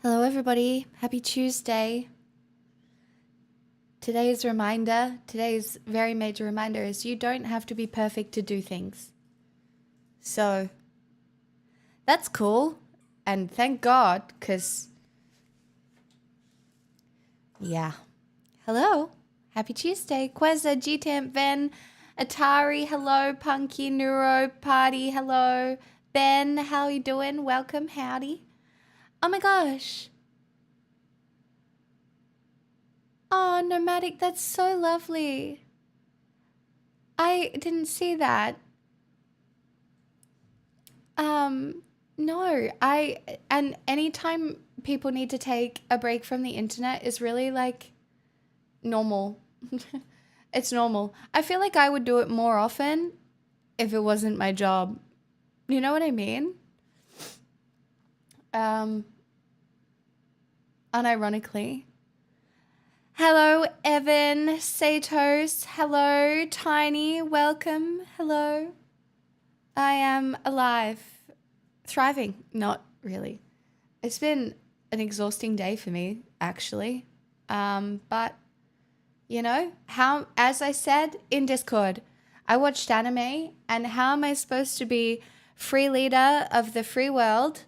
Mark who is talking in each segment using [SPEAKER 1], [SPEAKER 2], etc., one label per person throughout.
[SPEAKER 1] Hello, everybody. Happy Tuesday. Today's very major reminder is you don't have to be perfect to do things. So that's cool. And thank God, because, yeah. Hello. Happy Tuesday. Quezza, Gtamp, Ven, Atari, hello. Punky, Neuro, Party, hello. Ben, how you doing? Welcome, howdy. Oh my gosh. Oh, Nomadic, that's so lovely. I didn't see that. No, and anytime people need to take a break from the internet is really like normal. It's normal. I feel like I would do it more often if it wasn't my job. You know what I mean? Unironically. Hello, Evan, Satos. Hello, Tiny. Welcome. Hello. I am alive. Thriving. Not really. It's been an exhausting day for me, actually. But, you know, as I said in Discord, I watched anime, and how am I supposed to be free leader of the free world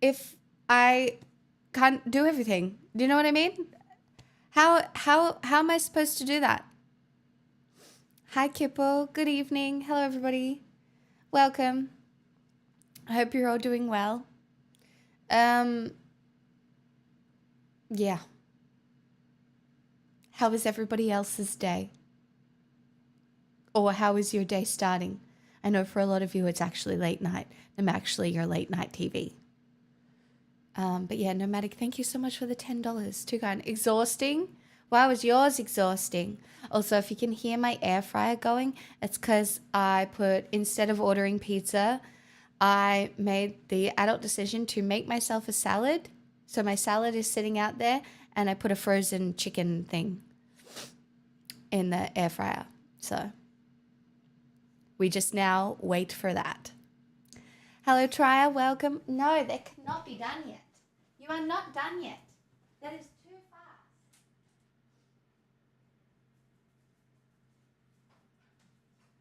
[SPEAKER 1] if I can't do everything? Do you know what I mean? How am I supposed to do that? Hi, Kippo. Good evening. Hello, everybody. Welcome. I hope you're all doing well. Yeah. How was everybody else's day? Or how is your day starting? I know for a lot of you it's actually late night. I'm actually your late night TV. But yeah, Nomadic, thank you so much for the $10. Too kind. Exhausting? Why was yours exhausting? Also, if you can hear my air fryer going, it's because instead of ordering pizza, I made the adult decision to make myself a salad. So my salad is sitting out there, and I put a frozen chicken thing in the air fryer. So we just now wait for that. Hello, Trya. Welcome. No, that cannot be done yet. You are not done yet. That is too fast.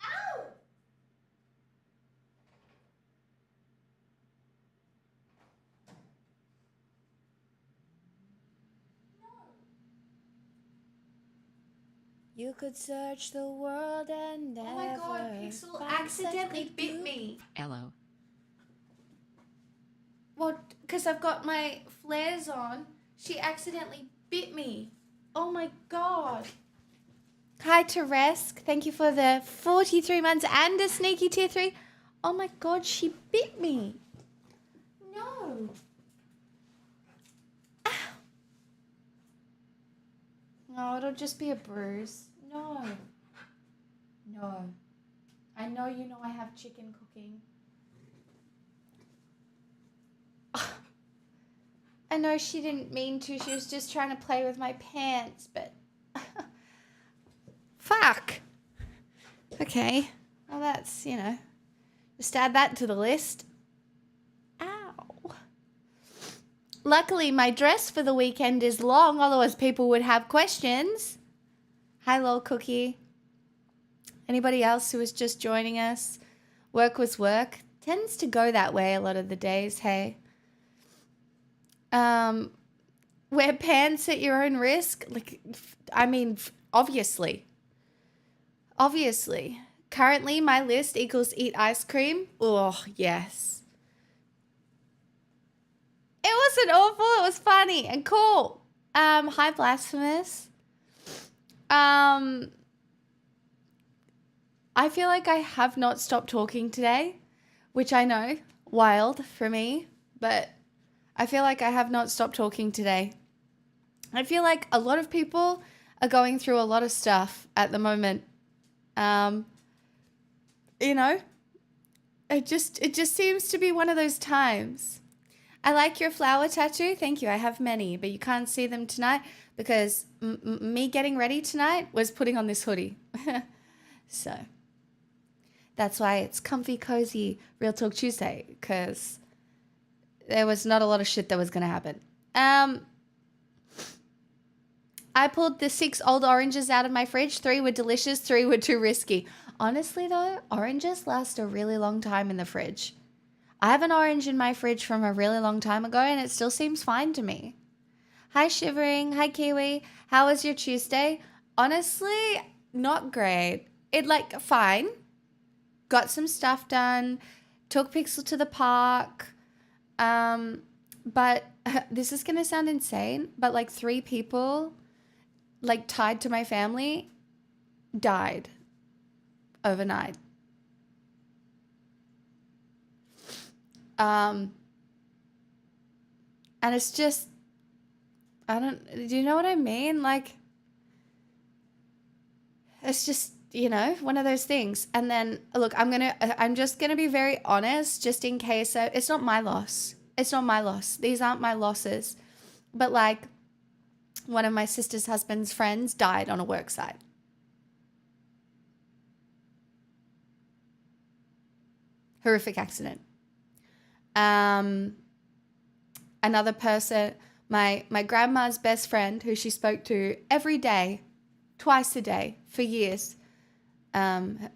[SPEAKER 1] Ow! You could search the world and never. Oh my God, Pixel accidentally bit me.
[SPEAKER 2] Hello.
[SPEAKER 1] Well, because I've got my flares on, she accidentally bit me. Oh my God. Hi, Teresk. Thank you for the 43 months and a sneaky tier 3. Oh my God, she bit me. No. Ow. No, it'll just be a bruise. No. No. I know you know I have chicken cooking. I know she didn't mean to. She was just trying to play with my pants, but... Fuck. Okay. Well, that's, just add that to the list. Ow. Luckily, my dress for the weekend is long, otherwise people would have questions. Hi, Lol Cookie. Anybody else who is just joining us? Work was work. Tends to go that way a lot of the days, hey? Wear pants at your own risk. Obviously. Obviously. Currently, my list equals eat ice cream. Oh, yes. It wasn't awful. It was funny and cool. Hi, Blasphemous. I feel like I have not stopped talking today, which I know, wild for me, but I feel like I have not stopped talking today. I feel like a lot of people are going through a lot of stuff at the moment. It just seems to be one of those times. I like your flower tattoo. Thank you. I have many, but you can't see them tonight because me getting ready tonight was putting on this hoodie. So that's why it's comfy, cozy, Real Talk Tuesday, because there was not a lot of shit that was going to happen. Um, I pulled the 6 old oranges out of my fridge. 3 were delicious, 3 were too risky. Honestly, though, oranges last a really long time in the fridge. I have an orange in my fridge from a really long time ago, and it still seems fine to me. Hi, Shivering. Hi, Kiwi. How was your Tuesday? Honestly, not great. Fine. Got some stuff done. Took Pixel to the park. But this is going to sound insane, but like 3 people tied to my family died overnight. And it's just, do you know what I mean? Like, it's just, one of those things. And then look, I'm just going to be very honest, just in case. It's not my loss. It's not my loss. These aren't my losses. But like, one of my sister's husband's friends died on a work site. Horrific accident. Another person, my grandma's best friend, who she spoke to every day, twice a day for years, son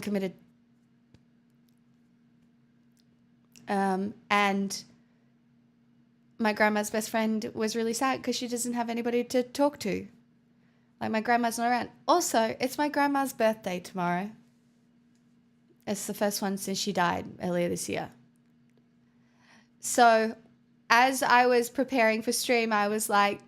[SPEAKER 1] committed. And my grandma's best friend was really sad because she doesn't have anybody to talk to. Like, my grandma's not around. Also, it's my grandma's birthday tomorrow. It's the first one since she died earlier this year. So as I was preparing for stream, I was like,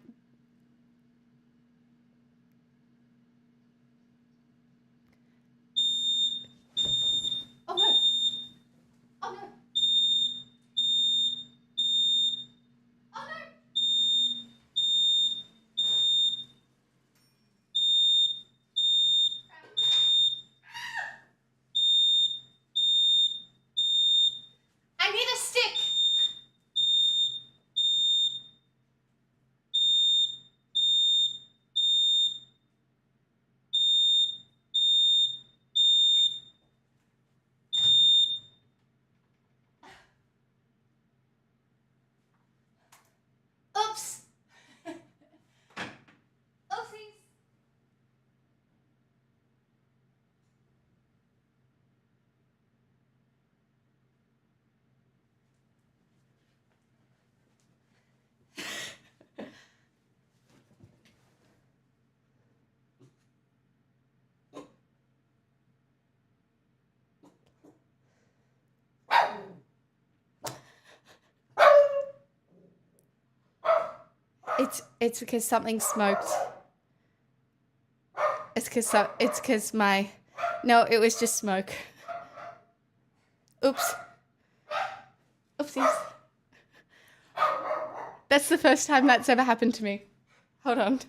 [SPEAKER 1] oh no, oh no, oh no. I need a stick. Oops. Oopsies. It's because something smoked. It's because no, it was just smoke. Oops. Oopsies. That's the first time that's ever happened to me. Hold on.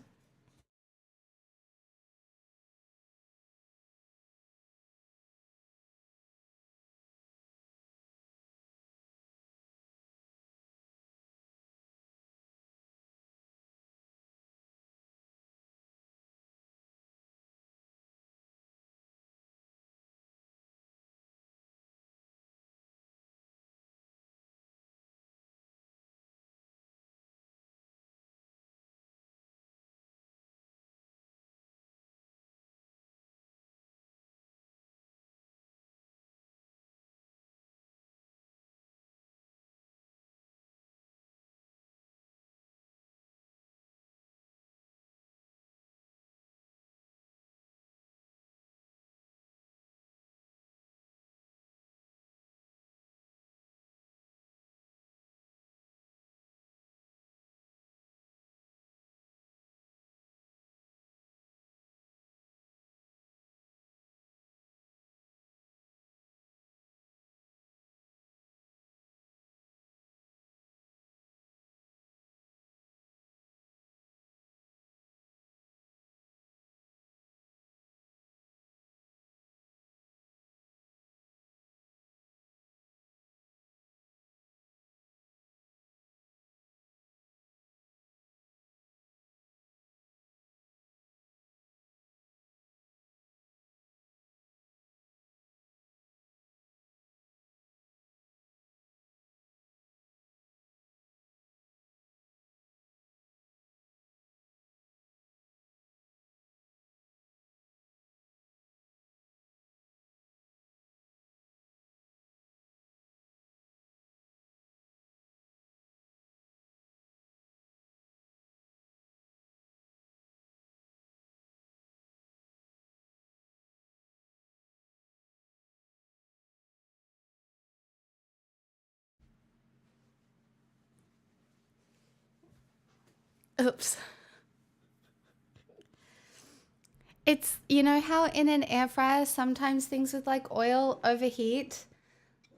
[SPEAKER 1] Oops. It's, you know how in an air fryer sometimes things with like oil overheat?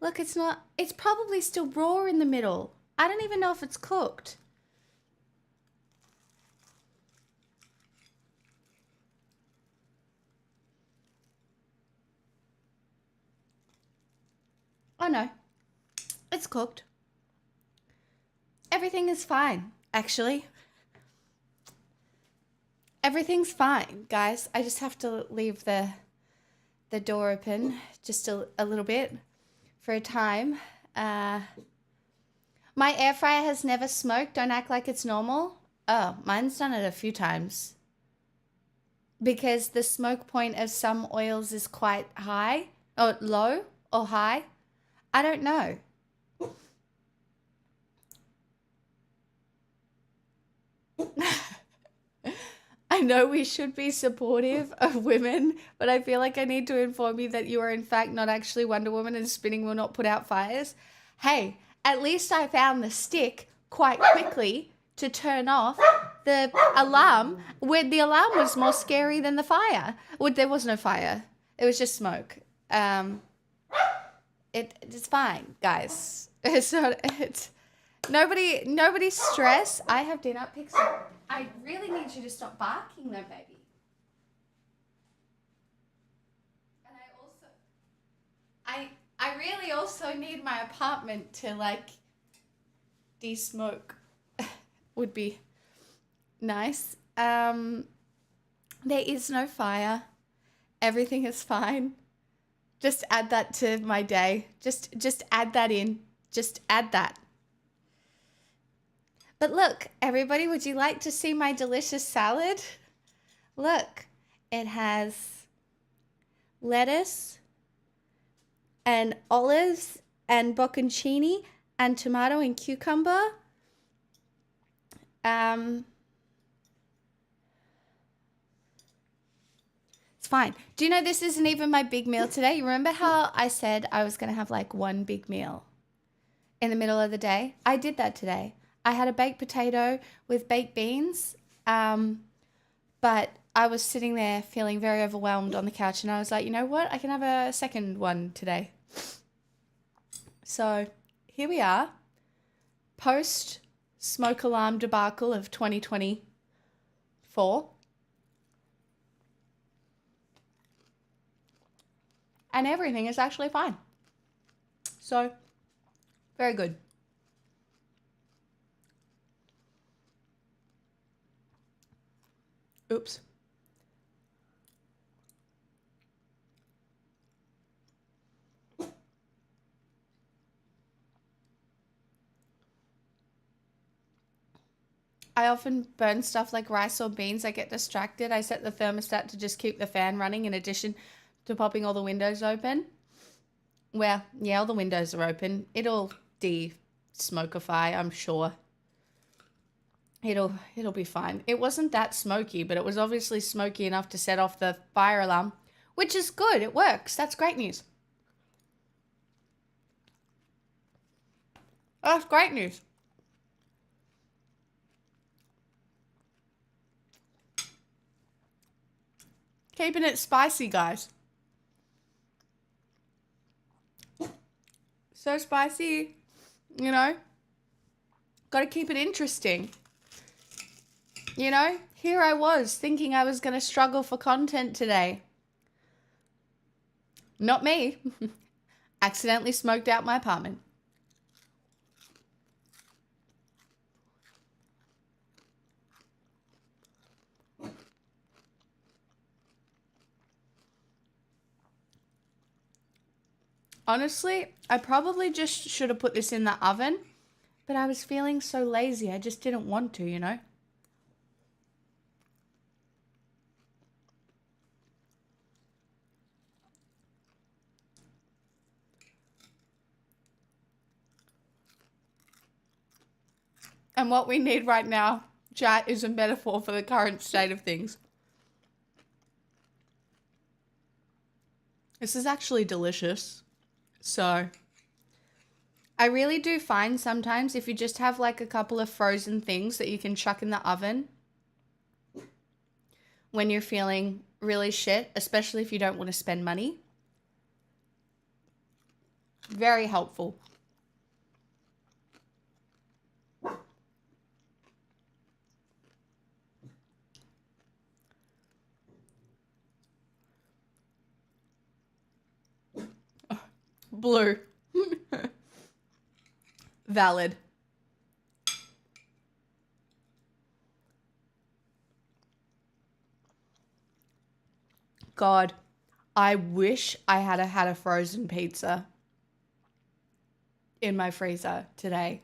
[SPEAKER 1] Look, it's not, it's probably still raw in the middle. I don't even know if it's cooked. Oh no, it's cooked. Everything is fine, actually. Everything's fine, guys. I just have to leave the door open just a little bit for a time. My air fryer has never smoked. Don't act like it's normal. Oh, mine's done it a few times. Because the smoke point of some oils is quite high, or low, or high. I don't know. I know we should be supportive of women, but I feel like I need to inform you that you are in fact not actually Wonder Woman and spinning will not put out fires. Hey, at least I found the stick quite quickly to turn off the alarm, where the alarm was more scary than the fire. Well, there was no fire. It was just smoke. It's fine, guys. It's nobody stress. I have dinner. Pixie, I really need you to stop barking though, baby. And I really also need my apartment to like de-smoke. Would be nice. There is no fire. Everything is fine. Just add that to my day. Just add that in. Just add that. But look, everybody, would you like to see my delicious salad? Look, it has lettuce and olives and bocconcini and tomato and cucumber. It's fine. Do you know this isn't even my big meal today? You remember how I said I was going to have like one big meal in the middle of the day? I did that today. I had a baked potato with baked beans, but I was sitting there feeling very overwhelmed on the couch and I was like, you know what? I can have a second one today. So here we are, post smoke alarm debacle of 2024. And everything is actually fine. So, very good. Oops. I often burn stuff like rice or beans. I get distracted. I set the thermostat to just keep the fan running in addition to popping all the windows open. Well, yeah, all the windows are open. It'll de-smokify, I'm sure. It'll be fine. It wasn't that smoky, but it was obviously smoky enough to set off the fire alarm, which is good. It works. That's great news. That's great news. Keeping it spicy, guys. So spicy, you know. Got to keep it interesting. You know, here I was thinking I was going to struggle for content today. Not me. Accidentally smoked out my apartment. Honestly, I probably just should have put this in the oven, but I was feeling so lazy. I just didn't want to, you know. And what we need right now, chat, is a metaphor for the current state of things. This is actually delicious. So, I really do find sometimes if you just have like a couple of frozen things that you can chuck in the oven when you're feeling really shit, especially if you don't want to spend money. Very helpful. Blue. Valid. God, I wish I had had a frozen pizza in my freezer today.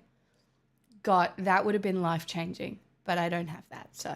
[SPEAKER 1] God, that would have been life-changing, but I don't have that, so.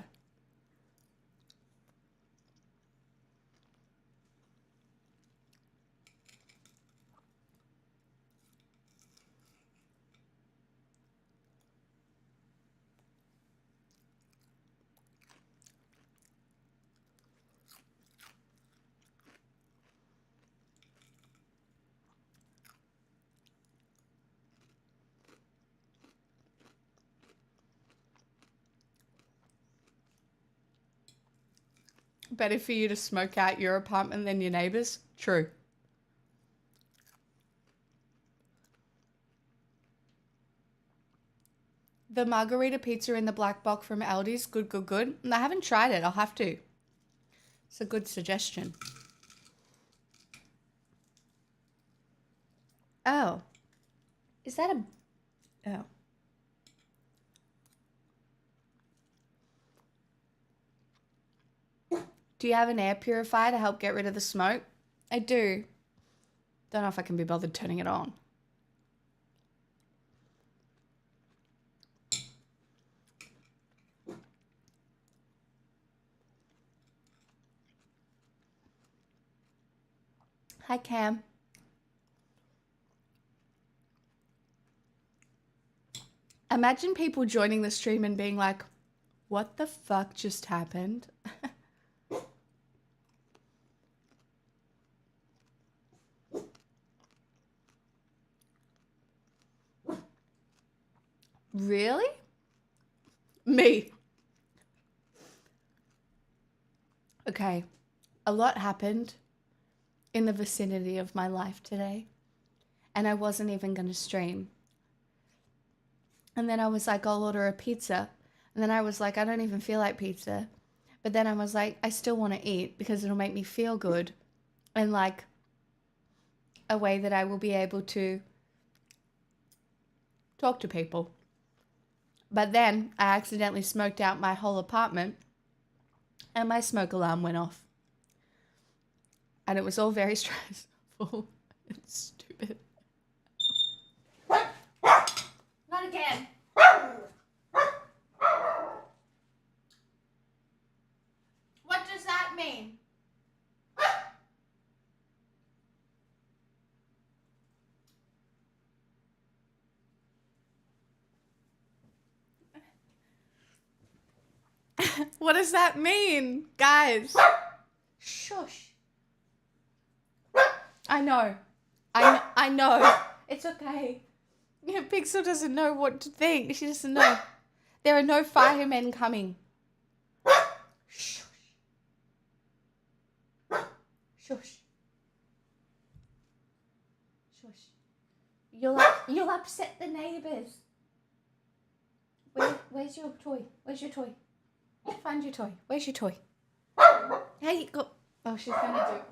[SPEAKER 1] Better for you to smoke out your apartment than your neighbors? True. The margarita pizza in the black box from Aldi's, good, good, good. I haven't tried it. I'll have to. It's a good suggestion. Oh. Is that a... Oh. Do you have an air purifier to help get rid of the smoke? I do. Don't know if I can be bothered turning it on. Hi, Cam. Imagine people joining the stream and being like, what the fuck just happened? Really? Me. Okay. A lot happened in the vicinity of my life today, and I wasn't even going to stream. And then I was like, I'll order a pizza. And then I was like, I don't even feel like pizza. But then I was like, I still want to eat because it'll make me feel good. And like a way that I will be able to talk to people. But then I accidentally smoked out my whole apartment and my smoke alarm went off. And it was all very stressful and stupid. Not again. What does that mean? What does that mean, guys? Shush. I know. I know. It's okay. Yeah, Pixel doesn't know what to think. She doesn't know. There are no firemen coming. Shush. Shush. Shush. You'll upset the neighbors. Where's your toy? Where's your toy? Find your toy. Where's your toy? Hey, go. Oh, she's gonna do it.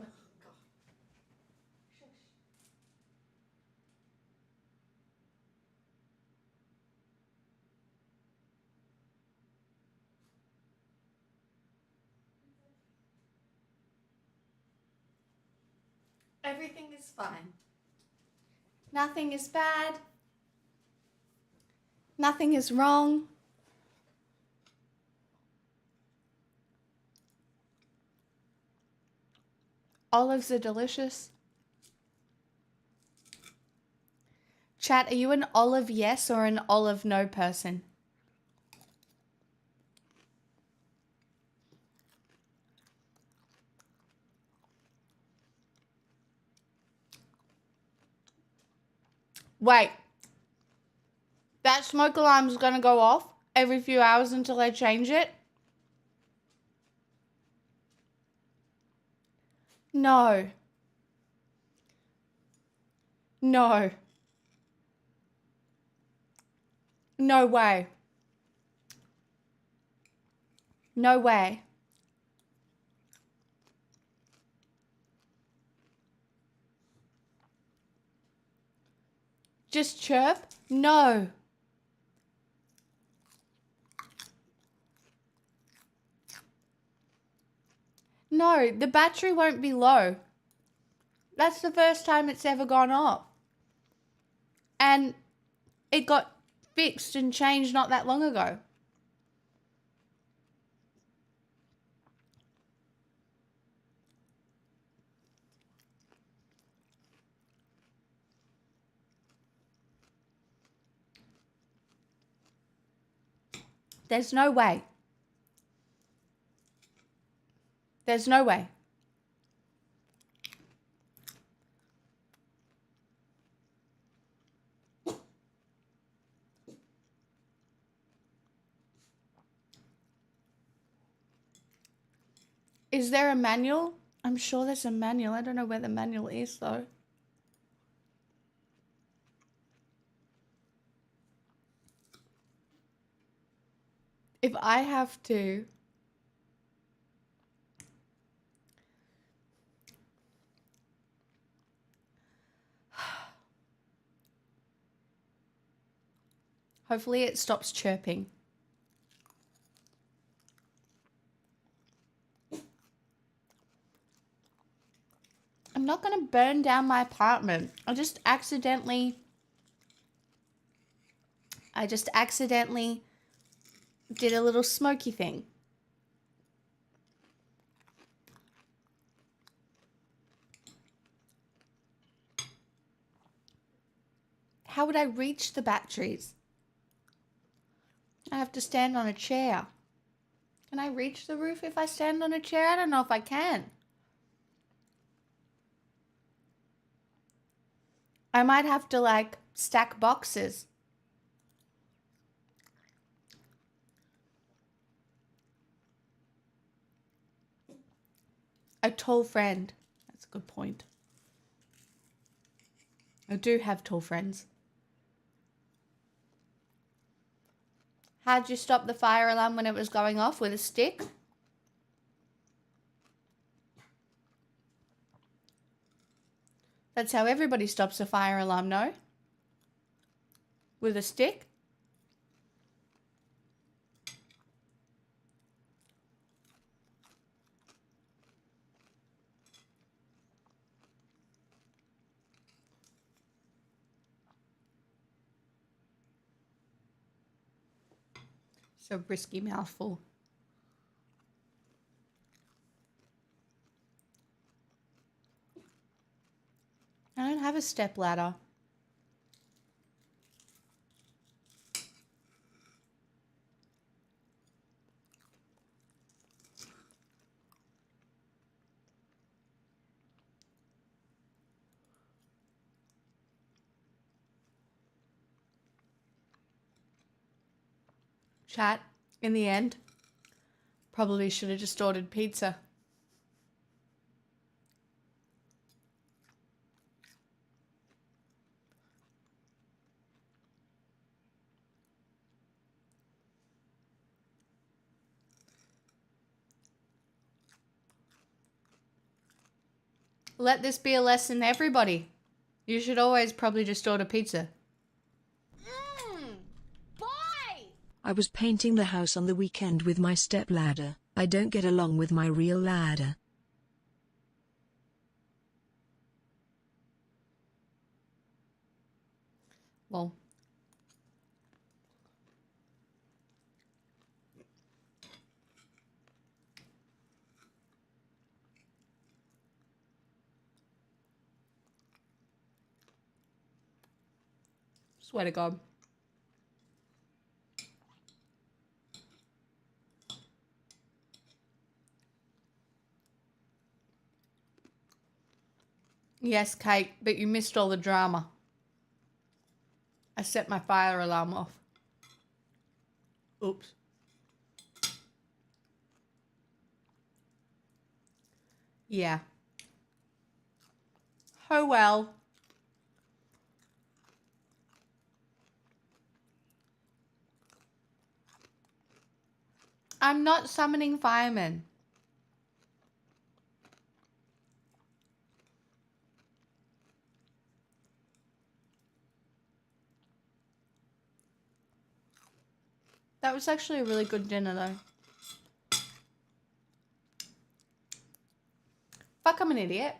[SPEAKER 1] Everything is fine. Nothing is bad. Nothing is wrong. Olives are delicious. Chat, are you an olive yes or an olive no person? Wait, that smoke alarm is going to go off every few hours until I change it? No. No. No way. No way. Just chirp? No. No, the battery won't be low. That's the first time it's ever gone off. And it got fixed and changed not that long ago. There's no way. There's no way. Is there a manual? I'm sure there's a manual. I don't know where the manual is though. If I have to hopefully it stops chirping. I'm not going to burn down my apartment. I just accidentally did a little smoky thing. How would I reach the batteries? I have to stand on a chair. Can I reach the roof if I stand on a chair? I don't know if I can. I might have to like stack boxes. A tall friend. That's a good point. I do have tall friends. How'd you stop the fire alarm when it was going off? With a stick? That's how everybody stops a fire alarm, no? With a stick? So brisky mouthful. I don't have a step ladder. Chat, in the end, probably should have just ordered pizza. Let this be a lesson, everybody. You should always probably just order pizza.
[SPEAKER 2] Boy! I was painting the house on the weekend with my step ladder. I don't get along with my real ladder.
[SPEAKER 1] Well, swear to God. Yes, Kate, but you missed all the drama. I set my fire alarm off. Oops. Yeah. Oh well. I'm not summoning firemen. That was actually a really good dinner though. Fuck, I'm an idiot.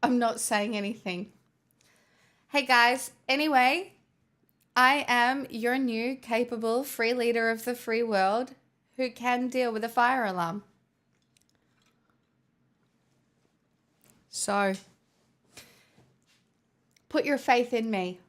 [SPEAKER 1] I'm not saying anything. Hey guys, anyway, I am your new capable free leader of the free world who can deal with a fire alarm. So, put your faith in me.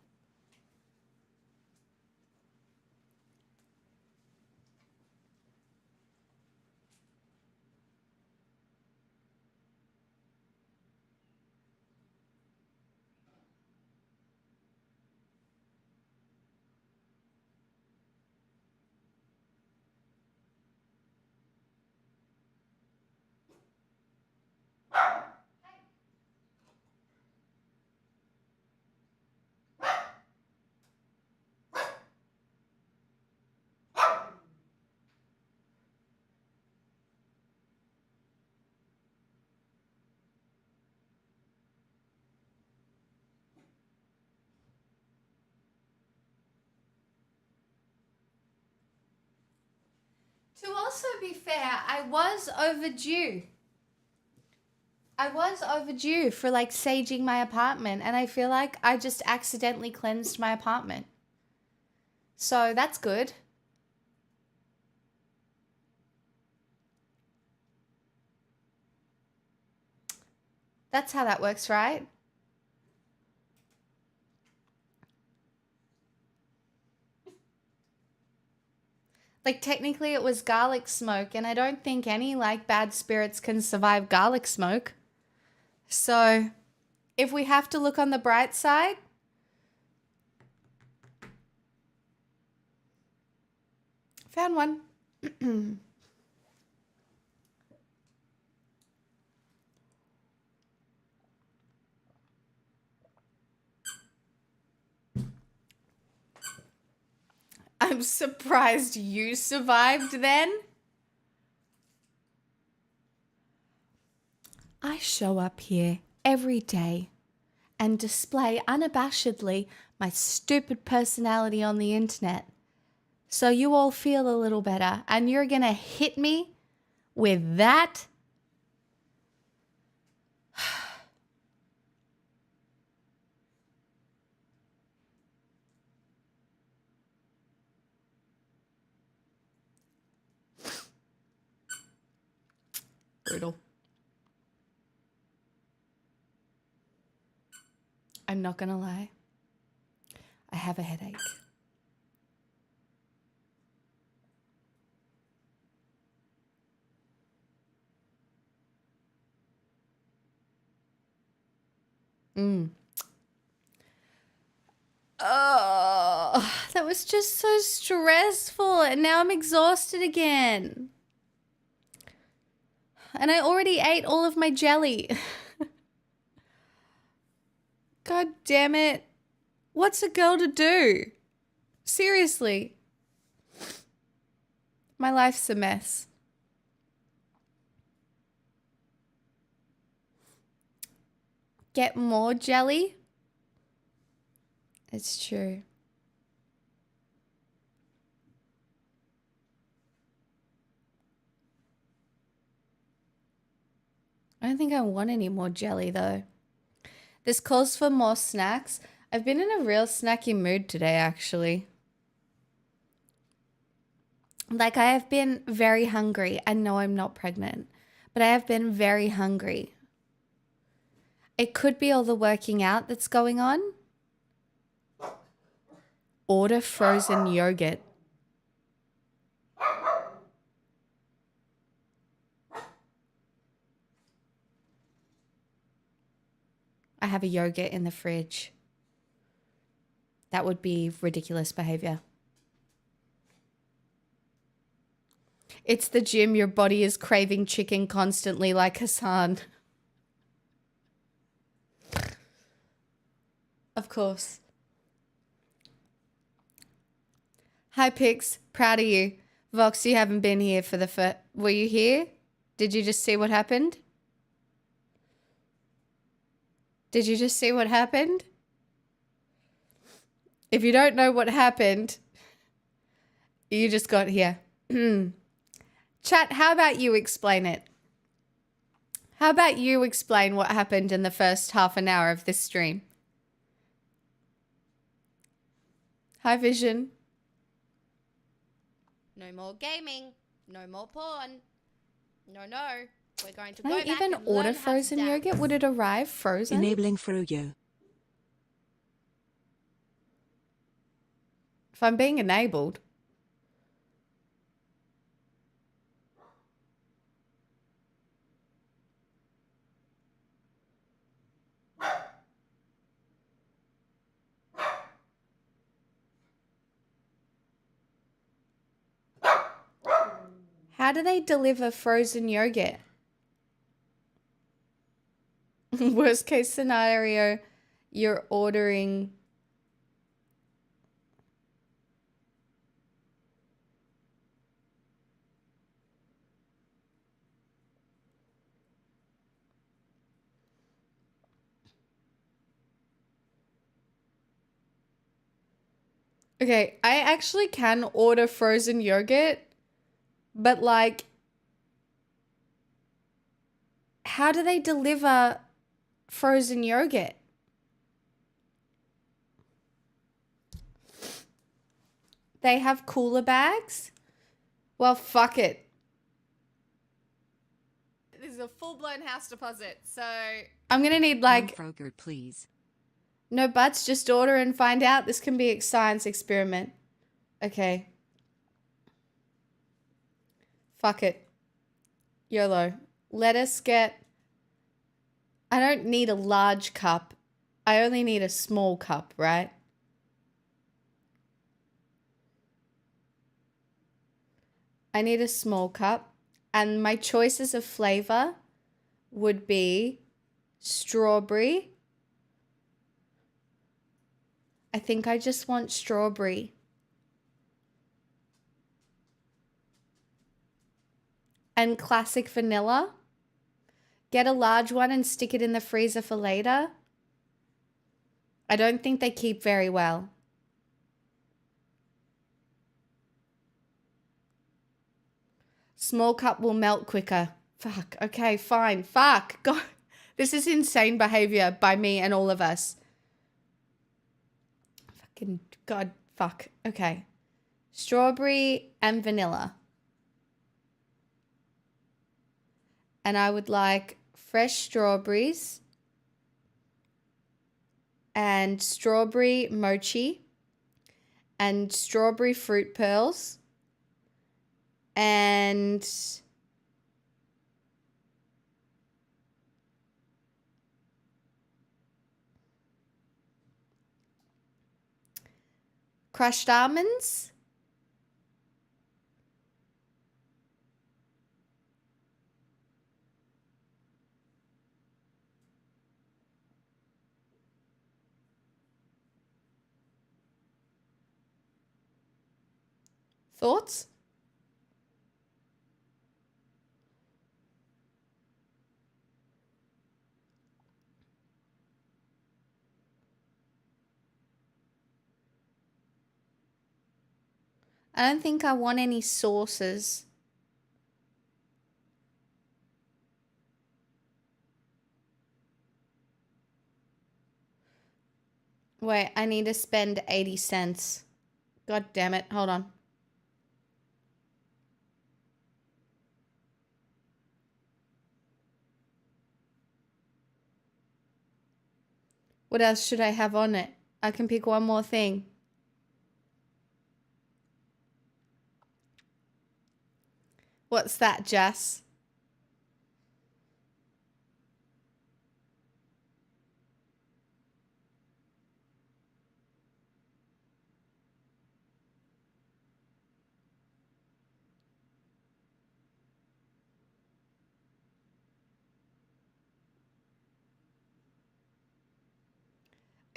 [SPEAKER 1] To also be fair, I was overdue. I was overdue for like saging my apartment, and I feel like I just accidentally cleansed my apartment. So that's good. That's how that works, right? Like technically it was garlic smoke, and I don't think any like bad spirits can survive garlic smoke. So if we have to look on the bright side, found one. I'm surprised you survived then. I show up here every day and display unabashedly my stupid personality on the internet. So you all feel a little better, and you're gonna hit me with that? Brutal. I'm not gonna lie. I have a headache. Oh, that was just so stressful, and now I'm exhausted again. And I already ate all of my jelly. God damn it. What's a girl to do? Seriously. My life's a mess. Get more jelly? It's true. I don't think I want any more jelly though. This calls for more snacks. I've been in a real snacky mood today, actually. Like, I have been very hungry. I know I'm not pregnant, but I have been very hungry. It could be all the working out that's going on. Order frozen yogurt. I have a yogurt in the fridge. That would be ridiculous behavior. It's the gym. Your body is craving chicken constantly like Hassan. Of course. Hi, Pix. Proud of you. Vox, you haven't been here for the first... Were you here? Did you just see what happened? Did you just see what happened? If you don't know what happened, you just got here. Chat, how about you explain it? How about you explain what happened in the first half an hour of this stream? Hi, Vision.
[SPEAKER 3] No more gaming. No more porn. No. We're going to
[SPEAKER 1] Can
[SPEAKER 3] go
[SPEAKER 1] I
[SPEAKER 3] back
[SPEAKER 1] even
[SPEAKER 3] and
[SPEAKER 1] order
[SPEAKER 3] learn how to
[SPEAKER 1] frozen
[SPEAKER 3] dance.
[SPEAKER 1] yogurt? Would it arrive frozen?
[SPEAKER 2] Enabling Froyo.
[SPEAKER 1] If I'm being enabled. How do they deliver frozen yogurt? Worst case scenario, you're ordering... Okay, I actually can order frozen yogurt, but like, how do they deliver frozen yogurt? They have cooler bags? Well, fuck it. This is a full-blown house deposit, so I'm gonna need like...
[SPEAKER 2] One Froyo, please.
[SPEAKER 1] No buts, just order and find out. This can be a science experiment. Okay. Fuck it. YOLO. Let us get... I don't need a large cup. I only need a small cup, right? I need a small cup. And my choices of flavor would be strawberry. I think I just want strawberry. And classic vanilla. Get a large one and stick it in the freezer for later. I don't think they keep very well. Small cup will melt quicker. Fuck. Okay, fine. Fuck. God. This is insane behavior by me and all of us. Fucking God. Fuck. Okay. Strawberry and vanilla. And I would like fresh strawberries and strawberry mochi and strawberry fruit pearls and crushed almonds. Thoughts? I don't think I want any sauces. Wait, I need to spend 80 cents. God damn it. Hold on. What else should I have on it? I can pick one more thing. What's that, Jess?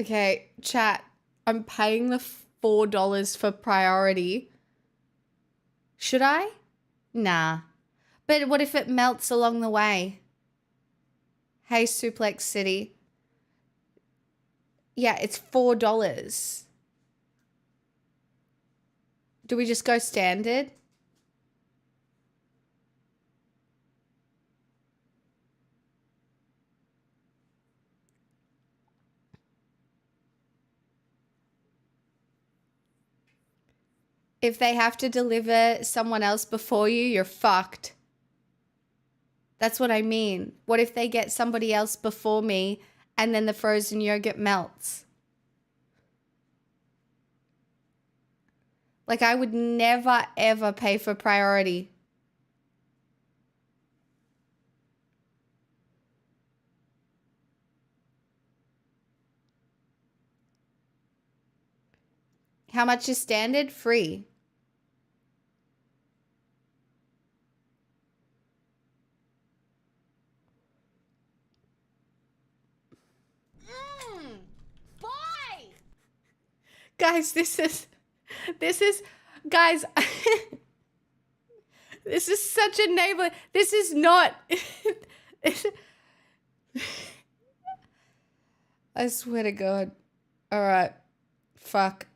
[SPEAKER 1] Okay, chat. I'm paying the $4 for priority. Should I? Nah. But what if it melts along the way? Hey, Suplex City. Yeah, it's $4. Do we just go standard? If they have to deliver someone else before you, you're fucked. That's what I mean. What if they get somebody else before me and then the frozen yogurt melts? Like, I would never, ever pay for priority. How much is standard? Free.
[SPEAKER 3] Boy!
[SPEAKER 1] Guys, guys, this is such a neighbor. This is not, I swear to God. All right. Fuck.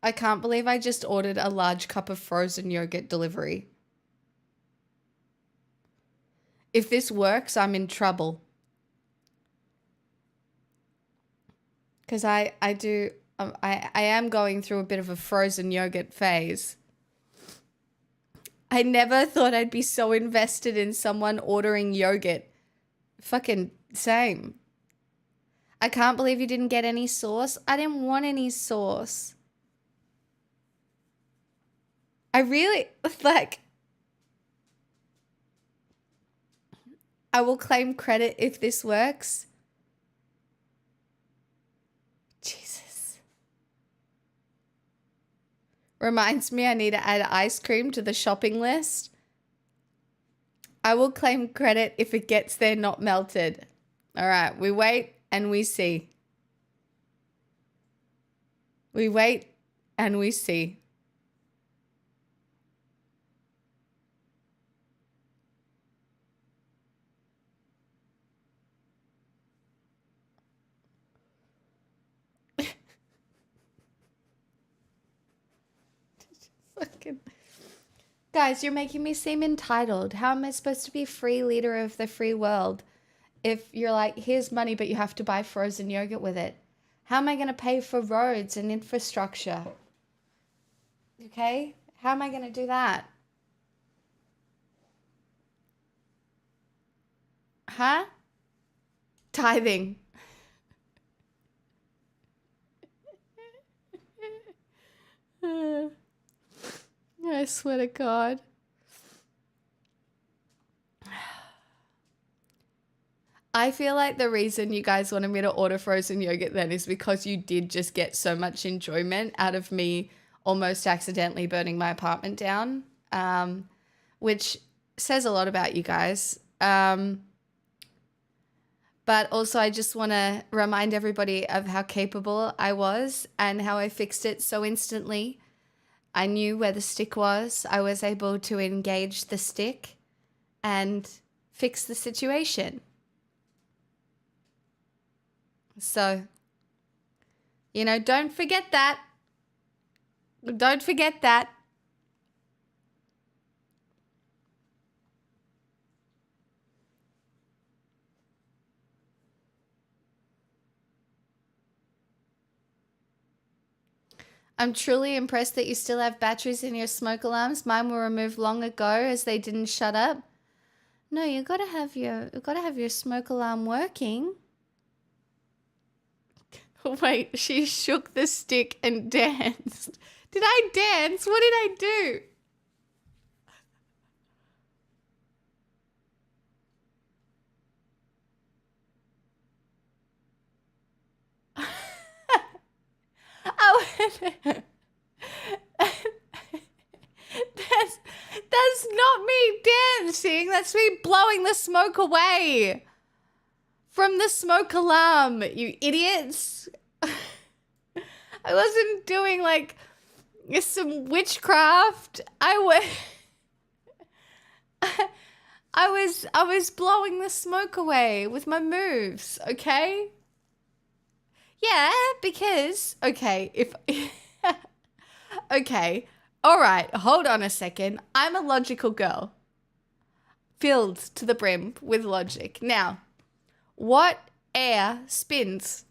[SPEAKER 1] I can't believe I just ordered a large cup of frozen yogurt delivery. If this works, I'm in trouble. Because I am going through a bit of a frozen yogurt phase. I never thought I'd be so invested in someone ordering yogurt. Fucking same. I can't believe you didn't get any sauce. I didn't want any sauce. I really, like, I will claim credit if this works. Jesus. Reminds me I need to add ice cream to the shopping list. I will claim credit if it gets there not melted. All right, we wait and we see. We wait and we see. Fucking guys, you're making me seem entitled. How am I supposed to be free leader of the free world if you're like, here's money, but you have to buy frozen yogurt with it? How am I going to pay for roads and infrastructure? Okay? How am I going to do that? Huh? Tithing. I swear to God. I feel like the reason you guys wanted me to order frozen yogurt then is because you did just get so much enjoyment out of me almost accidentally burning my apartment down, which says a lot about you guys. But also I just want to remind everybody of how capable I was and how I fixed it so instantly. I knew where the stick was. I was able to engage the stick and fix the situation. So, don't forget that. Don't forget that. I'm truly impressed that you still have batteries in your smoke alarms. Mine were removed long ago as they didn't shut up. No, you gotta have your smoke alarm working. Wait, she shook the stick and danced. Did I dance? What did I do? Oh, that's not me dancing. That's me blowing the smoke away. from the smoke alarm, you idiots. I wasn't doing like some witchcraft. I was blowing the smoke away with my moves, okay? Yeah, because okay, if okay. All right, hold on a second. I'm a logical girl. Filled to the brim with logic. Now, what air spins?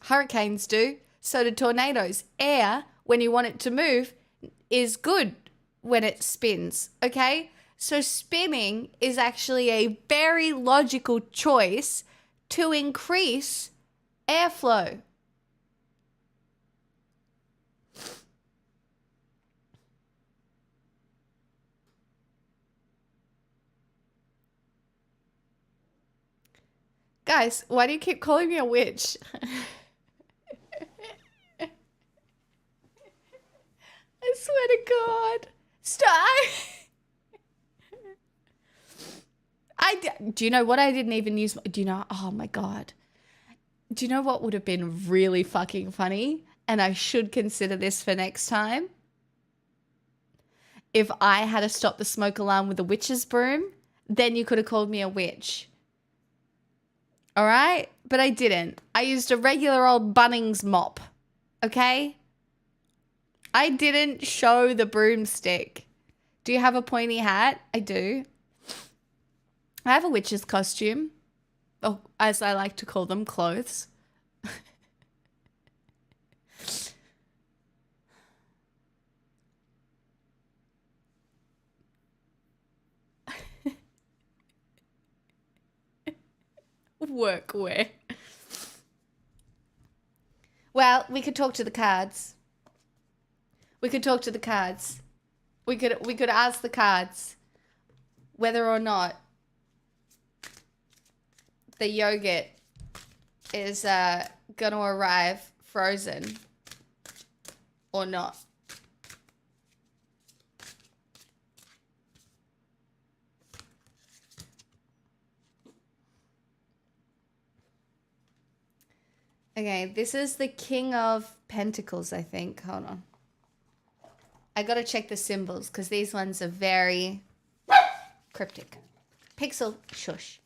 [SPEAKER 1] Hurricanes do. So do tornadoes. Air, when you want it to move, is good when it spins, okay? So spinning is actually a very logical choice to increase airflow. Guys, why do you keep calling me a witch? I swear to God. Stop. Do you know what I didn't even use? Do you know? Oh my God. Do you know what would have been really fucking funny? And I should consider this for next time. If I had to stop the smoke alarm with a witch's broom, then you could have called me a witch. All right? But I didn't. I used a regular old Bunnings mop. Okay? I didn't show the broomstick. Do you have a pointy hat? I do. I have a witch's costume. Or as I like to call them, clothes. Workwear. Well, we could talk to the cards. We could talk to the cards. We could ask the cards whether or not the yogurt is gonna arrive frozen or not. Okay, this is the King of Pentacles, I think. Hold on. I gotta check the symbols because these ones are very cryptic. Pixel, shush.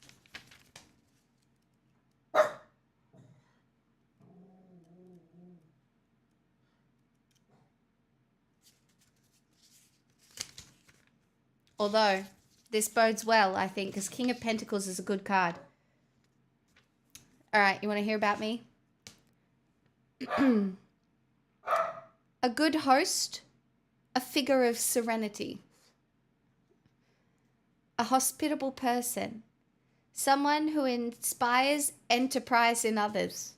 [SPEAKER 1] Although, this bodes well, I think, because King of Pentacles is a good card. All right, you want to hear about me? A good host, a figure of serenity, a hospitable person, someone who inspires enterprise in others.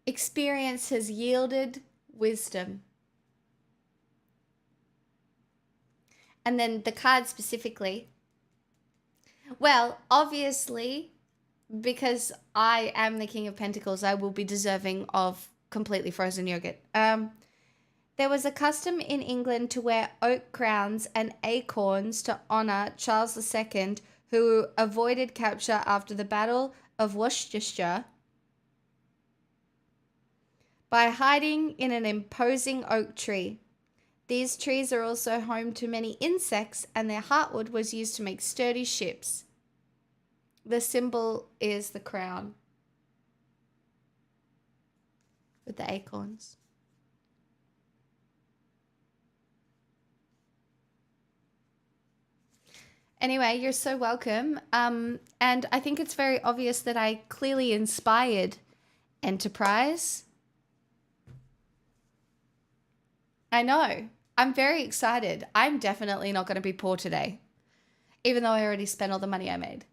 [SPEAKER 1] Experience has yielded wisdom. And then the card specifically. Well, obviously, because I am the King of Pentacles, I will be deserving of completely frozen yogurt. There was a custom in England to wear oak crowns and acorns to honour Charles II, who avoided capture after the Battle of Worcestershire by hiding in an imposing oak tree. These trees are also home to many insects, and their heartwood was used to make sturdy ships. The symbol is the crown with the acorns. Anyway, you're so welcome. And I think it's very obvious that I clearly inspired enterprise. I know. I'm very excited. I'm definitely not going to be poor today, even though I already spent all the money I made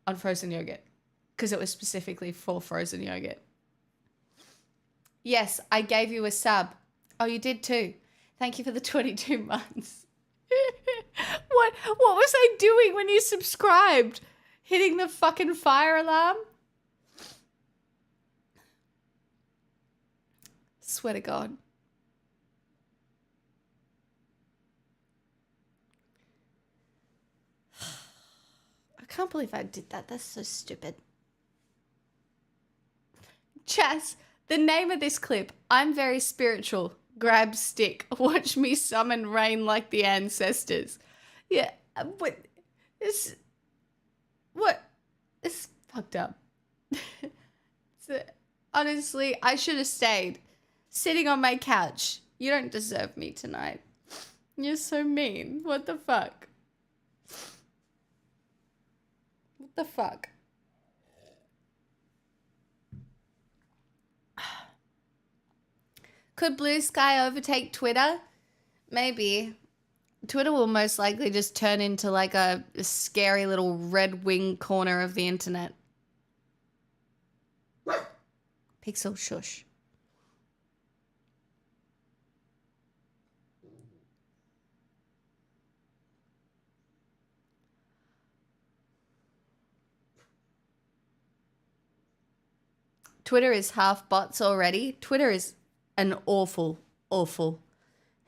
[SPEAKER 1] on frozen yogurt because it was specifically for frozen yogurt. Yes, I gave you a sub. Oh, you did too. Thank you for the 22 months. What was I doing when you subscribed? Hitting the fucking fire alarm? Swear to God. can't believe I did that. That's so stupid. Chas, the name of this clip, I'm very spiritual. Grab stick. Watch me summon rain like the ancestors. Yeah, what? This, what? It's fucked up. Honestly, I should have stayed sitting on my couch. You don't deserve me tonight. You're so mean. What the fuck? What the fuck? Could Blue Sky overtake Twitter? Maybe. Twitter will most likely just turn into like a scary little red wing corner of the internet. Pixel shush. Twitter is half bots already. Twitter is an awful, awful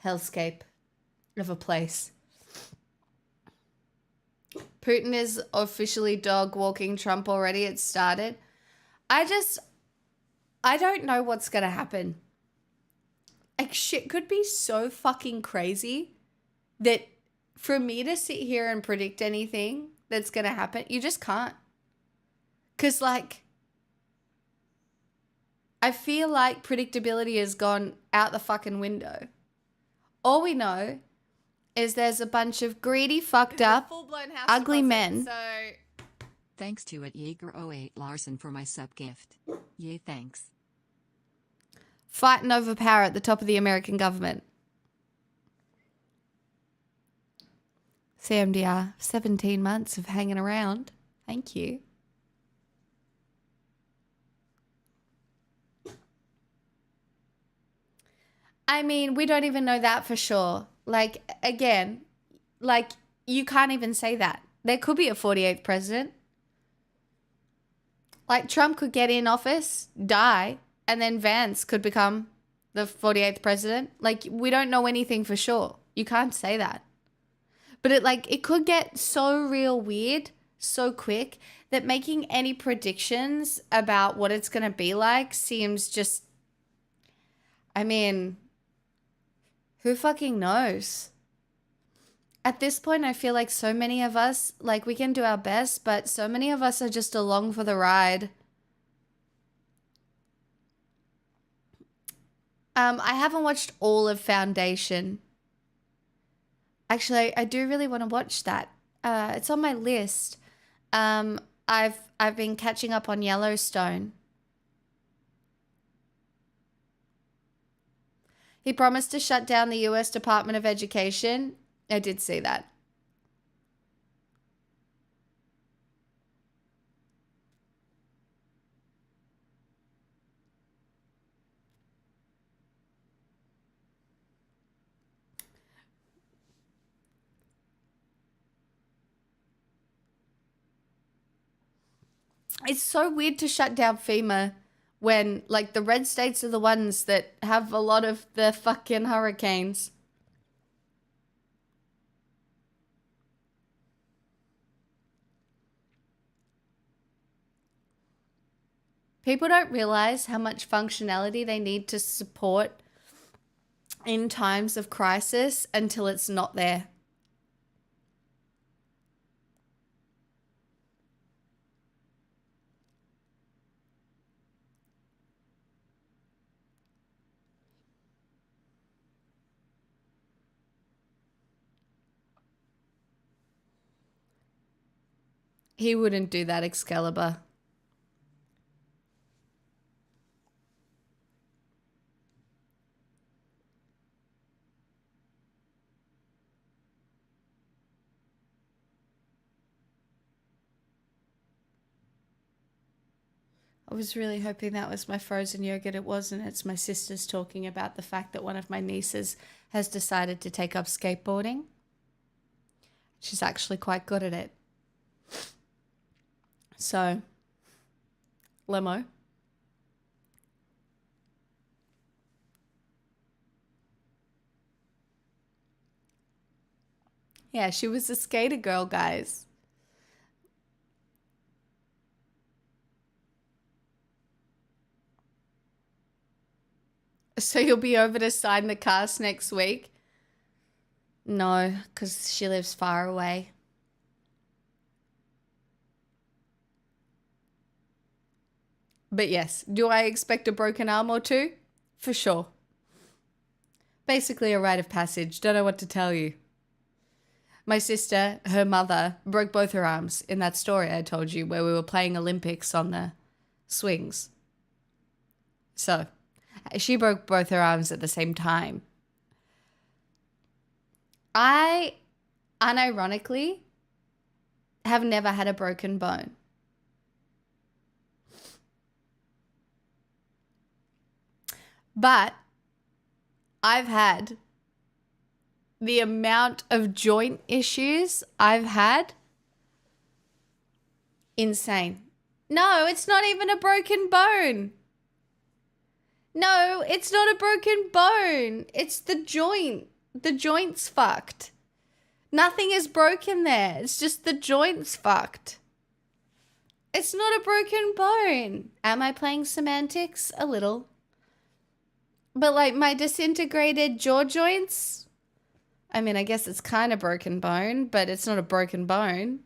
[SPEAKER 1] hellscape of a place. Putin is officially dog walking Trump already. It started. I don't know what's going to happen. Like, shit could be so fucking crazy that for me to sit here and predict anything that's going to happen, you just can't. Because, like, I feel like predictability has gone out the fucking window. All we know is there's a bunch of greedy, fucked up, ugly men.
[SPEAKER 3] So
[SPEAKER 2] Thanks to @Jaeger08 Larson for my sub gift. Yay, thanks.
[SPEAKER 1] Fighting over power at the top of the American government. CMDR, 17 months of hanging around. Thank you. I mean, we don't even know that for sure. Like, again, like, you can't even say that. There could be a 48th president. Like, Trump could get in office, die, and then Vance could become the 48th president. Like, we don't know anything for sure. You can't say that. But it could get so real weird so quick that making any predictions about what it's going to be like seems just, I mean, who fucking knows? At this point, I feel like so many of us, like, we can do our best, but so many of us are just along for the ride. I haven't watched all of Foundation. Actually, I do really want to watch that. It's on my list. I've been catching up on Yellowstone. He promised to shut down the US Department of Education. I did see that. It's so weird to shut down FEMA when, like, the red states are the ones that have a lot of the fucking hurricanes. People don't realize how much functionality they need to support in times of crisis until it's not there. He wouldn't do that, Excalibur. I was really hoping that was my frozen yogurt. It wasn't. It's my sister's talking about the fact that one of my nieces has decided to take up skateboarding. She's actually quite good at it. So, limo. Yeah, she was a skater girl, guys. So you'll be over to sign the cast next week? No, because she lives far away. But yes, do I expect a broken arm or two? For sure. Basically a rite of passage. Don't know what to tell you. My sister, her mother, broke both her arms in that story I told you where we were playing Olympics on the swings. So, she broke both her arms at the same time. I, unironically, have never had a broken bone. But I've had the amount of joint issues I've had, insane. No, it's not even a broken bone. No, it's not a broken bone. It's the joint. The joint's fucked. Nothing is broken there. It's just the joint's fucked. It's not a broken bone. Am I playing semantics? A little. But like my disintegrated jaw joints, I mean, I guess it's kind of broken bone, but it's not a broken bone.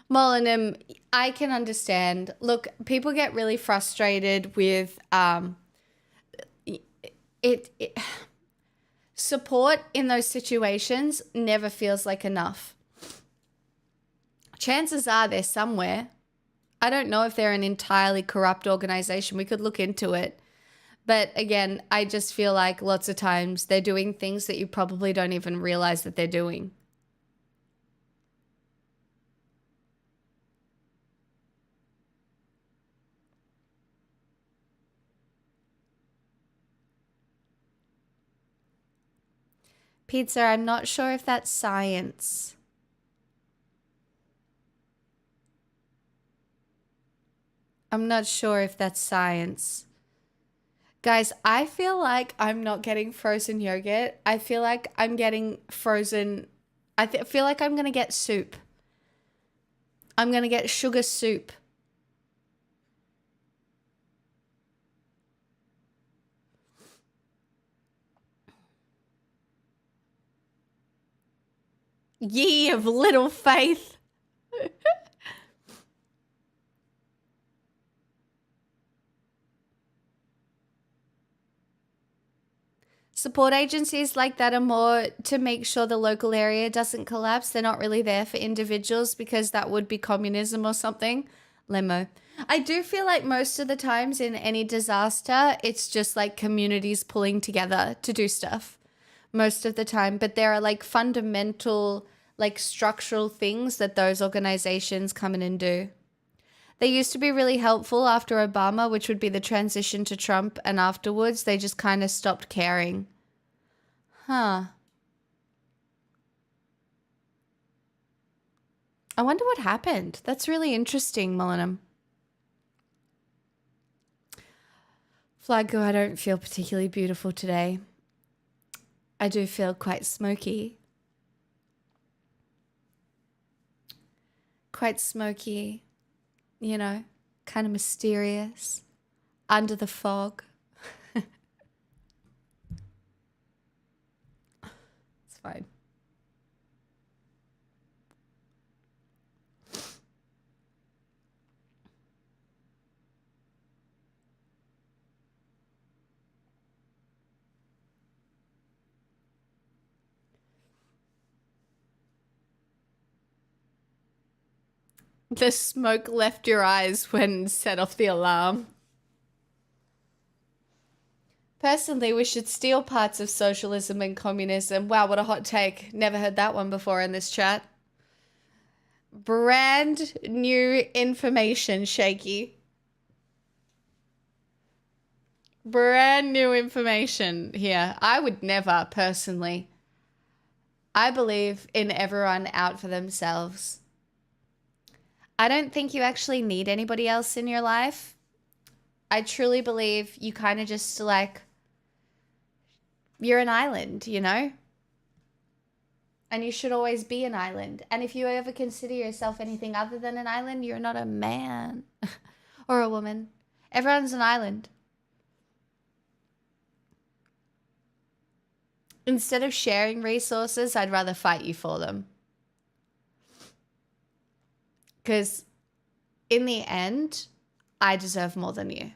[SPEAKER 1] Molinum, I can understand. Look, people get really frustrated with it support in those situations never feels like enough. Chances are they're somewhere. I don't know if they're an entirely corrupt organization. We could look into it. But again, I just feel like lots of times they're doing things that you probably don't even realize that they're doing. Pizza, I'm not sure if that's science. I'm not sure if that's science. Guys, I feel like I'm not getting frozen yogurt. I feel like I'm getting frozen. I feel like I'm going to get soup. I'm going to get sugar soup. Ye of little faith. Support agencies like that are more to make sure the local area doesn't collapse. They're not really there for individuals because that would be communism or something. Lemo. I do feel like most of the times in any disaster, it's just like communities pulling together to do stuff most of the time. But there are like fundamental, like structural things that those organizations come in and do. They used to be really helpful after Obama, which would be the transition to Trump, and afterwards they just kind of stopped caring. Huh. I wonder what happened. That's really interesting, Millennium. Flaggo, I don't feel particularly beautiful today. I do feel quite smoky. Quite smoky, you know, kind of mysterious, under the fog. It's fine. The smoke left your eyes when set off the alarm. Personally, we should steal parts of socialism and communism. Wow, what a hot take. Never heard that one before in this chat. Brand new information, Shaky. Brand new information here. I would never, personally. I believe in everyone out for themselves. I don't think you actually need anybody else in your life. I truly believe you kind of just like, you're an island, you know? And you should always be an island. And if you ever consider yourself anything other than an island, you're not a man or a woman. Everyone's an island. Instead of sharing resources, I'd rather fight you for them. Because in the end, I deserve more than you.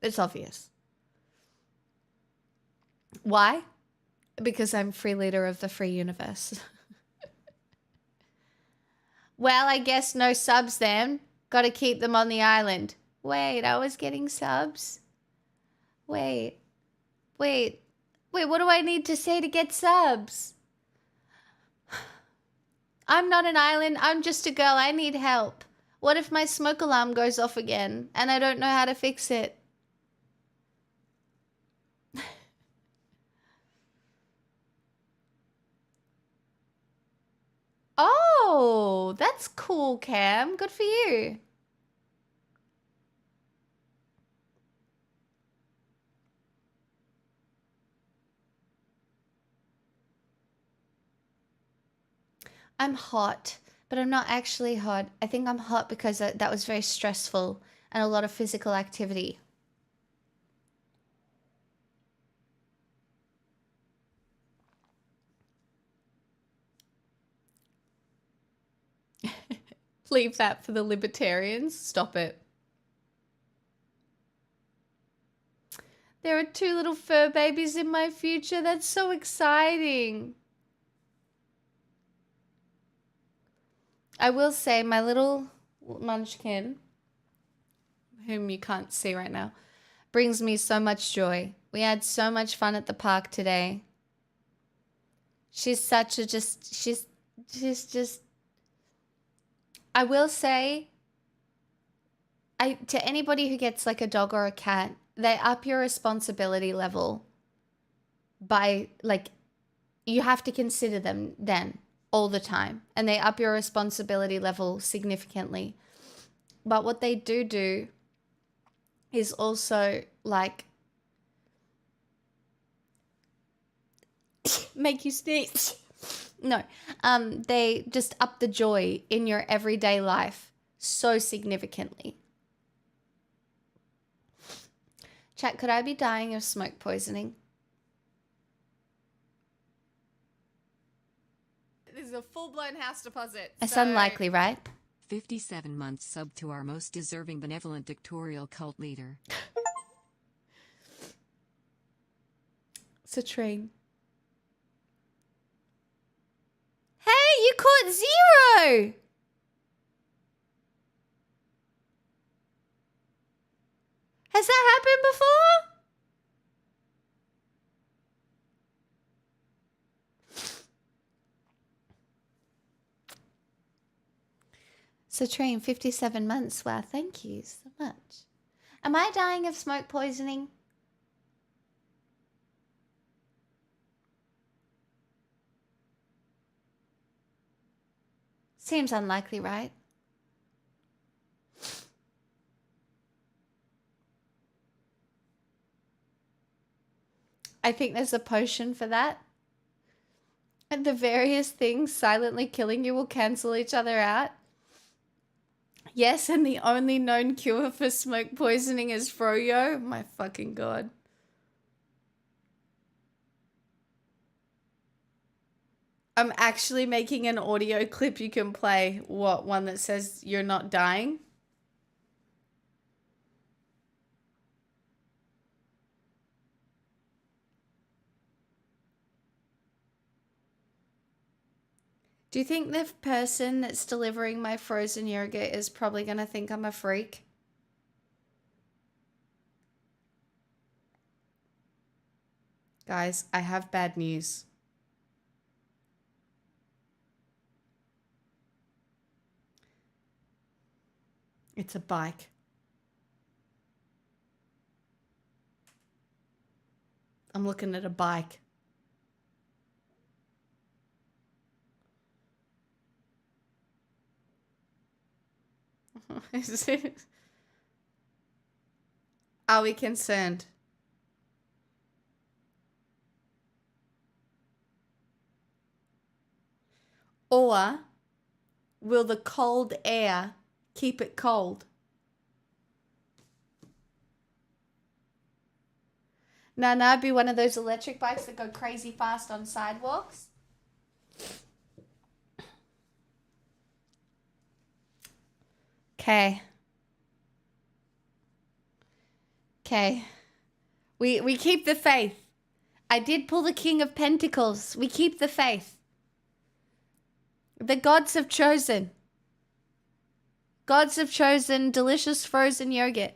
[SPEAKER 1] It's obvious. Why? Because I'm free leader of the free universe. Well, I guess no subs then. Got to keep them on the island. Wait, I was getting subs? Wait, what do I need to say to get subs? I'm not an island. I'm just a girl. I need help. What if my smoke alarm goes off again and I don't know how to fix it? Oh, that's cool, Cam. Good for you. I'm hot, but I'm not actually hot. I think I'm hot because that was very stressful and a lot of physical activity. Leave that for the libertarians. Stop it. There are 2 little fur babies in my future. That's so exciting. I will say my little munchkin, whom you can't see right now, brings me so much joy. We had so much fun at the park today. She's such a she's just I will say, to anybody who gets like a dog or a cat, they up your responsibility level by like, you have to consider them then all the time, and they up your responsibility level significantly. But what they do is also like make you sneeze. No, they just up the joy in your everyday life so significantly. Chat, could I be dying of smoke poisoning? This is a full-blown house deposit. It's unlikely, right?
[SPEAKER 2] 57 months sub to our most deserving benevolent dictatorial cult leader.
[SPEAKER 1] Citrine. Hey, you caught 0! Has that happened before? Citrine, 57 months. Wow, thank you so much. Am I dying of smoke poisoning? Seems unlikely, right? I think there's a potion for that. And the various things silently killing you will cancel each other out. Yes, and the only known cure for smoke poisoning is froyo. My fucking god. I'm actually making an audio clip you can play. What, one that says you're not dying? Do you think the person that's delivering my frozen yogurt is probably going to think I'm a freak? Guys, I have bad news. It's a bike. I'm looking at a bike. Is it? Are we concerned? Or will the cold air keep it cold? Nah, be one of those electric bikes that go crazy fast on sidewalks. Okay. We keep the faith. I did pull the King of Pentacles. We keep the faith. The gods have chosen. Gods have chosen delicious frozen yogurt.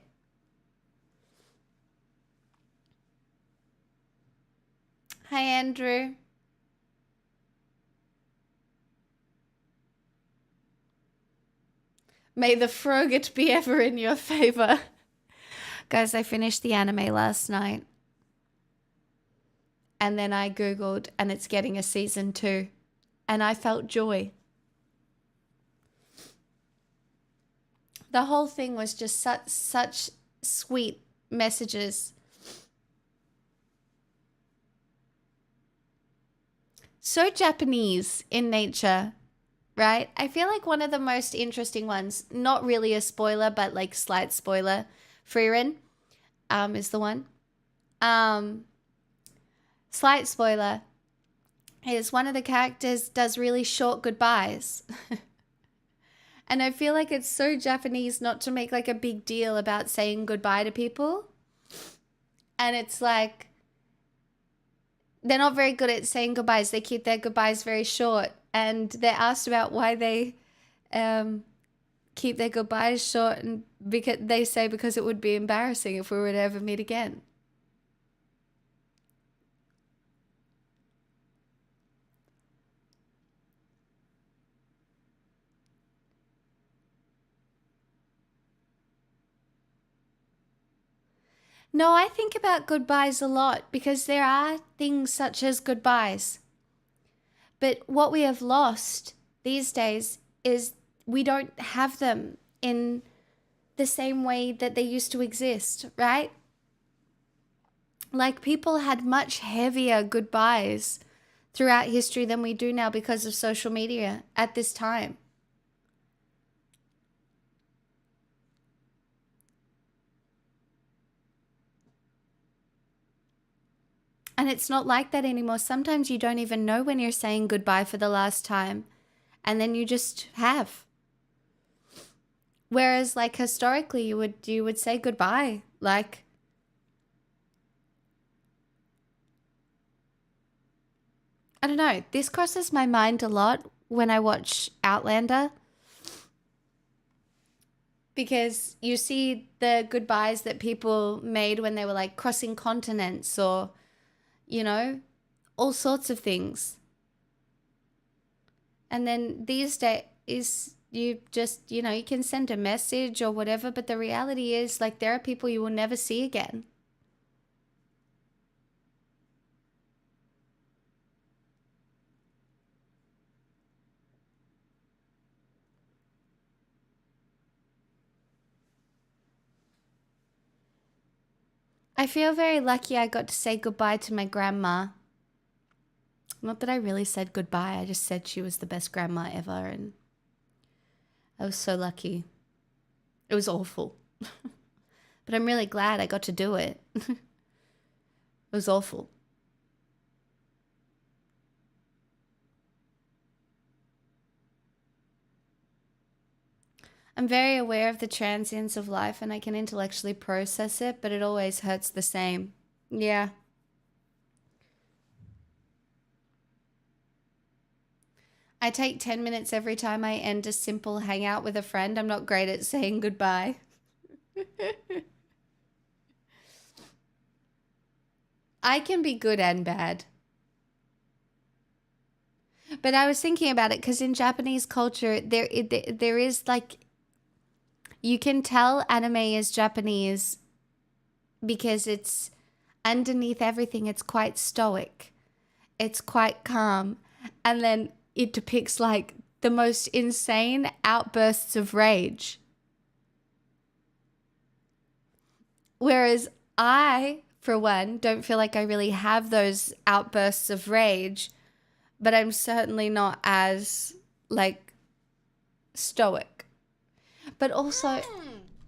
[SPEAKER 1] Hi, Andrew. May the frogate be ever in your favor. Guys, I finished the anime last night. And then I Googled and it's getting a season 2. And I felt joy. The whole thing was just such sweet messages. So Japanese in nature, right? I feel like one of the most interesting ones, not really a spoiler, but like slight spoiler, Frieren is the one. Slight spoiler is one of the characters does really short goodbyes. And I feel like it's so Japanese not to make like a big deal about saying goodbye to people. And it's like, they're not very good at saying goodbyes. They keep their goodbyes very short. And they're asked about why they keep their goodbyes short. And because they say because it would be embarrassing if we were to ever meet again. No, I think about goodbyes a lot because there are things such as goodbyes. But what we have lost these days is we don't have them in the same way that they used to exist, right? Like people had much heavier goodbyes throughout history than we do now because of social media at this time. And it's not like that anymore. Sometimes you don't even know when you're saying goodbye for the last time. And then you just have. Whereas like historically you would say goodbye. Like I don't know. This crosses my mind a lot when I watch Outlander. Because you see the goodbyes that people made when they were like crossing continents or, you know, all sorts of things. And then these days, you just, you know, you can send a message or whatever. But the reality is like there are people you will never see again. I feel very lucky I got to say goodbye to my grandma. Not that I really said goodbye. I just said she was the best grandma ever. And I was so lucky. It was awful. But I'm really glad I got to do it. It was awful. I'm very aware of the transience of life and I can intellectually process it, but it always hurts the same. Yeah. I take 10 minutes every time I end a simple hangout with a friend. I'm not great at saying goodbye. I can be good and bad. But I was thinking about it because in Japanese culture, there is like, you can tell anime is Japanese because it's underneath everything. It's quite stoic. It's quite calm. And then it depicts like the most insane outbursts of rage. Whereas I, for one, don't feel like I really have those outbursts of rage, but I'm certainly not as like stoic. But also,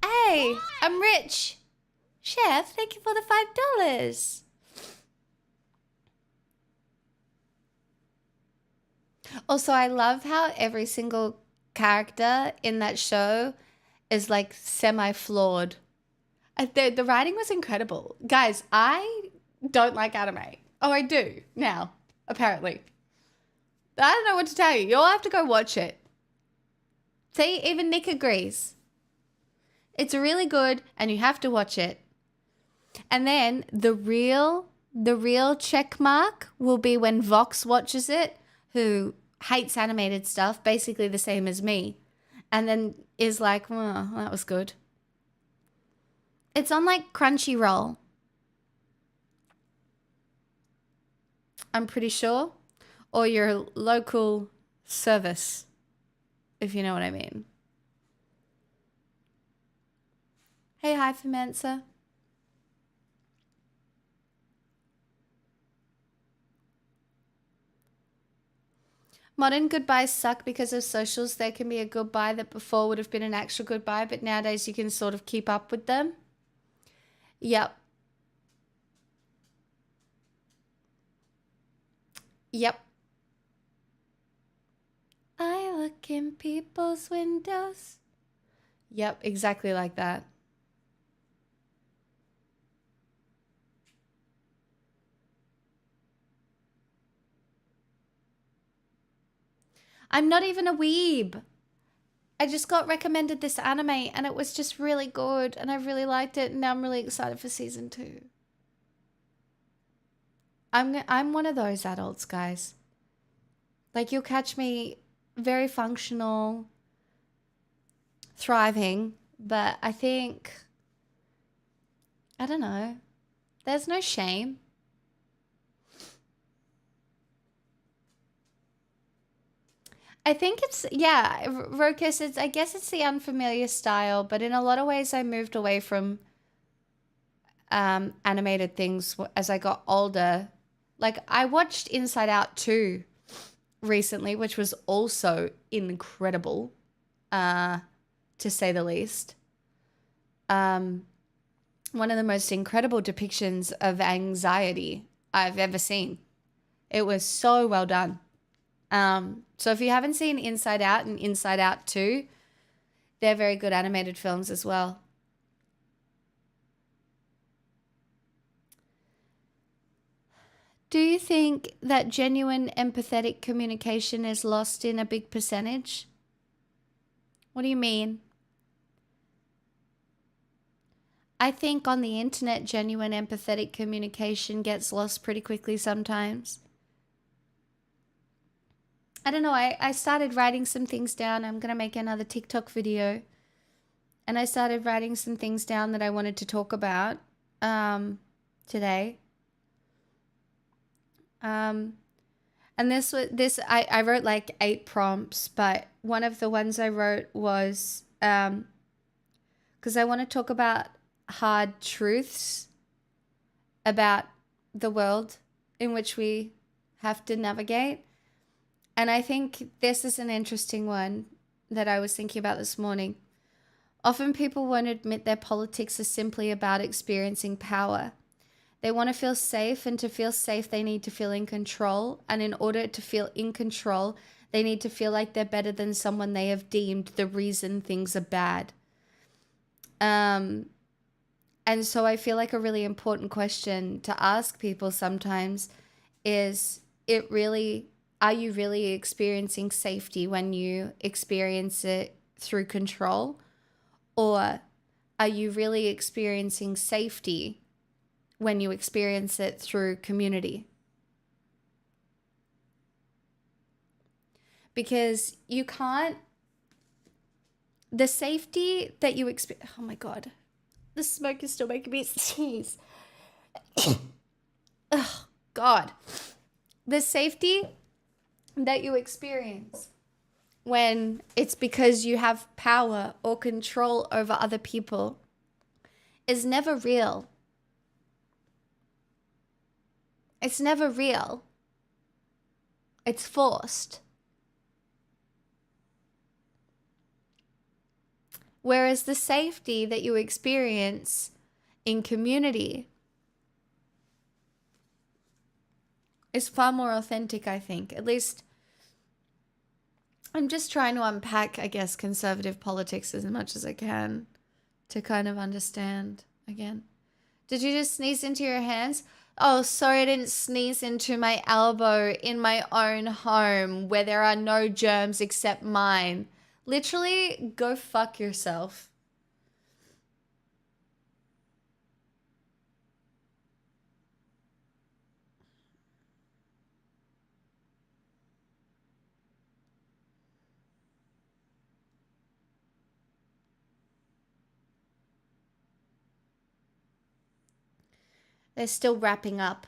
[SPEAKER 1] hey, I'm rich. Chef, thank you for the $5. Also, I love how every single character in that show is like semi-flawed. The writing was incredible. Guys, I don't like anime. Oh, I do now, apparently. I don't know what to tell you. You'll have to go watch it. See, even Nick agrees. It's really good and you have to watch it. And then the real check mark will be when Vox watches it, who hates animated stuff, basically the same as me, and then is like, oh, that was good. It's on like Crunchyroll, I'm pretty sure, or your local service, if you know what I mean. Hey, hi, Fermenza. Modern goodbyes suck because of socials. There can be a goodbye that before would have been an actual goodbye, but nowadays you can sort of keep up with them. Yep. Yep. I look in people's windows. Yep, exactly like that. I'm not even a weeb. I just got recommended this anime and it was just really good and I really liked it and now I'm really excited for season 2. I'm one of those adults, guys. Like, you'll catch me very functional, thriving, but I think, I don't know, there's no shame. I think it's, yeah, Rokus, I guess it's the unfamiliar style, but in a lot of ways I moved away from animated things as I got older. Like, I watched Inside Out 2 recently, which was also incredible, to say the least. One of the most incredible depictions of anxiety I've ever seen. It was so well done. So if you haven't seen Inside Out and Inside Out 2, they're very good animated films as well. Do you think that genuine empathetic communication is lost in a big percentage? What do you mean? I think on the internet, genuine empathetic communication gets lost pretty quickly sometimes. I don't know, I started writing some things down. I'm going to make another TikTok video. And I started writing some things down that I wanted to talk about today. And I wrote like 8 prompts, but one of the ones I wrote was because I want to talk about hard truths about the world in which we have to navigate. And I think this is an interesting one that I was thinking about this morning. Often people won't admit their politics are simply about experiencing power. They want to feel safe, and to feel safe, they need to feel in control. And in order to feel in control, they need to feel like they're better than someone they have deemed the reason things are bad. And so I feel like a really important question to ask people sometimes is, are you really experiencing safety when you experience it through control? Or are you really experiencing safety when you experience it through community? Because you can't, the safety that you experience, oh my God, the smoke is still making me sneeze. Oh God. The safety that you experience when it's because you have power or control over other people is never real. It's never real. It's forced. Whereas the safety that you experience in community is far more authentic, I think. At least I'm just trying to unpack, I guess, conservative politics as much as I can to kind of understand again. Did you just sneeze into your hands? Oh, sorry, I didn't sneeze into my elbow in my own home where there are no germs except mine. Literally, go fuck yourself. They're still wrapping up.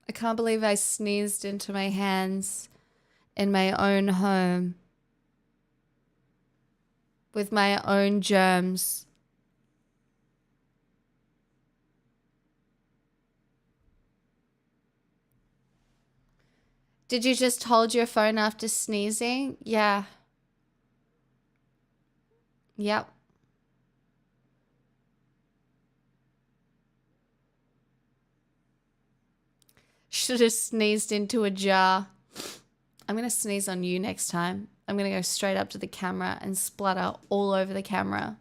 [SPEAKER 1] I can't believe I sneezed into my hands in my own home with my own germs. Did you just hold your phone after sneezing? Yeah. Yep. Should have sneezed into a jar. I'm going to sneeze on you next time. I'm going to go straight up to the camera and splutter all over the camera.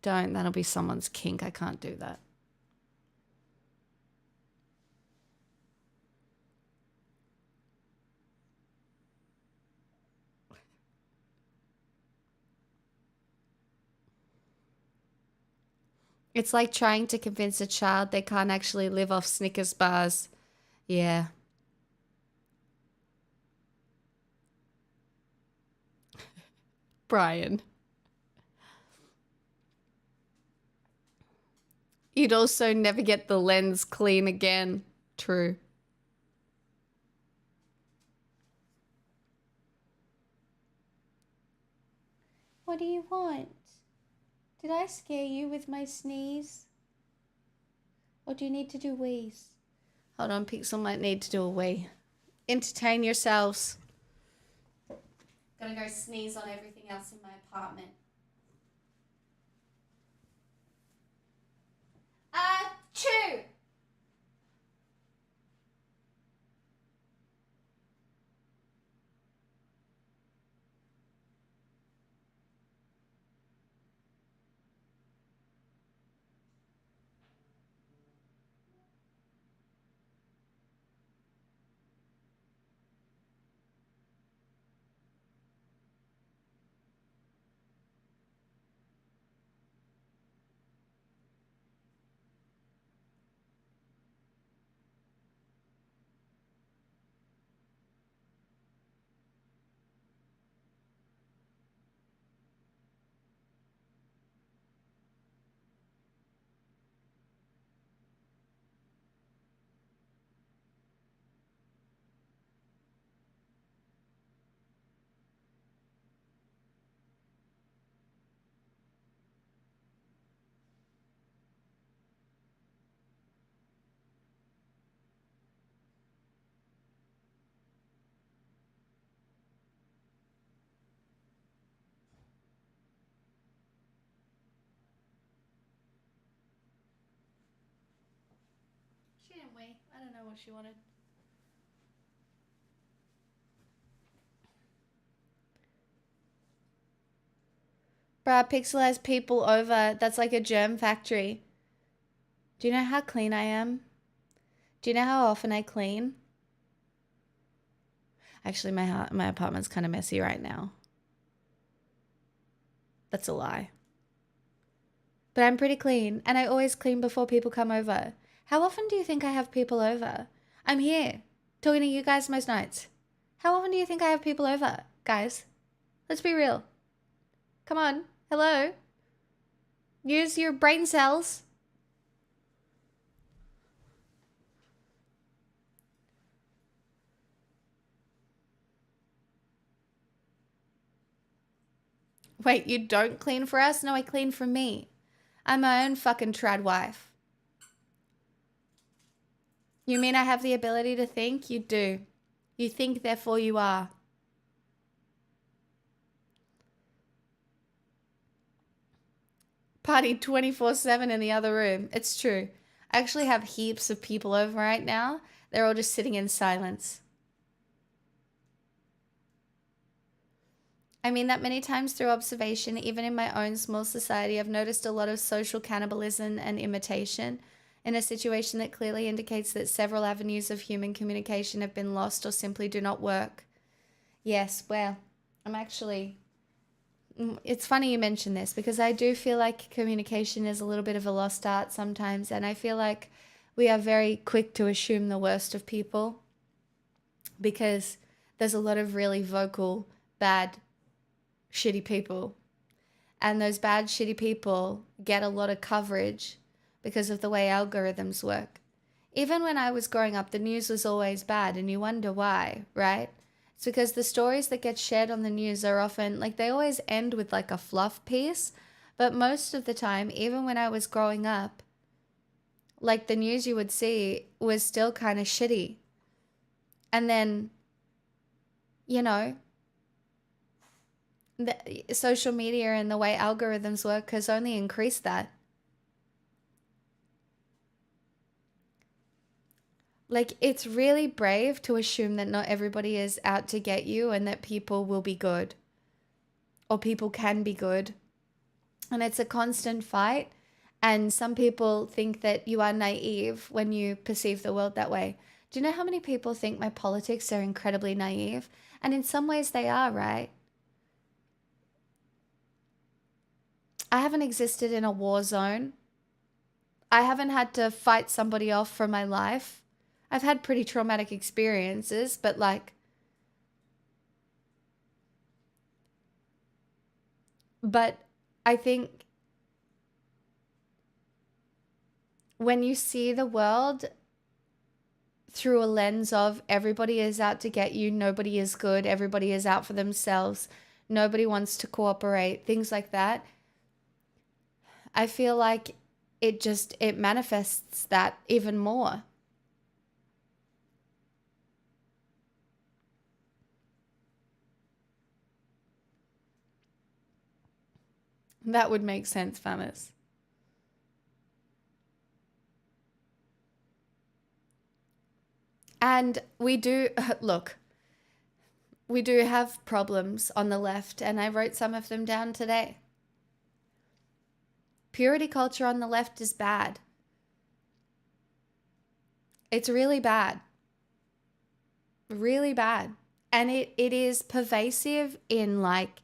[SPEAKER 1] Don't. That'll be someone's kink. I can't do that. It's like trying to convince a child they can't actually live off Snickers bars. Yeah. Brian. You'd also never get the lens clean again. True. What do you want? Did I scare you with my sneeze? Or do you need to do wheeze? Hold on, Pixel might need to do a wee. Entertain yourselves. Gonna go sneeze on everything else in my apartment. Achoo! She didn't wee. I don't know what she wanted. Bruh, Pixel has people over. That's like a germ factory. Do you know how clean I am? Do you know how often I clean? Actually, my apartment's kind of messy right now. That's a lie. But I'm pretty clean, and I always clean before people come over. How often do you think I have people over? I'm here, talking to you guys most nights. How often do you think I have people over, guys? Let's be real. Come on, hello? Use your brain cells. Wait, you don't clean for us? No, I clean for me. I'm my own fucking trad wife. You mean I have the ability to think? You do. You think, therefore you are. Party 24/7 in the other room. It's true. I actually have heaps of people over right now. They're all just sitting in silence. I mean that many times through observation, even in my own small society, I've noticed a lot of social cannibalism and imitation in a situation that clearly indicates that several avenues of human communication have been lost or simply do not work. Yes, well, it's funny you mention this because I do feel like communication is a little bit of a lost art sometimes, and I feel like we are very quick to assume the worst of people because there's a lot of really vocal, bad, shitty people. And those bad, shitty people get a lot of coverage because of the way algorithms work. Even when I was growing up, the news was always bad, and you wonder why, right? It's because the stories that get shared on the news are often, like, they always end with like a fluff piece. But most of the time, even when I was growing up, like, the news you would see was still kind of shitty. And then, you know, the social media and the way algorithms work has only increased that. Like, it's really brave to assume that not everybody is out to get you and that people will be good or people can be good. And it's a constant fight. And some people think that you are naive when you perceive the world that way. Do you know how many people think my politics are incredibly naive? And in some ways they are, right? I haven't existed in a war zone. I haven't had to fight somebody off for my life. I've had pretty traumatic experiences, but I think when you see the world through a lens of everybody is out to get you, nobody is good, everybody is out for themselves, nobody wants to cooperate, things like that, I feel like it manifests that even more. That would make sense, Famas. And we do, look, we do have problems on the left, and I wrote some of them down today. Purity culture on the left is bad. It's really bad. Really bad. And it is pervasive in like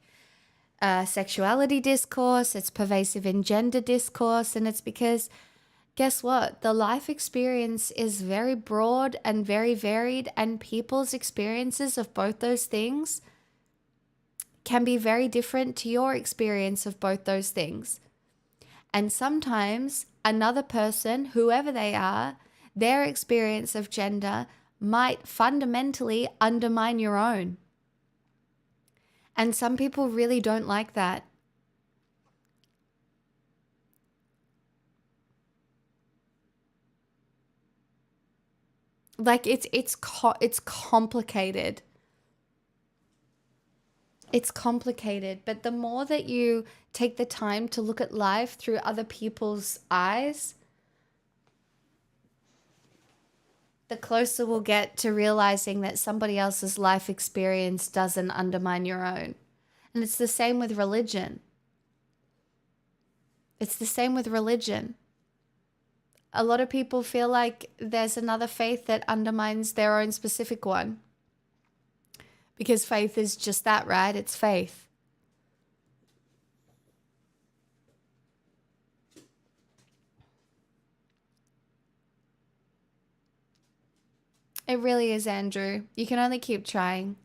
[SPEAKER 1] sexuality discourse, it's pervasive in gender discourse, and it's because guess what? The life experience is very broad and very varied, and people's experiences of both those things can be very different to your experience of both those things. And sometimes another person, whoever they are, their experience of gender might fundamentally undermine your own. And some people really don't like that. Like it's complicated. It's complicated, but the more that you take the time to look at life through other people's eyes, the closer we'll get to realizing that somebody else's life experience doesn't undermine your own. And it's the same with religion. It's the same with religion. A lot of people feel like there's another faith that undermines their own specific one. Because faith is just that, right? It's faith. It really is, Andrew. You can only keep trying.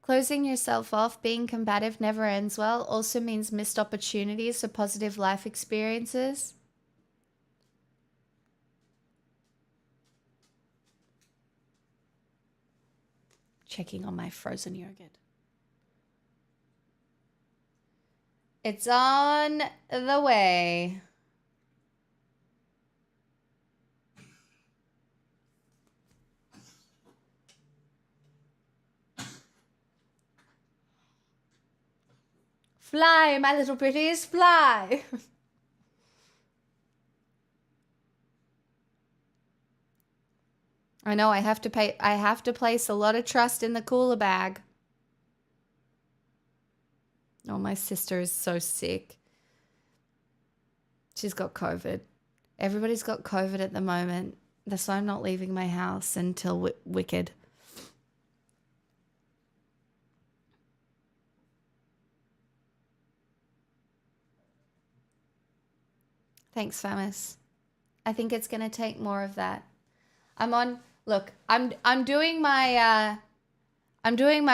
[SPEAKER 1] Closing yourself off, being combative never ends well, also means missed opportunities for positive life experiences. Checking on my frozen yogurt. It's on the way. Fly, my little pretties, fly. I know I have to place a lot of trust in the cooler bag. Oh, my sister is so sick. She's got COVID. Everybody's got COVID at the moment. That's why I'm not leaving my house until Wicked. Thanks, Famis. I think it's going to take more of that. I'm doing my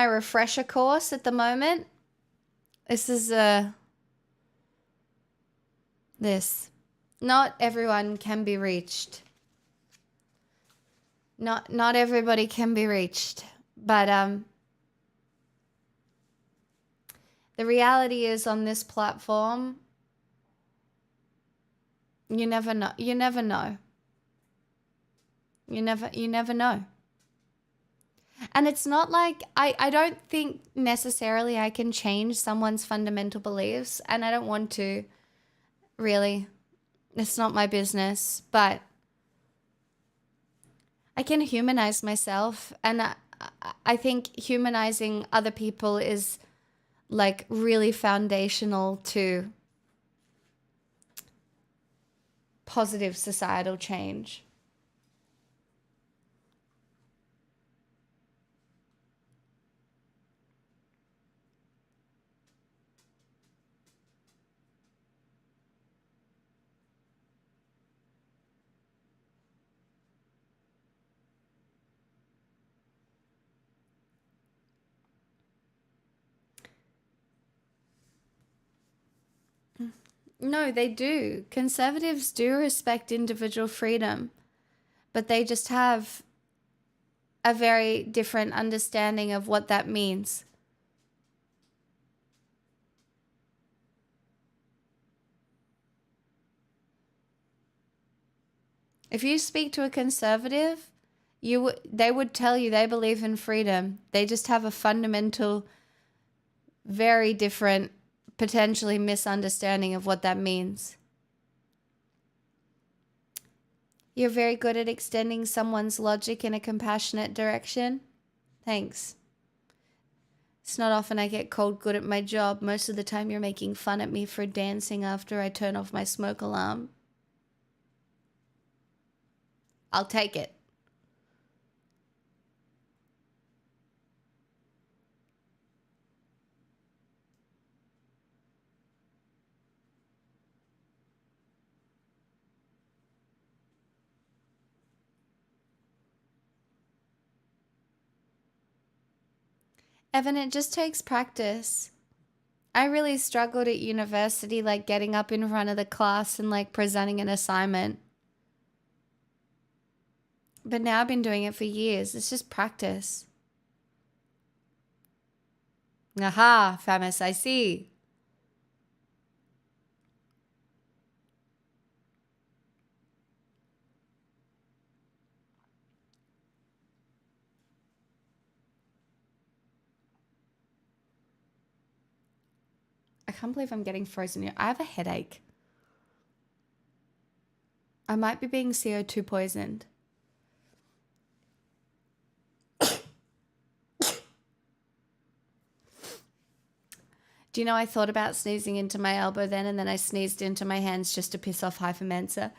[SPEAKER 1] refresher course at the moment. This is this. Not everyone can be reached. Not everybody can be reached, but the reality is on this platform, you never know. You never know. You never know. And it's not like I don't think necessarily I can change someone's fundamental beliefs, and I don't want to, really. It's not my business, but I can humanize myself, and I think humanizing other people is like really foundational to positive societal change. No, they do. Conservatives do respect individual freedom, but they just have a very different understanding of what that means. If you speak to a conservative, they would tell you they believe in freedom. They just have a fundamental, very different, potentially misunderstanding of what that means. You're very good at extending someone's logic in a compassionate direction. Thanks. It's not often I get called good at my job. Most of the time you're making fun at me for dancing after I turn off my smoke alarm. I'll take it. Evan, it just takes practice. I really struggled at university, like getting up in front of the class and like presenting an assignment. But now I've been doing it for years. It's just practice. Aha, Famis, I see. I can't believe I'm getting frozen here. I have a headache. I might be being CO2 poisoned. Do you know I thought about sneezing into my elbow then, and then I sneezed into my hands just to piss off Hypermensa.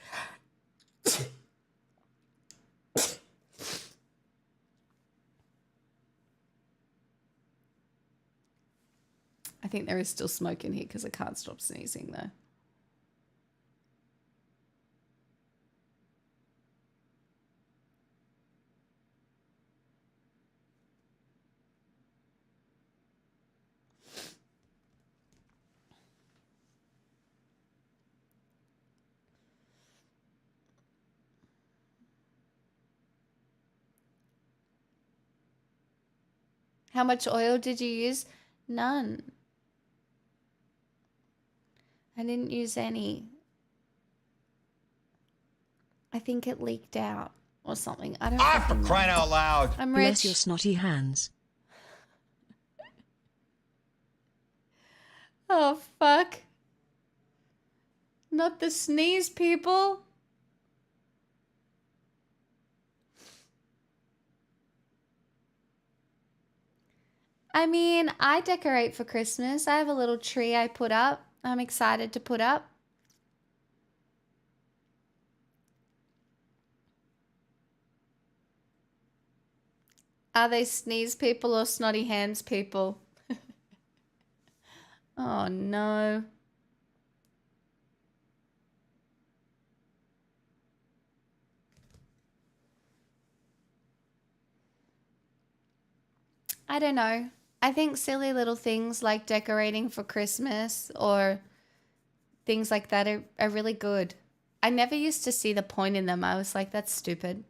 [SPEAKER 1] I think there is still smoke in here because I can't stop sneezing though. How much oil did you use? None. I didn't use any. I think it leaked out or something. I don't
[SPEAKER 4] Ah, for
[SPEAKER 1] fucking know.
[SPEAKER 4] crying out loud.
[SPEAKER 1] I'm
[SPEAKER 2] Bless your
[SPEAKER 1] rich.
[SPEAKER 2] snotty hands.
[SPEAKER 1] Oh, fuck. Not the sneeze, people. I mean, I decorate for Christmas. I have a little tree I put up. I'm excited to put up. Are they sneeze people or snotty hands people? Oh, no. I don't know. I think silly little things like decorating for Christmas or things like that are really good. I never used to see the point in them. I was like, that's stupid.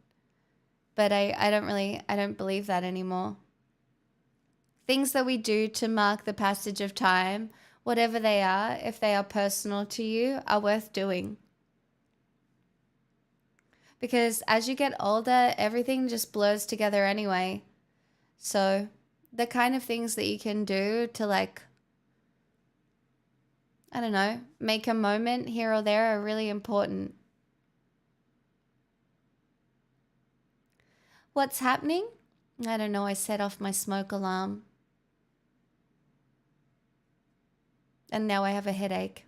[SPEAKER 1] But I don't believe that anymore. Things that we do to mark the passage of time, whatever they are, if they are personal to you, are worth doing. Because as you get older, everything just blurs together anyway. So the kind of things that you can do to, like, I don't know, make a moment here or there are really important. What's happening? I don't know. I set off my smoke alarm. And now I have a headache.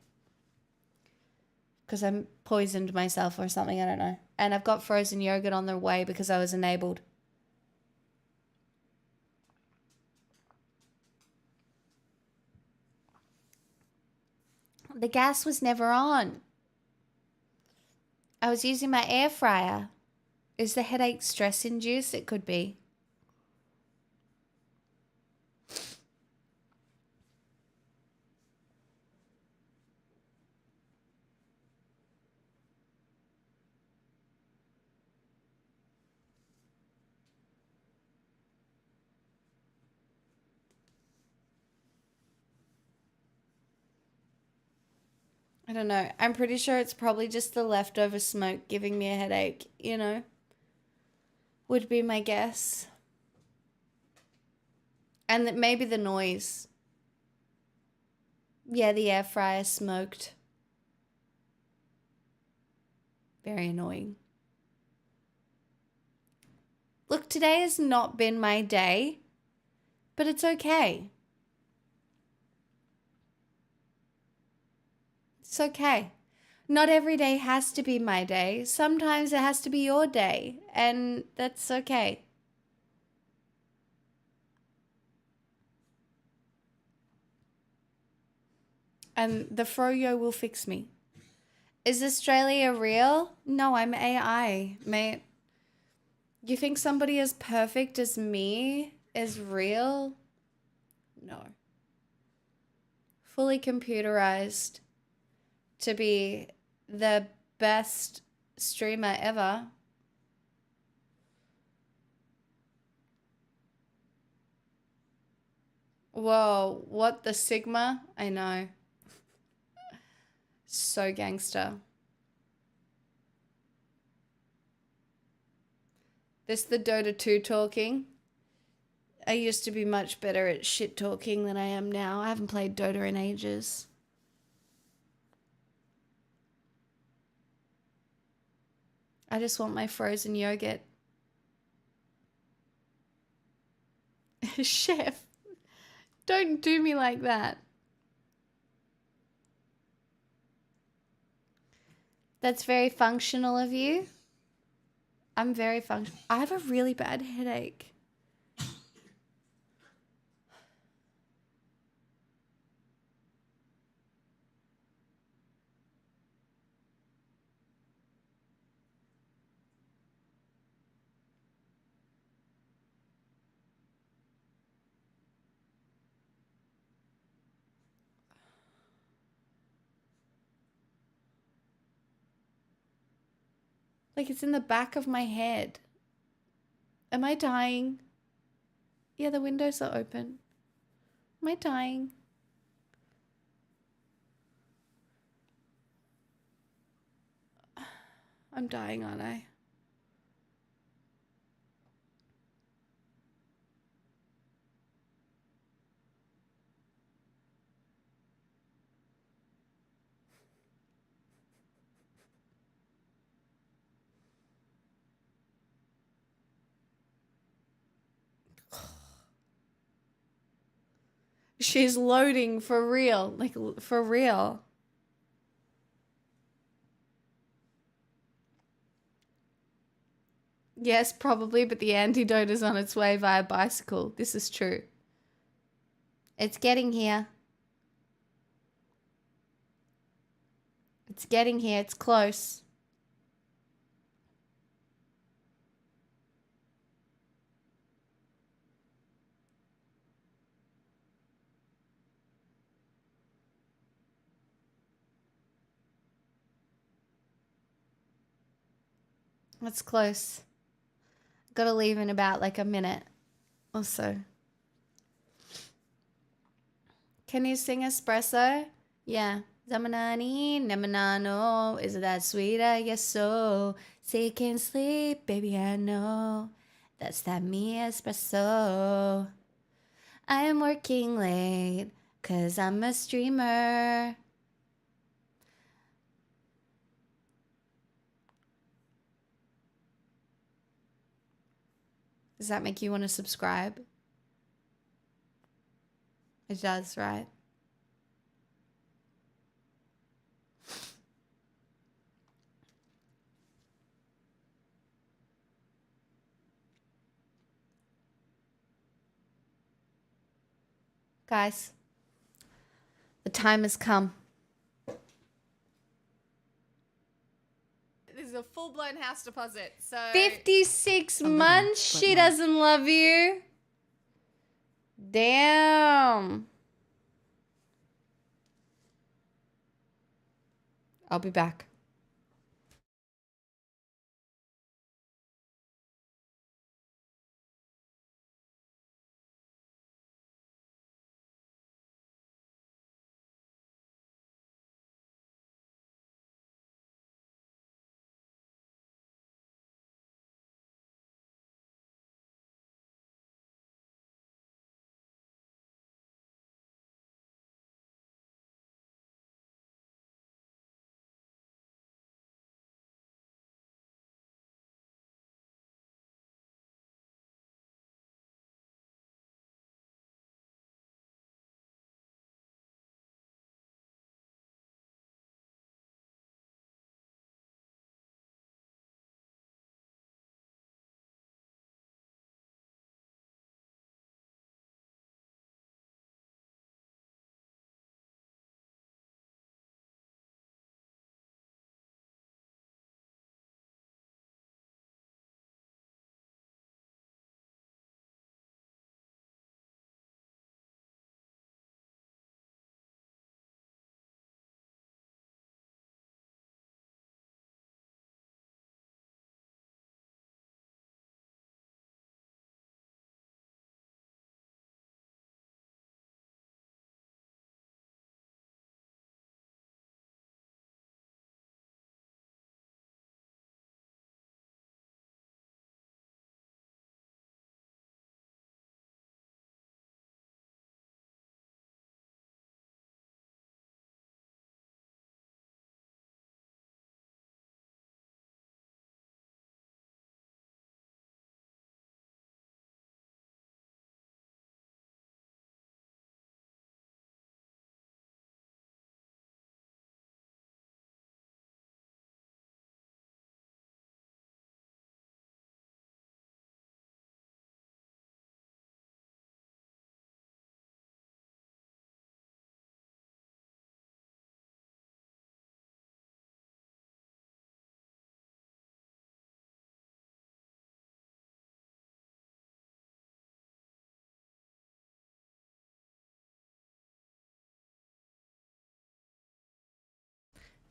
[SPEAKER 1] Because I poisoned myself or something. I don't know. And I've got frozen yogurt on the way because I was enabled. The gas was never on. I was using my air fryer. Is the headache stress induced? It could be. I don't know. I'm pretty sure it's probably just the leftover smoke giving me a headache, you know? Would be my guess. And that maybe the noise. Yeah, the air fryer smoked. Very annoying. Look, today has not been my day, but it's okay. It's okay. Not every day has to be my day. Sometimes it has to be your day, and that's okay. And the froyo will fix me. Is Australia real? No, I'm AI, mate. You think somebody as perfect as me is real? No. Fully computerized to be the best streamer ever. Whoa, what the Sigma? I know. So gangster. This the Dota 2 talking. I used to be much better at shit talking than I am now. I haven't played Dota in ages. I just want my frozen yogurt. Chef, don't do me like that. That's very functional of you. I'm very functional. I have a really bad headache. Like it's in the back of my head. Am I dying? Yeah, the windows are open. Am I dying? I'm dying, aren't I? She's loading for real. Like, for real. Yes, probably, but the antidote is on its way via bicycle. This is true. It's getting here. It's getting here. It's close. It's close. Gotta leave in about like a minute or so. Can you sing espresso? Yeah. Zamanani, nemanano. Is it that sweet? I guess so. Say you can't sleep, baby, I know. That's that me espresso. I am working late, 'cause I'm a streamer. Does that make you want to subscribe? It does, right? Guys, the time has come.
[SPEAKER 3] This is a full-blown house deposit, so...
[SPEAKER 1] 56
[SPEAKER 2] little,
[SPEAKER 1] months
[SPEAKER 2] but
[SPEAKER 1] she
[SPEAKER 2] not.
[SPEAKER 1] doesn't love you. Damn. I'll be back.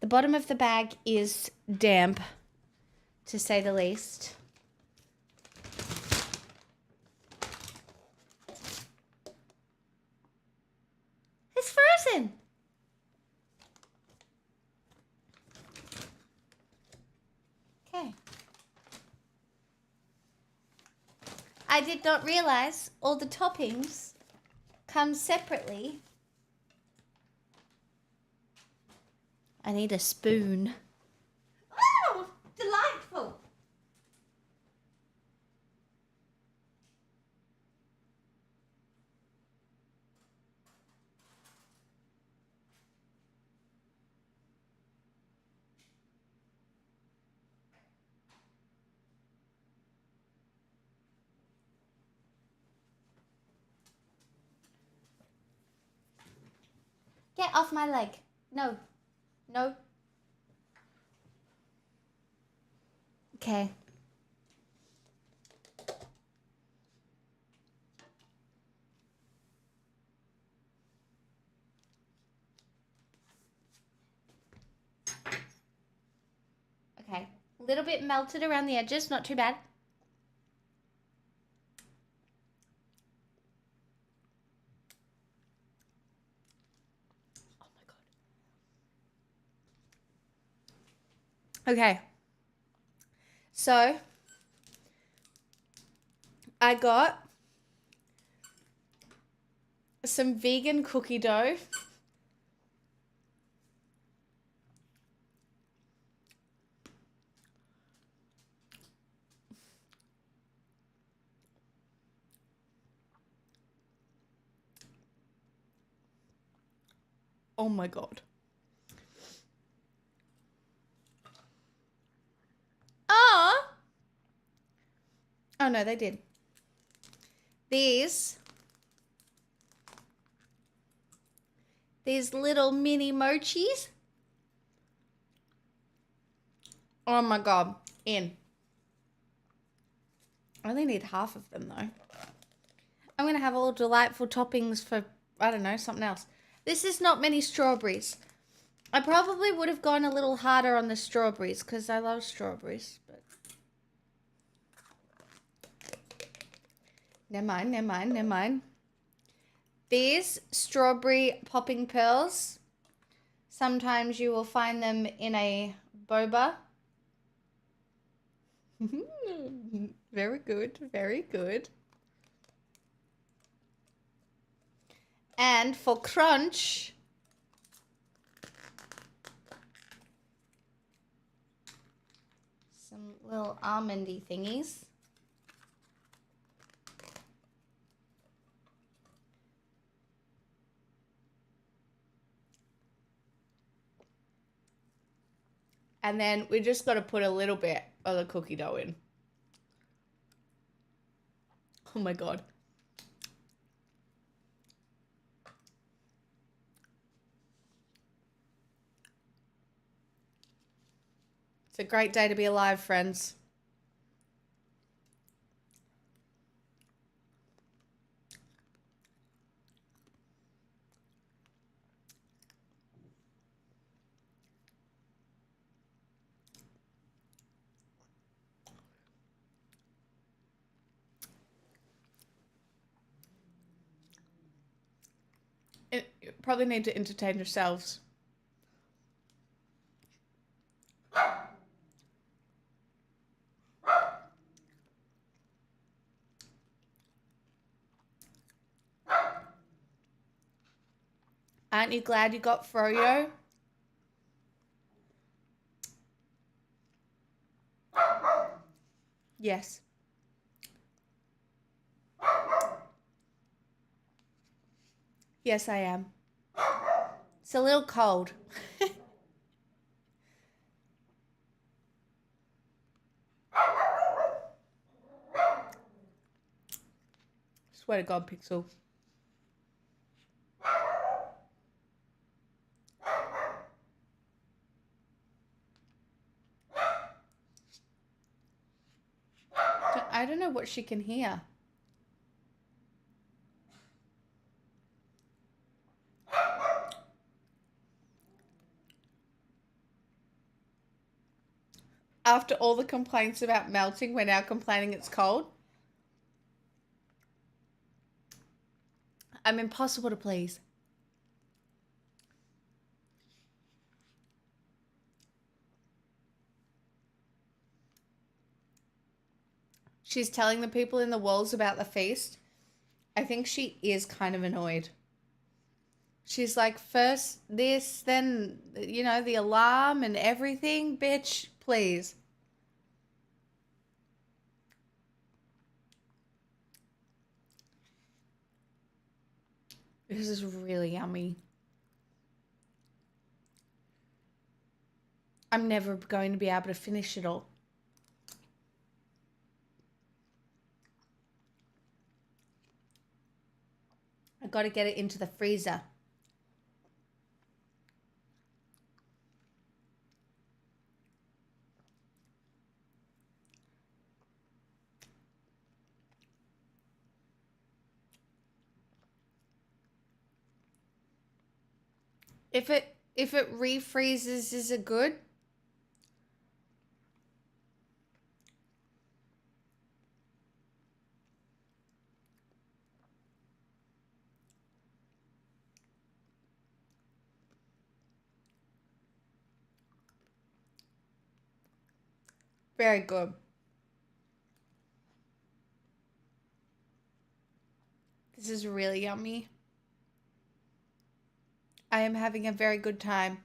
[SPEAKER 1] The bottom of the bag is damp, to say the least. listen. Okay. I did not realize all the toppings come separately. I need a spoon. Oh, delightful. Get off my leg. No. No. Okay. Okay. A little bit melted around the edges, not too bad. Oh my god. Okay. So, I got some vegan cookie dough. Oh my god. Oh! Oh no, they did. These little mini mochis. Oh my god. In. I only need half of them though. I'm going to have all delightful toppings for, I don't know, something else. This is not many strawberries. I probably would have gone a little harder on the strawberries because I love strawberries. But never mind, never mind, never mind. These strawberry popping pearls, sometimes you will find them in a boba. Very good, very good. And for crunch, some little almondy thingies. And then we just got to put a little bit of the cookie dough in. Oh my god. It's a great day to be alive, friends. You probably need to entertain yourselves. Aren't you glad you got froyo? Yes. Yes, I am. It's a little cold. Swear to God, Pixel. I don't know what she can hear. After all the complaints about melting, we're now complaining it's cold. I'm impossible to please. she's telling the people in the walls about the feast, I think she is kind of annoyed. She's like, first this, then, the alarm and everything. Bitch, please. This is really yummy. I'm never going to be able to finish it all. I got to get it into the freezer. If it refreezes, is it good? Very good. This is really yummy. I am having a very good time.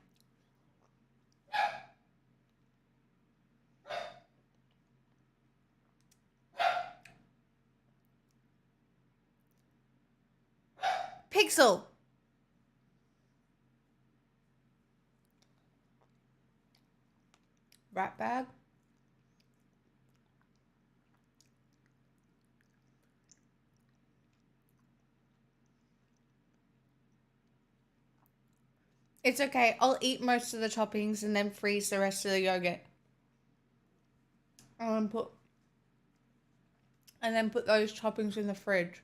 [SPEAKER 1] Pixel. Rat bag. It's okay. I'll eat most of the toppings and then freeze the rest of the yogurt. And then put those toppings in the fridge.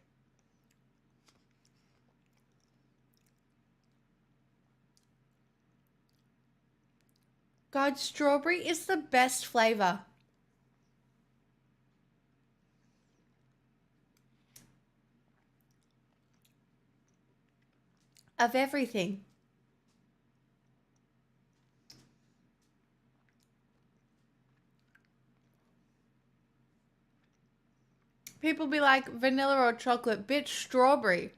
[SPEAKER 1] God, strawberry is the best flavor of everything. People be like, vanilla or chocolate. Bitch, strawberry.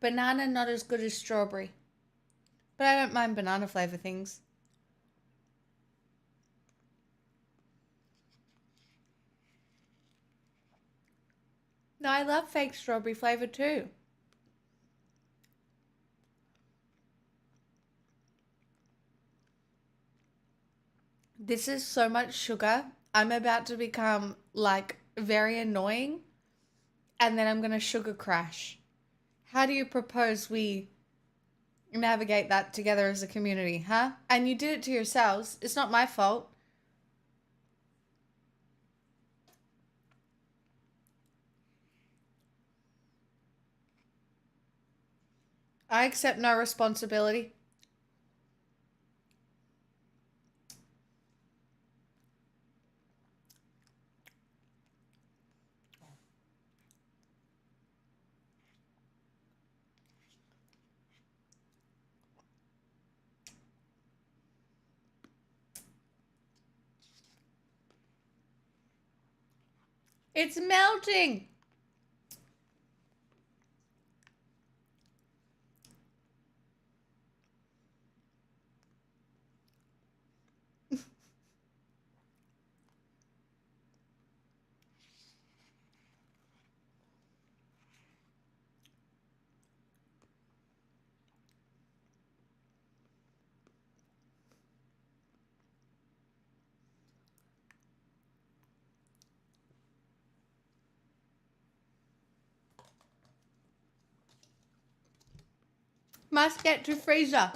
[SPEAKER 1] Banana, not as good as strawberry. But I don't mind banana flavor things. No, I love fake strawberry flavor too. This is so much sugar. I'm about to become like very annoying and then I'm going to sugar crash. How do you propose we navigate that together as a community, huh? And you did it to yourselves. It's not my fault. I accept no responsibility. It's melting. Must get to freezer.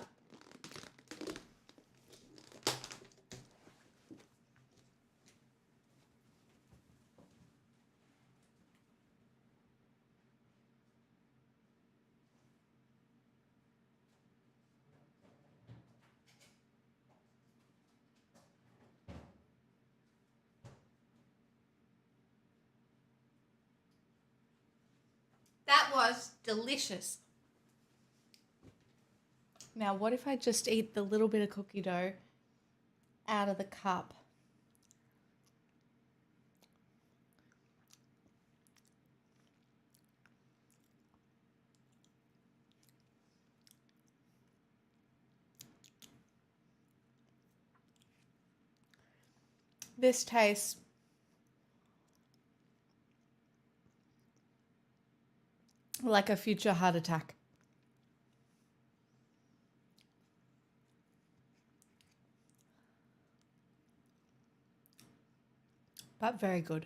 [SPEAKER 1] was delicious. Now, what if I just eat the little bit of cookie dough out of the cup? This tastes like a future heart attack. But very good.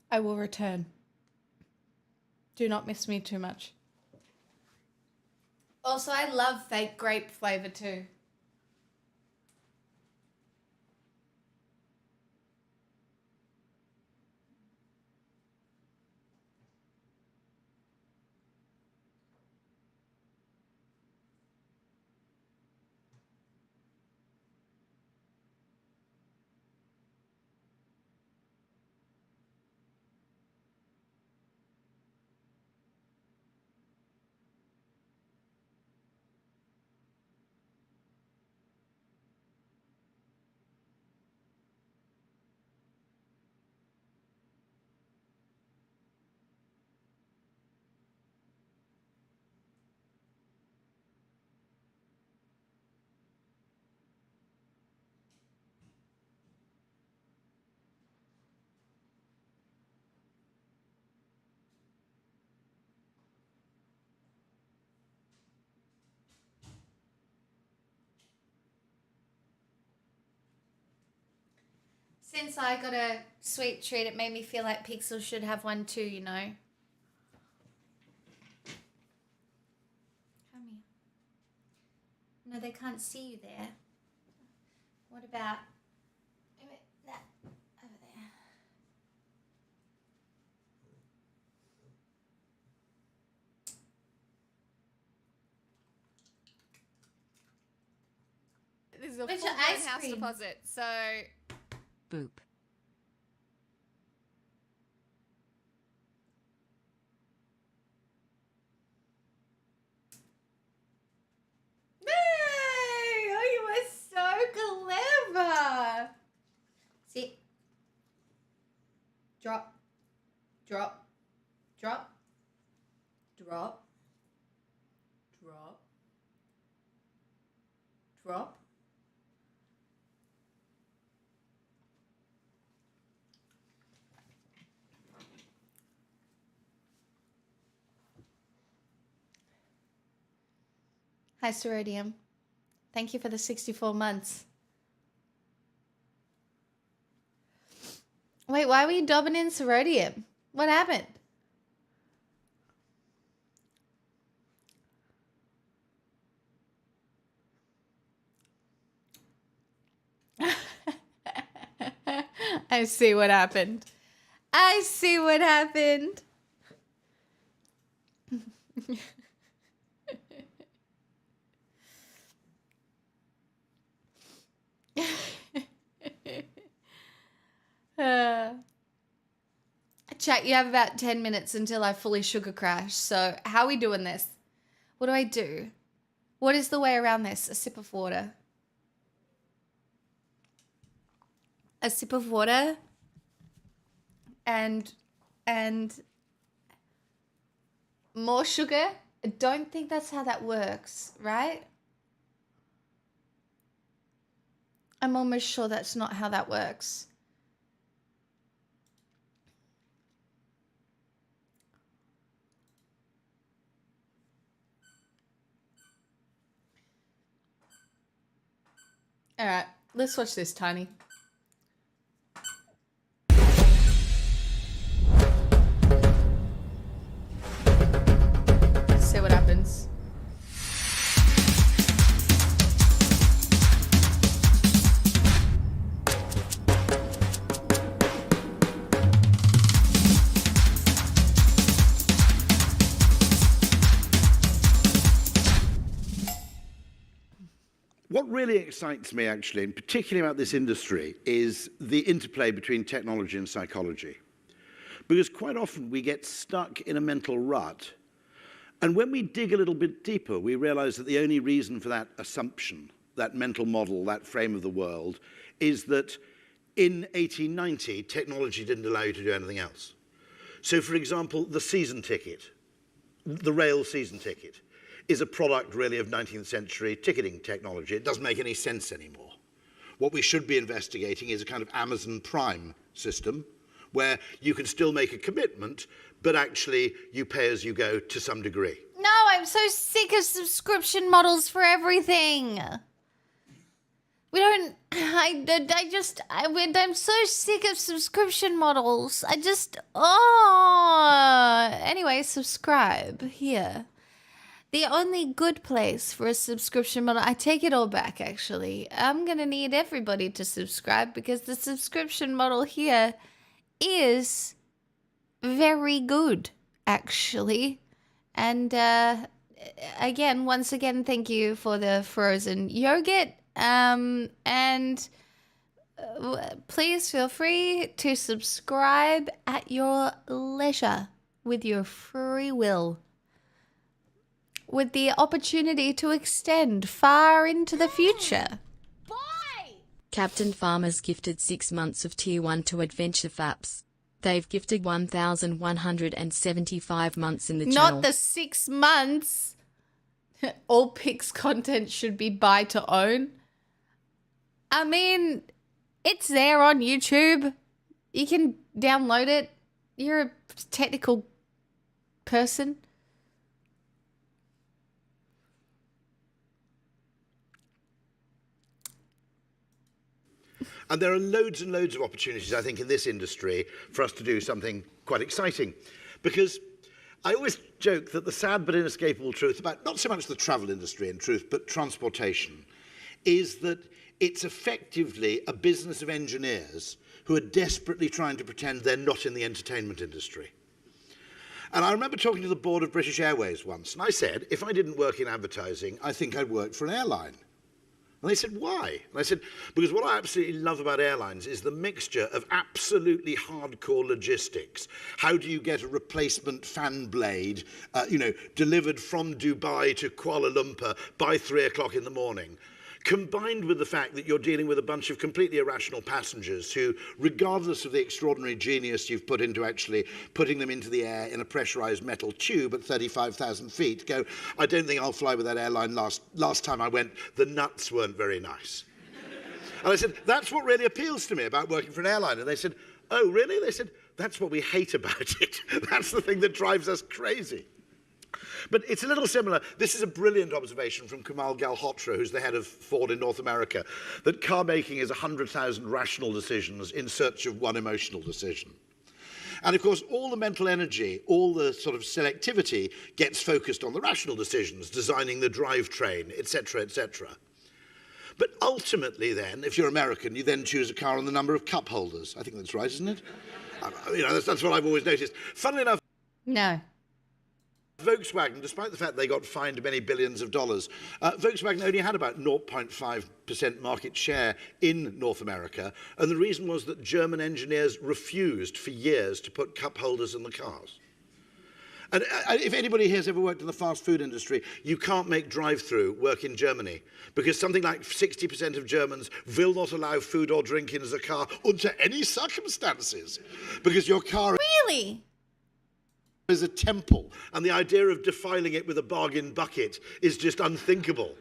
[SPEAKER 1] I will return. Do not miss me too much. Also, I love fake grape flavor too. Since I got a sweet treat, it made me feel like Pixel should have one too, you know. Come here. No, they can't see you there. What about that over there?
[SPEAKER 3] This is a
[SPEAKER 1] Where's your
[SPEAKER 3] full-blown
[SPEAKER 1] ice
[SPEAKER 3] house
[SPEAKER 1] cream?
[SPEAKER 3] deposit, so...
[SPEAKER 2] Boop.
[SPEAKER 1] Hey! Oh, you were so clever! See? Drop. Drop. Drop. Drop. Drop. Drop. Hi, Sorodium. Thank you for the 64 months. Wait, why were you dobbing in Sorodium? What happened? I see what happened. I see what happened. Chat, you have about 10 minutes until I fully sugar crash. So how are we doing this? What do I do? What is the way around this? A sip of water. A sip of water and more sugar? I don't think that's how that works, right? I'm almost sure that's not how that works. All right, let's watch this, Tiny. Let's see what happens.
[SPEAKER 4] What really excites me, actually, and particularly about this industry, is the interplay between technology and psychology. Because quite often we get stuck in a mental rut. And when we dig a little bit deeper, we realize that the only reason for that assumption, that mental model, that frame of the world, is that in 1890, technology didn't allow you to do anything else. So, for example, the season ticket, the rail season ticket, is a product really of 19th century ticketing technology. It doesn't make any sense anymore. What we should be investigating is a kind of Amazon Prime system, where you can still make a commitment, but actually you pay as you go to some degree.
[SPEAKER 1] No, I'm so sick of subscription models for everything. We don't, I'm so sick of subscription models. Anyway, subscribe here. The only good place for a subscription model, I take it all back actually. I'm going to need everybody to subscribe because the subscription model here is very good, actually. And once again, thank you for the frozen yogurt. Please feel free to subscribe at your leisure with your free will, with the opportunity to extend far into the future.
[SPEAKER 2] Captain Farmer's gifted 6 months of Tier 1 to Adventure Faps. They've gifted 1,175 months in the channel.
[SPEAKER 1] Not the 6 months. All Pix content should be buy to own. I mean, it's there on YouTube. You can download it. You're a technical person.
[SPEAKER 4] And there are loads and loads of opportunities, I think, in this industry for us to do something quite exciting. Because I always joke that the sad but inescapable truth about not so much the travel industry in truth, but transportation, is that it's effectively a business of engineers who are desperately trying to pretend they're not in the entertainment industry. And I remember talking to the board of British Airways once, and I said, if I didn't work in advertising, I think I'd work for an airline. And they said, why? And I said, because what I absolutely love about airlines is the mixture of absolutely hardcore logistics. How do you get a replacement fan blade, delivered from Dubai to Kuala Lumpur by 3 o'clock in the morning? Combined with the fact that you're dealing with a bunch of completely irrational passengers who, regardless of the extraordinary genius you've put into actually putting them into the air in a pressurized metal tube at 35,000 feet, go, I don't think I'll fly with that airline. Last time I went, the nuts weren't very nice. And I said, that's what really appeals to me about working for an airline. And they said, oh, really? They said, that's what we hate about it. That's the thing that drives us crazy. But it's a little similar. This is a brilliant observation from Kumal Galhotra, who's the head of Ford in North America, that car making is 100,000 rational decisions in search of one emotional decision. And of course, all the mental energy, all the sort of selectivity gets focused on the rational decisions, designing the drivetrain, etc., etc. But ultimately then, if you're American, you then choose a car on the number of cup holders. I think that's right, isn't it? That's what I've always noticed. Funnily enough,
[SPEAKER 1] No.
[SPEAKER 4] Volkswagen, despite the fact they got fined many billions of dollars, Volkswagen only had about 0.5% market share in North America, and the reason was that German engineers refused for years to put cup holders in the cars. And if anybody here has ever worked in the fast food industry, you can't make drive-through work in Germany because something like 60% of Germans will not allow food or drink in as a car under any circumstances because your car
[SPEAKER 1] Really?
[SPEAKER 4] is a temple, and the idea of defiling it with a bargain bucket is just unthinkable.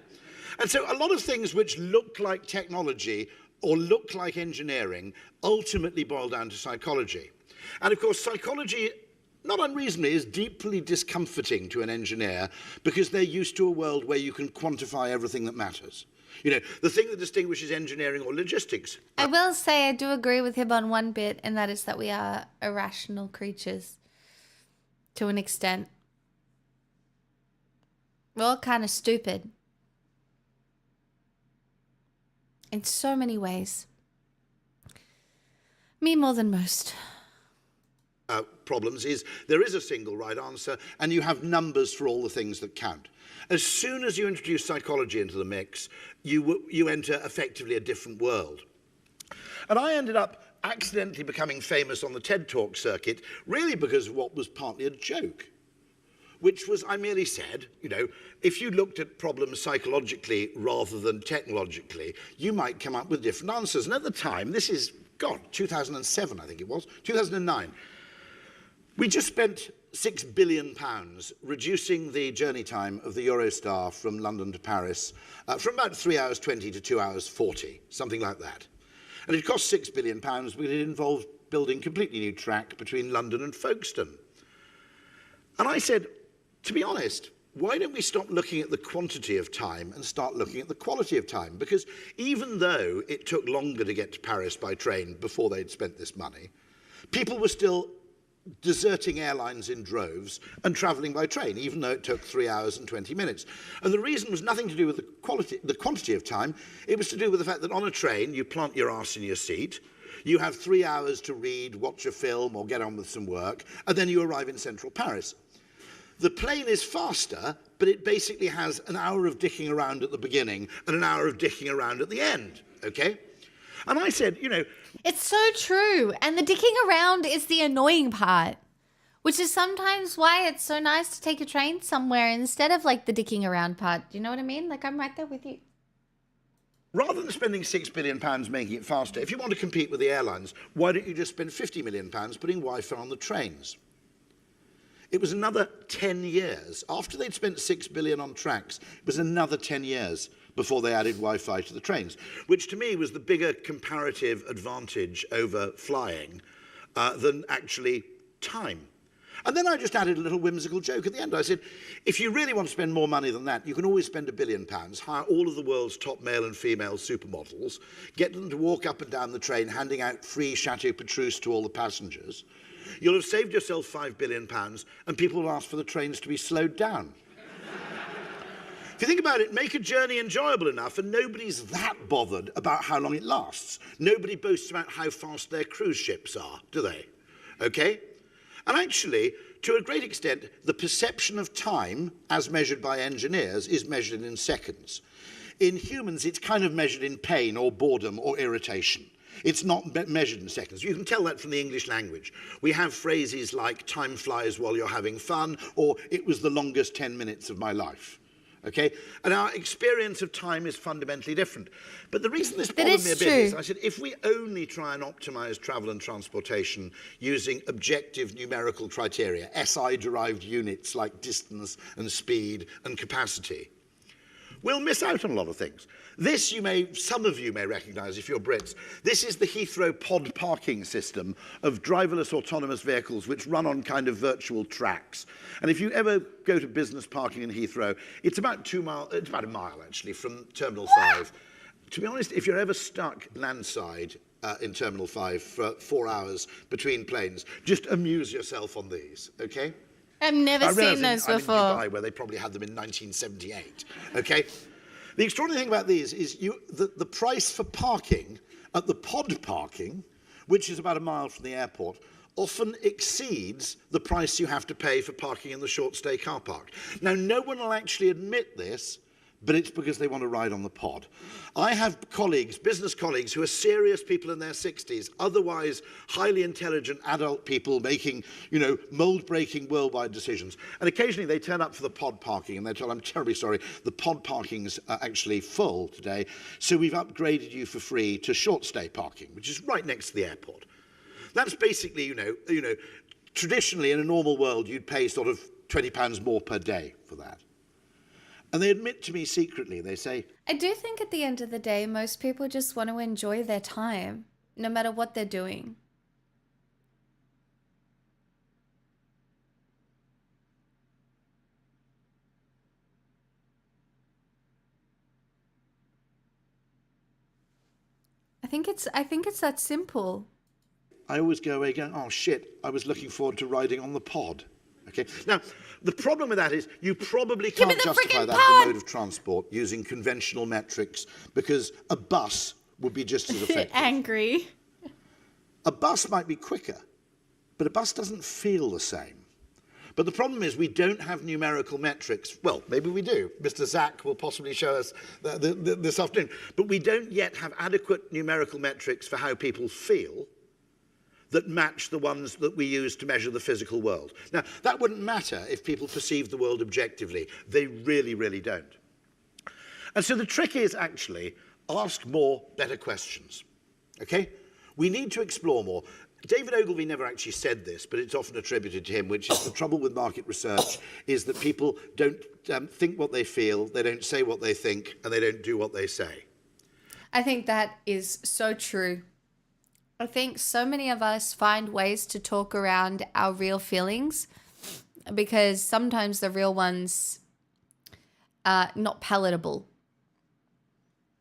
[SPEAKER 4] And so a lot of things which look like technology or look like engineering ultimately boil down to psychology. And of course, psychology, not unreasonably, is deeply discomforting to an engineer because they're used to a world where you can quantify everything that matters. You know, the thing that distinguishes engineering or logistics.
[SPEAKER 1] I will say I do agree with him on one bit, and that is that we are irrational creatures. To an extent. We're all kind of stupid. In so many ways. Me more than most.
[SPEAKER 4] problems is there is a single right answer, and you have numbers for all the things that count. As soon as you introduce psychology into the mix, you enter effectively a different world. And I ended up accidentally becoming famous on the TED Talk circuit, really because of what was partly a joke, which was I merely said, you know, if you looked at problems psychologically rather than technologically, you might come up with different answers. And at the time, this is, God, 2007, I think it was, 2009, we just spent £6 billion reducing the journey time of the Eurostar from London to Paris from about 3 hours 20 to 2 hours 40, something like that. And it cost £6 billion because it involved building a completely new track between London and Folkestone. And I said, to be honest, why don't we stop looking at the quantity of time and start looking at the quality of time? Because even though it took longer to get to Paris by train before they'd spent this money, people were still deserting airlines in droves and travelling by train, even though it took 3 hours and 20 minutes. And the reason was nothing to do with the quantity of time. It was to do with the fact that on a train, you plant your arse in your seat, you have 3 hours to read, watch a film, or get on with some work, and then you arrive in central Paris. The plane is faster, but it basically has an hour of dicking around at the beginning and an hour of dicking around at the end, okay? And I said, you know...
[SPEAKER 1] It's so true. And the dicking around is the annoying part, which is sometimes why it's so nice to take a train somewhere instead of like the dicking around part. Do you know what I mean? Like, I'm right there with you.
[SPEAKER 4] Rather than spending £6 billion making it faster, if you want to compete with the airlines, why don't you just spend £50 million putting Wi-Fi on the trains? It was another 10 years. After they'd spent £6 billion on tracks, it was another 10 years before they added Wi-Fi to the trains, which to me was the bigger comparative advantage over flying than actually time. And then I just added a little whimsical joke at the end. I said, if you really want to spend more money than that, you can always spend £1 billion, hire all of the world's top male and female supermodels, get them to walk up and down the train handing out free Chateau Petrus to all the passengers. You'll have saved yourself £5 billion, and people will ask for the trains to be slowed down. If you think about it, make a journey enjoyable enough, and nobody's that bothered about how long it lasts. Nobody boasts about how fast their cruise ships are, do they? Okay? And actually, to a great extent, the perception of time, as measured by engineers, is measured in seconds. In humans, it's kind of measured in pain or boredom or irritation. It's not measured in seconds. You can tell that from the English language. We have phrases like, time flies while you're having fun, or it was the longest 10 minutes of my life. Okay? And our experience of time is fundamentally different. But the reason this bothered me a bit is, I said, if we only try and optimize travel and transportation using objective numerical criteria, SI-derived units like distance and speed and capacity, we'll miss out on a lot of things. This some of you may recognize if you're Brits. This is the Heathrow pod parking system of driverless autonomous vehicles which run on kind of virtual tracks. And if you ever go to business parking in Heathrow, it's about 2 miles, it's about a mile actually from Terminal 5. To be honest, if you're ever stuck landside in Terminal 5 for 4 hours between planes, just amuse yourself on these, okay?
[SPEAKER 1] I've never seen those before.
[SPEAKER 4] I'm in Dubai, where they probably had them in 1978. Okay, the extraordinary thing about these is the price for parking at the pod parking, which is about a mile from the airport, often exceeds the price you have to pay for parking in the short stay car park. Now, no one will actually admit this, but it's because they want to ride on the pod. I have colleagues, business colleagues, who are serious people in their 60s, otherwise highly intelligent adult people making, you know, mold-breaking worldwide decisions. And occasionally they turn up for the pod parking and they're told, I'm terribly sorry, the pod parking's actually full today, so we've upgraded you for free to short stay parking, which is right next to the airport. That's basically, you know, traditionally in a normal world, you'd pay sort of £20 more per day for that. And they admit to me secretly, they say,
[SPEAKER 1] I do think at the end of the day, most people just want to enjoy their time, no matter what they're doing. I think it's that simple.
[SPEAKER 4] I always go away going, oh shit, I was looking forward to riding on the pod. Okay. Now, the problem with that is you probably can't justify that as a mode of transport using conventional metrics because a bus would be just as effective.
[SPEAKER 1] Angry.
[SPEAKER 4] A bus might be quicker, but a bus doesn't feel the same. But the problem is we don't have numerical metrics. Well, maybe we do. Mr. Zach will possibly show us this afternoon. But we don't yet have adequate numerical metrics for how people feel that match the ones that we use to measure the physical world. Now, that wouldn't matter if people perceive the world objectively. They really, really don't. And so the trick is actually ask more, better questions. Okay? We need to explore more. David Ogilvy never actually said this, but it's often attributed to him, which is the trouble with market research is that people don't think what they feel, they don't say what they think, and they don't do what they say.
[SPEAKER 1] I think that is so true. I think so many of us find ways to talk around our real feelings because sometimes the real ones are not palatable.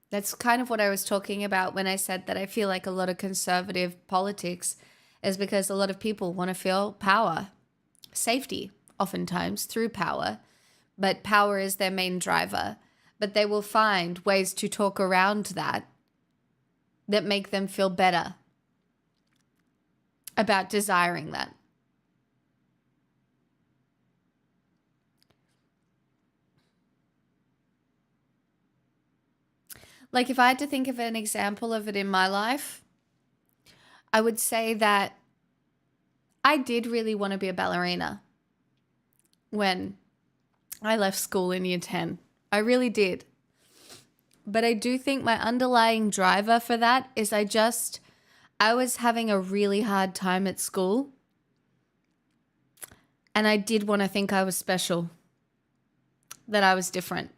[SPEAKER 1] That's kind of what I was talking about when I said that I feel like a lot of conservative politics is because a lot of people want to feel power, safety, oftentimes through power, but power is their main driver. But they will find ways to talk around that make them feel better about desiring that. Like if I had to think of an example of it in my life, I would say that I did really want to be a ballerina when I left school in year 10. I really did. But I do think my underlying driver for that is I was having a really hard time at school. And I did want to think I was special, that I was different.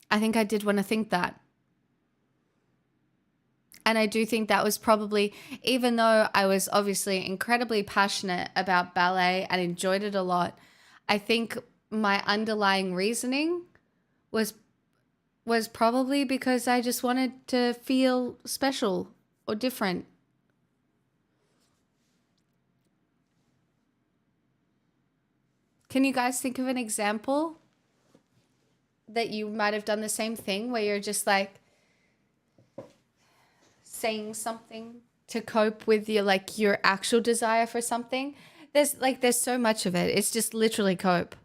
[SPEAKER 1] I think I did want to think that. And I do think that was probably, even though I was obviously incredibly passionate about ballet and enjoyed it a lot, I think my underlying reasoning was probably because I just wanted to feel special or different. Can you guys think of an example that you might have done the same thing where you're just like saying something to cope with your actual desire for something? There's so much of it. It's just literally cope.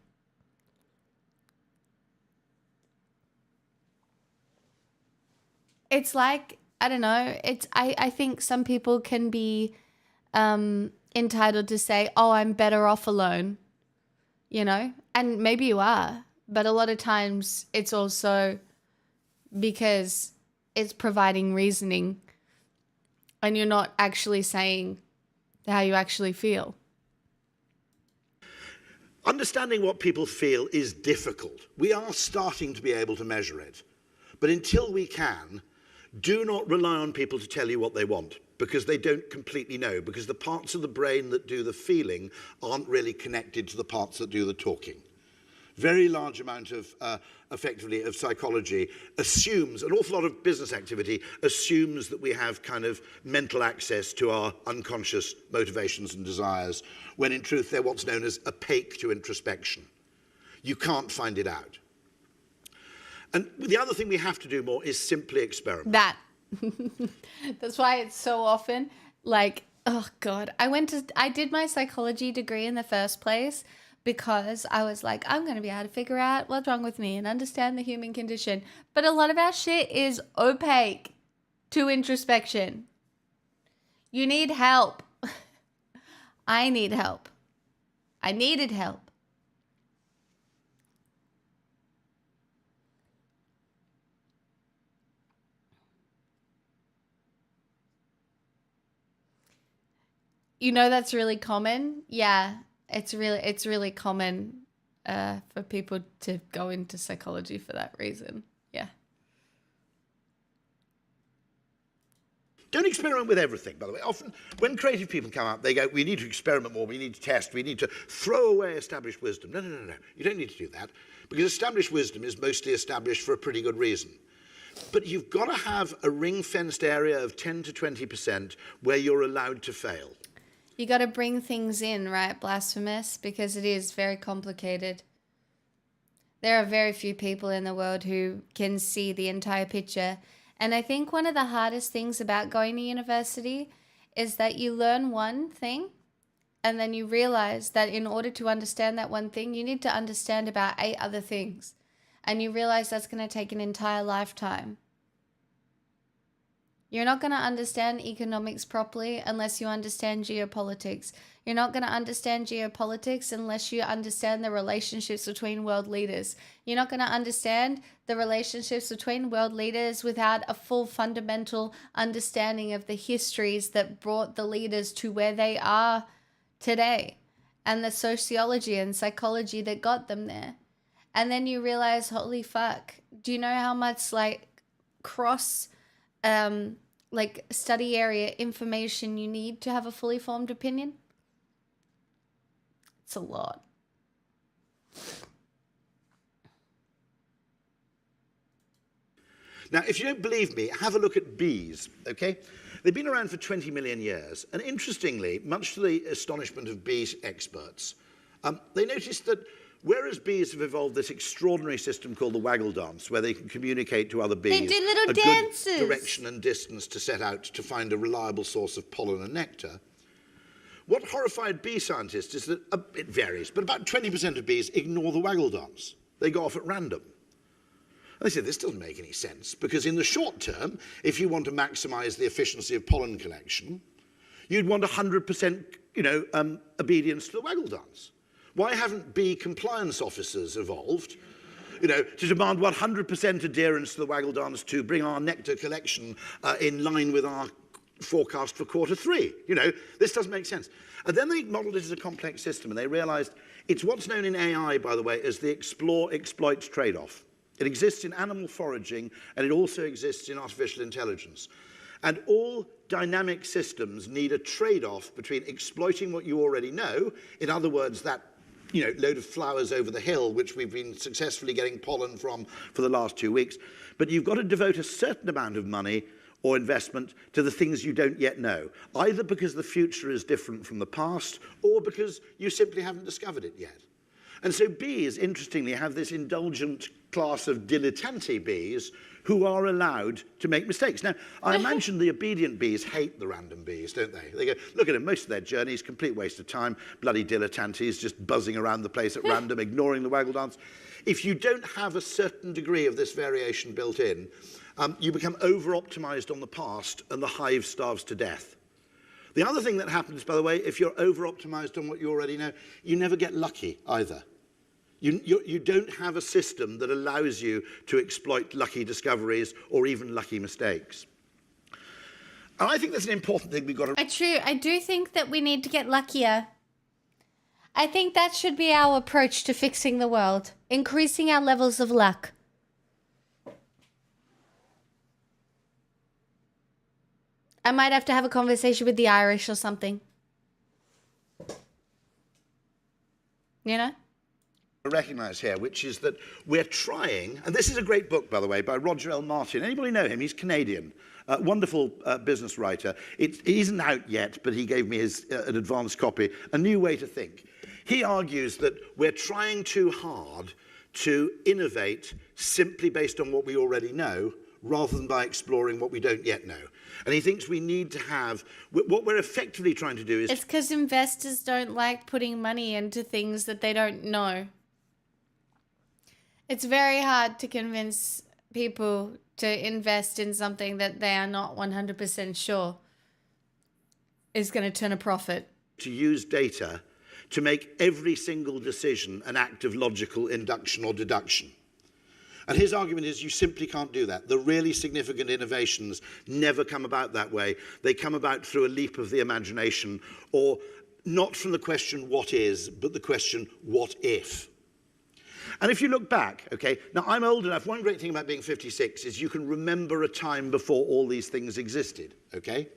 [SPEAKER 1] It's like, I don't know, I think some people can be entitled to say, oh, I'm better off alone, and maybe you are, but a lot of times it's also because it's providing reasoning and you're not actually saying how you actually feel.
[SPEAKER 4] Understanding what people feel is difficult. We are starting to be able to measure it. But until we can, do not rely on people to tell you what they want, because they don't completely know, because the parts of the brain that do the feeling aren't really connected to the parts that do the talking. Very large amount of, effectively, of psychology assumes, an awful lot of business activity assumes that we have kind of mental access to our unconscious motivations and desires, when in truth they're what's known as opaque to introspection. You can't find it out. And the other thing we have to do more is simply experiment.
[SPEAKER 1] That. That's why it's so often like, oh God, I did my psychology degree in the first place because I was like, I'm going to be able to figure out what's wrong with me and understand the human condition. But a lot of our shit is opaque to introspection. You need help. I need help. I needed help. That's really common. Yeah, it's really common for people to go into psychology for that reason. Yeah.
[SPEAKER 4] Don't experiment with everything, by the way. Often, when creative people come out, they go, we need to experiment more, we need to test, we need to throw away established wisdom. No. You don't need to do that, because established wisdom is mostly established for a pretty good reason. But you've got to have a ring-fenced area of 10 to 20% where you're allowed to fail.
[SPEAKER 1] You got to bring things in, right, Blasphemous? Because it is very complicated. There are very few people in the world who can see the entire picture. And I think one of the hardest things about going to university is that you learn one thing and then you realize that in order to understand that one thing, you need to understand about 8 other things. And you realize that's going to take an entire lifetime. You're not going to understand economics properly unless you understand geopolitics. You're not going to understand geopolitics unless you understand the relationships between world leaders. You're not going to understand the relationships between world leaders without a full fundamental understanding of the histories that brought the leaders to where they are today and the sociology and psychology that got them there. And then you realize, holy fuck, do you know how much cross study area information you need to have a fully formed opinion? It's a lot.
[SPEAKER 4] Now, if you don't believe me, have a look at bees, okay? They've been around for 20 million years, and interestingly, much to the astonishment of bee experts, they noticed that whereas bees have evolved this extraordinary system called the waggle dance, where they can communicate to other bees
[SPEAKER 1] They do little
[SPEAKER 4] a
[SPEAKER 1] dances.
[SPEAKER 4] good direction and distance to set out to find a reliable source of pollen and nectar, what horrified bee scientists is that, it varies, but about 20% of bees ignore the waggle dance. They go off at random. And they said, this doesn't make any sense, because in the short term, if you want to maximize the efficiency of pollen collection, you'd want 100%, obedience to the waggle dance. Why haven't bee compliance officers evolved, to demand 100% adherence to the waggle dance to bring our nectar collection in line with our forecast for Q3? This doesn't make sense. And then they modeled it as a complex system, and they realized it's what's known in AI, by the way, as the explore-exploits trade-off. It exists in animal foraging, and it also exists in artificial intelligence. And all dynamic systems need a trade-off between exploiting what you already know, in other words, that load of flowers over the hill, which we've been successfully getting pollen from for the last 2 weeks. But you've got to devote a certain amount of money or investment to the things you don't yet know, either because the future is different from the past or because you simply haven't discovered it yet. And so bees, interestingly, have this indulgent class of dilettante bees who are allowed to make mistakes. Now, I imagine the obedient bees hate the random bees, don't they? They go, look at them, most of their journeys, complete waste of time, bloody dilettantes just buzzing around the place at random, ignoring the waggle dance. If you don't have a certain degree of this variation built in, you become over-optimized on the past and the hive starves to death. The other thing that happens, by the way, if you're over-optimized on what you already know, you never get lucky either. You don't have a system that allows you to exploit lucky discoveries or even lucky mistakes. And I think that's an important thing we've got to...
[SPEAKER 1] True. I do think that we need to get luckier. I think that should be our approach to fixing the world. Increasing our levels of luck. I might have to have a conversation with the Irish or something.
[SPEAKER 4] Recognize here, which is that we're trying, and this is a great book, by the way, by Roger L. Martin. Anybody know him? He's Canadian. Wonderful business writer. It isn't out yet, but he gave me an advanced copy, A New Way to Think. He argues that we're trying too hard to innovate simply based on what we already know, rather than by exploring what we don't yet know. And he thinks we need to have, what we're effectively trying to do is...
[SPEAKER 1] It's because investors don't like putting money into things that they don't know. It's very hard to convince people to invest in something that they are not 100% sure is going to turn a profit.
[SPEAKER 4] To use data to make every single decision an act of logical induction or deduction. And his argument is you simply can't do that. The really significant innovations never come about that way. They come about through a leap of the imagination, or not from the question what is, but the question what if. And if you look back, okay, now I'm old enough, one great thing about being 56 is you can remember a time before all these things existed, okay?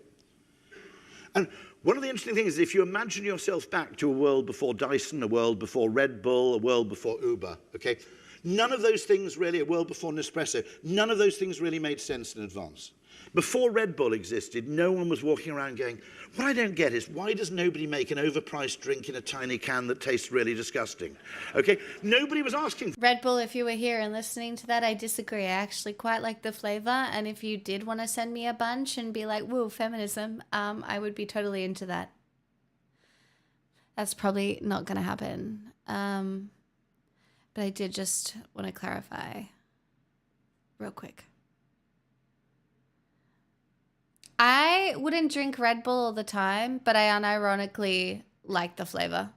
[SPEAKER 4] And one of the interesting things is if you imagine yourself back to a world before Dyson, a world before Red Bull, a world before Uber, okay? None of those things really, a world before Nespresso, none of those things really made sense in advance. Before Red Bull existed, no one was walking around going, what I don't get is, why does nobody make an overpriced drink in a tiny can that tastes really disgusting? Okay? Nobody was asking.
[SPEAKER 1] Red Bull, if you were here and listening to that, I disagree. I actually quite like the flavor. And if you did want to send me a bunch and be like, woo, feminism, I would be totally into that. That's probably not going to happen. But I did just want to clarify real quick. I wouldn't drink Red Bull all the time, but I unironically like the flavor.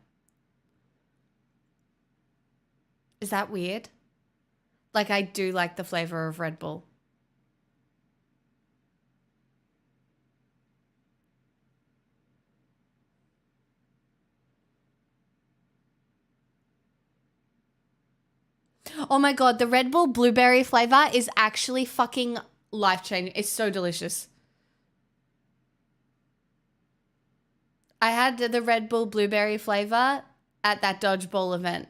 [SPEAKER 1] Is that weird? Like, I do like the flavor of Red Bull. Oh my God, the Red Bull blueberry flavor is actually fucking life-changing. It's so delicious. I had the Red Bull blueberry flavor at that dodgeball event,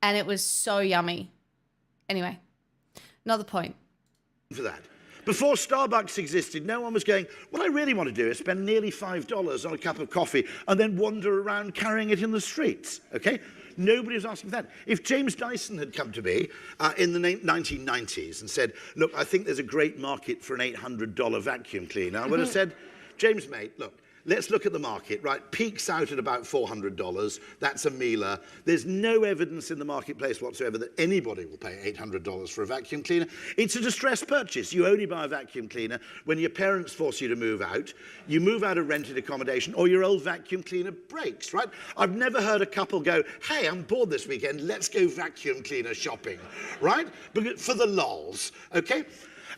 [SPEAKER 1] and it was so yummy. Anyway, not the point.
[SPEAKER 4] For that. Before Starbucks existed, no one was going, what I really want to do is spend nearly $5 on a cup of coffee and then wander around carrying it in the streets, okay? Nobody was asking for that. If James Dyson had come to me in the 1990s and said, look, I think there's a great market for an $800 vacuum cleaner, I would have said, James, mate, look, let's look at the market, right? Peaks out at about $400. That's a Miele. There's no evidence in the marketplace whatsoever that anybody will pay $800 for a vacuum cleaner. It's a distressed purchase. You only buy a vacuum cleaner when your parents force you to move out, you move out of rented accommodation, or your old vacuum cleaner breaks, right? I've never heard a couple go, hey, I'm bored this weekend, let's go vacuum cleaner shopping, right? For the lols, okay?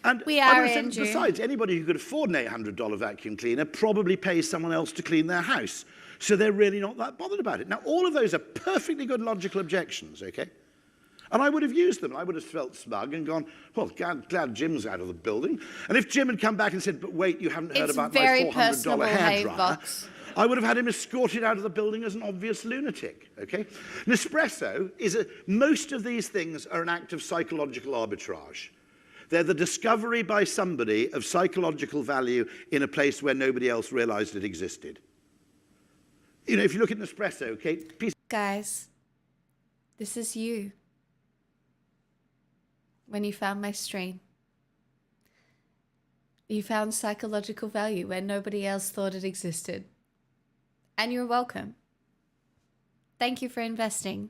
[SPEAKER 4] And
[SPEAKER 1] we are,
[SPEAKER 4] besides, anybody who could afford an $800 vacuum cleaner probably pays someone else to clean their house. So they're really not that bothered about it. Now, all of those are perfectly good logical objections, okay? And I would have used them. I would have felt smug and gone, well, glad Jim's out of the building. And if Jim had come back and said, but wait, you haven't heard about my $400 hairdryer, I would have had him escorted out of the building as an obvious lunatic, okay? Nespresso most of these things are an act of psychological arbitrage. They're the discovery by somebody of psychological value in a place where nobody else realized it existed. You know, if you look at Nespresso, okay?
[SPEAKER 1] Guys, this is you. When you found my stream. You found psychological value where nobody else thought it existed. And you're welcome. Thank you for investing.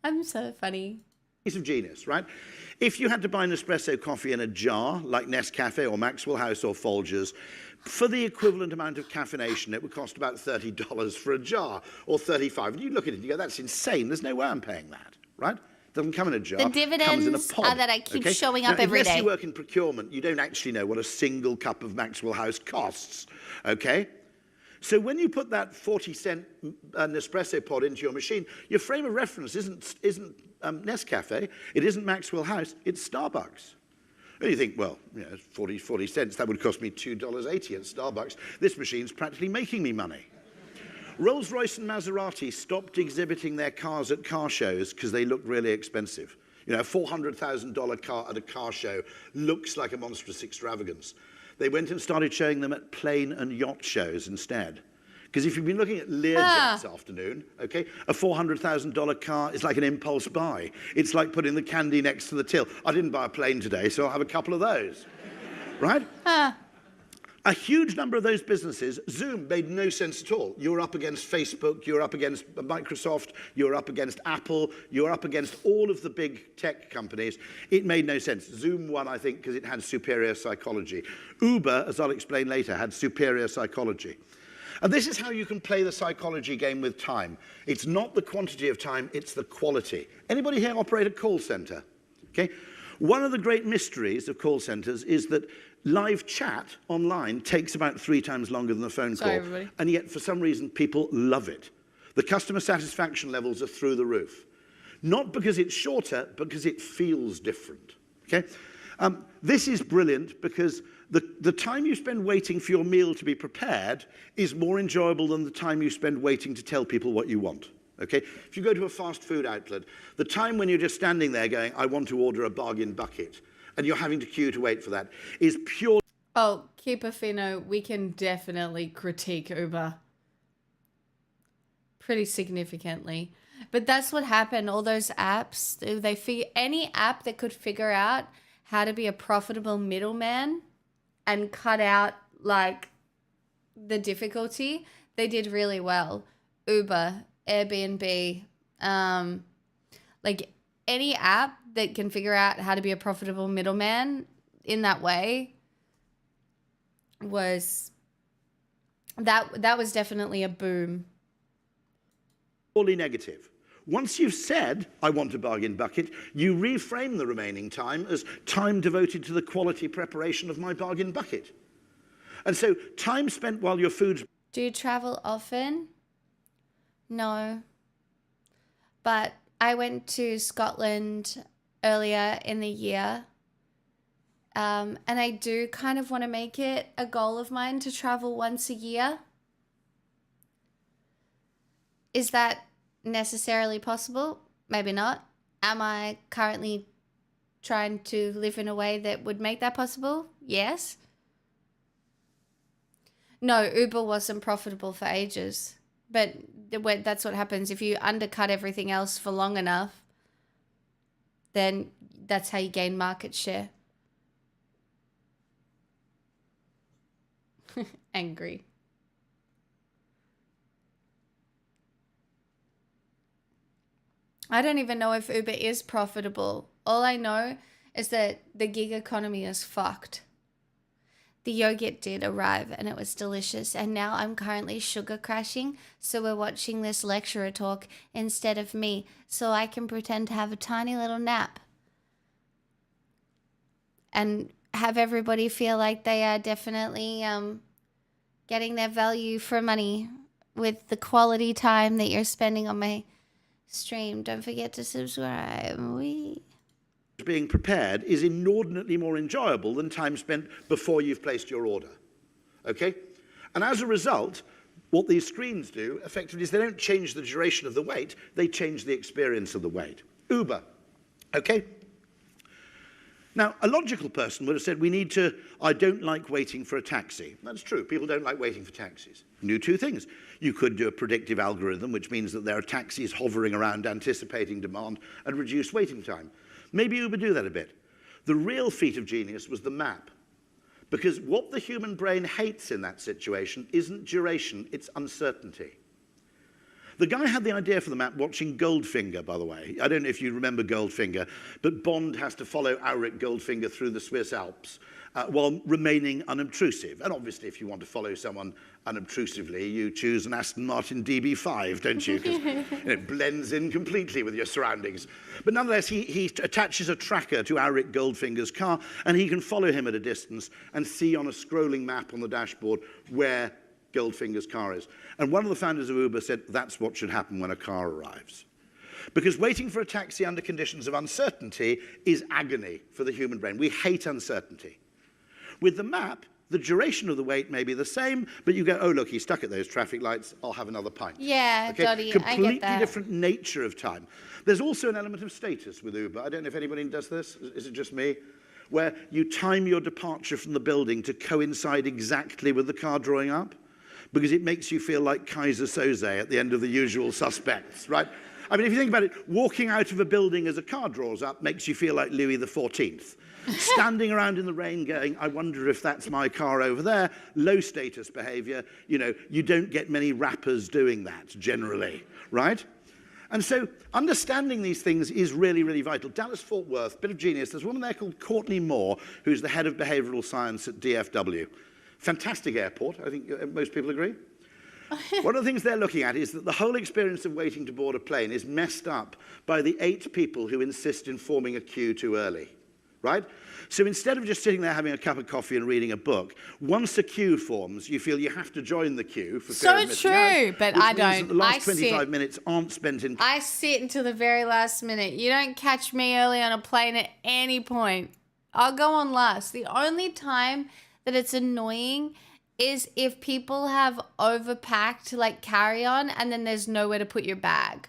[SPEAKER 1] I'm so funny.
[SPEAKER 4] Piece of genius, right? If you had to buy an espresso coffee in a jar, like Nescafe or Maxwell House or Folgers, for the equivalent amount of caffeination, it would cost about $30 for a jar, or $35. And you look at it and you go, that's insane. There's no way I'm paying that, right? It doesn't come in a jar.
[SPEAKER 1] The dividends are that I keep showing up every day.
[SPEAKER 4] Unless you work in procurement, you don't actually know what a single cup of Maxwell House costs, okay? So when you put that 40-cent Nespresso pod into your machine, your frame of reference isn't Nescafe, it isn't Maxwell House, it's Starbucks. And you think, well, you know, 40 cents, that would cost me $2.80 at Starbucks. This machine's practically making me money. Rolls-Royce and Maserati stopped exhibiting their cars at car shows because they looked really expensive. You know, a $400,000 car at a car show looks like a monstrous extravagance. They went and started showing them at plane and yacht shows instead. Because if you've been looking at Learjet this afternoon, okay, a $400,000 car is like an impulse buy. It's like putting the candy next to the till. I didn't buy a plane today, so I'll have a couple of those, right? A huge number of those businesses, Zoom made no sense at all. You're up against Facebook, you're up against Microsoft, you're up against Apple, you're up against all of the big tech companies. It made no sense. Zoom won, I think, because it had superior psychology. Uber, as I'll explain later, had superior psychology. And this is how you can play the psychology game with time. It's not the quantity of time, it's the quality. Anybody here operate a call center? Okay? One of the great mysteries of call centers is that live chat online takes about 3 times longer than a phone call.
[SPEAKER 1] Everybody.
[SPEAKER 4] And yet, for some reason, people love it. The customer satisfaction levels are through the roof. Not because it's shorter, but because it feels different. Okay? This is brilliant because the time you spend waiting for your meal to be prepared is more enjoyable than the time you spend waiting to tell people what you want. Okay? If you go to a fast food outlet, the time when you're just standing there going, I want to order a bargain bucket, and you're having to queue to wait for that, is purely
[SPEAKER 1] Oh, Keeper Fino, we can definitely critique Uber pretty significantly. But that's what happened. All those apps, any app that could figure out how to be a profitable middleman and cut out like the difficulty, they did really well. Uber, Airbnb, like any app that can figure out how to be a profitable middleman in that way was definitely a boom.
[SPEAKER 4] negative. Once you've said, I want a bargain bucket, you reframe the remaining time as time devoted to the quality preparation of my bargain bucket. And so time spent while your food's...
[SPEAKER 1] Do you travel often? No. But I went to Scotland earlier in the year. And I do kind of want to make it a goal of mine to travel once a year. Is that necessarily possible? Maybe not. Am I currently trying to live in a way that would make that possible? Yes. No, Uber wasn't profitable for ages. But that's what happens. If you undercut everything else for long enough, then that's how you gain market share. Angry. I don't even know if Uber is profitable. All I know is that the gig economy is fucked. The yogurt did arrive and it was delicious, and now I'm currently sugar crashing, so we're watching this lecturer talk instead of me, so I can pretend to have a tiny little nap and have everybody feel like they are definitely getting their value for money with the quality time that you're spending on my stream. Don't forget to subscribe.
[SPEAKER 4] being prepared is inordinately more enjoyable than time spent before you've placed your order. Okay? And as a result, what these screens do effectively is they don't change the duration of the wait, they change the experience of the wait. Uber. Okay? Now, a logical person would have said, I don't like waiting for a taxi. That's true. People don't like waiting for taxis. You do two things. You could do a predictive algorithm, which means that there are taxis hovering around anticipating demand and reduce waiting time. Maybe Uber do that a bit. The real feat of genius was the map. Because what the human brain hates in that situation isn't duration, it's uncertainty. The guy had the idea for the map watching Goldfinger, by the way. I don't know if you remember Goldfinger, but Bond has to follow Auric Goldfinger through the Swiss Alps while remaining unobtrusive. And obviously, if you want to follow someone unobtrusively, you choose an Aston Martin DB5, don't you? Because it blends in completely with your surroundings. But nonetheless, he attaches a tracker to Auric Goldfinger's car, and he can follow him at a distance and see on a scrolling map on the dashboard where Goldfinger's car is. And one of the founders of Uber said that's what should happen when a car arrives. Because waiting for a taxi under conditions of uncertainty is agony for the human brain. We hate uncertainty. With the map, the duration of the wait may be the same, but you go, oh, look, he's stuck at those traffic lights, I'll have another pint.
[SPEAKER 1] Yeah,
[SPEAKER 4] okay?
[SPEAKER 1] Dottie, I get that.
[SPEAKER 4] Completely different nature of time. There's also an element of status with Uber. I don't know if anybody does this. Is it just me? Where you time your departure from the building to coincide exactly with the car drawing up, because it makes you feel like Kaiser Soze at the end of The Usual Suspects, right? I mean, if you think about it, walking out of a building as a car draws up makes you feel like Louis XIV. Standing around in the rain going, I wonder if that's my car over there, low status behavior. You know, you don't get many rappers doing that generally, right? And so understanding these things is really, really vital. Dallas-Fort Worth, bit of genius. There's a woman there called Courtney Moore, who's the head of behavioral science at DFW. Fantastic airport, I think most people agree. One of the things they're looking at is that the whole experience of waiting to board a plane is messed up by the 8 people who insist in forming a queue too early, right? So instead of just sitting there having a cup of coffee and reading a book, once a queue forms, you feel you have to join the queue for fear of missing out,
[SPEAKER 1] true, but
[SPEAKER 4] which
[SPEAKER 1] I
[SPEAKER 4] means
[SPEAKER 1] don't.
[SPEAKER 4] that the last 25 minutes aren't spent in...
[SPEAKER 1] I sit until the very last minute. You don't catch me early on a plane at any point. I'll go on last. The only time that it's annoying is if people have overpacked like carry-on and then there's nowhere to put your bag.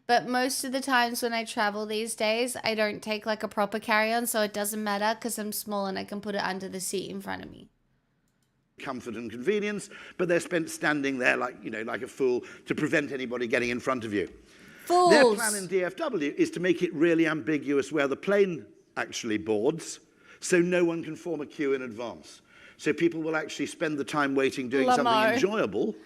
[SPEAKER 1] But most of the times when I travel these days, I don't take like a proper carry-on, so it doesn't matter because I'm small and I can put it under the seat in front of me.
[SPEAKER 4] Comfort and convenience, but they're spent standing there like, you know, like a fool to prevent anybody getting in front of you.
[SPEAKER 1] Fools!
[SPEAKER 4] Their plan in DFW is to make it really ambiguous where the plane actually boards, so no one can form a queue in advance. So people will actually spend the time waiting doing something enjoyable,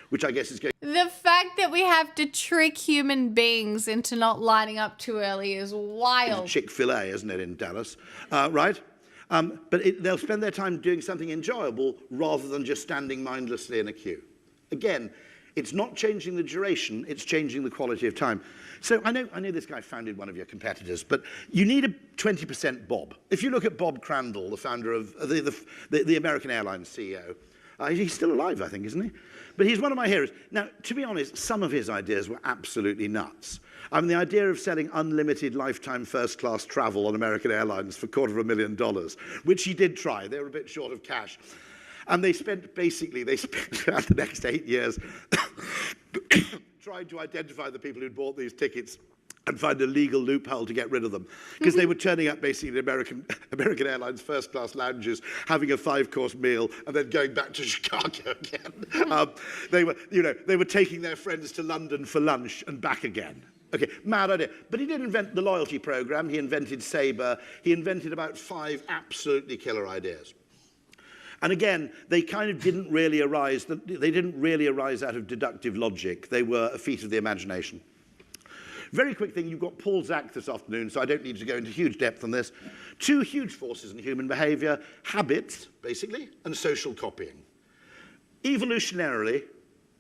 [SPEAKER 4] which I guess is going...
[SPEAKER 1] The fact that we have to trick human beings into not lining up too early is wild.
[SPEAKER 4] Chick-fil-A, isn't it, in Dallas? Right? But they'll spend their time doing something enjoyable rather than just standing mindlessly in a queue. Again, it's not changing the duration, it's changing the quality of time. So I know this guy founded one of your competitors, but you need a 20% Bob. If you look at Bob Crandall, the founder of the American Airlines CEO, he's still alive, I think, isn't he? But he's one of my heroes. Now, to be honest, some of his ideas were absolutely nuts. I mean, the idea of selling unlimited lifetime first-class travel on American Airlines for $250,000, which he did try. They were a bit short of cash. And they spent the next 8 years trying to identify the people who'd bought these tickets and find a legal loophole to get rid of them. Because they were turning up basically in American Airlines first-class lounges, having a 5-course meal, and then going back to Chicago again. They were taking their friends to London for lunch and back again. Okay, mad idea. But he did invent the loyalty program, he invented Sabre, he invented about 5 absolutely killer ideas. And again, they kind of didn't really arise out of deductive logic. They were a feat of the imagination. Very quick thing, you've got Paul Zak this afternoon, so I don't need to go into huge depth on this. 2 huge forces in human behavior, habits, basically, and social copying. Evolutionarily,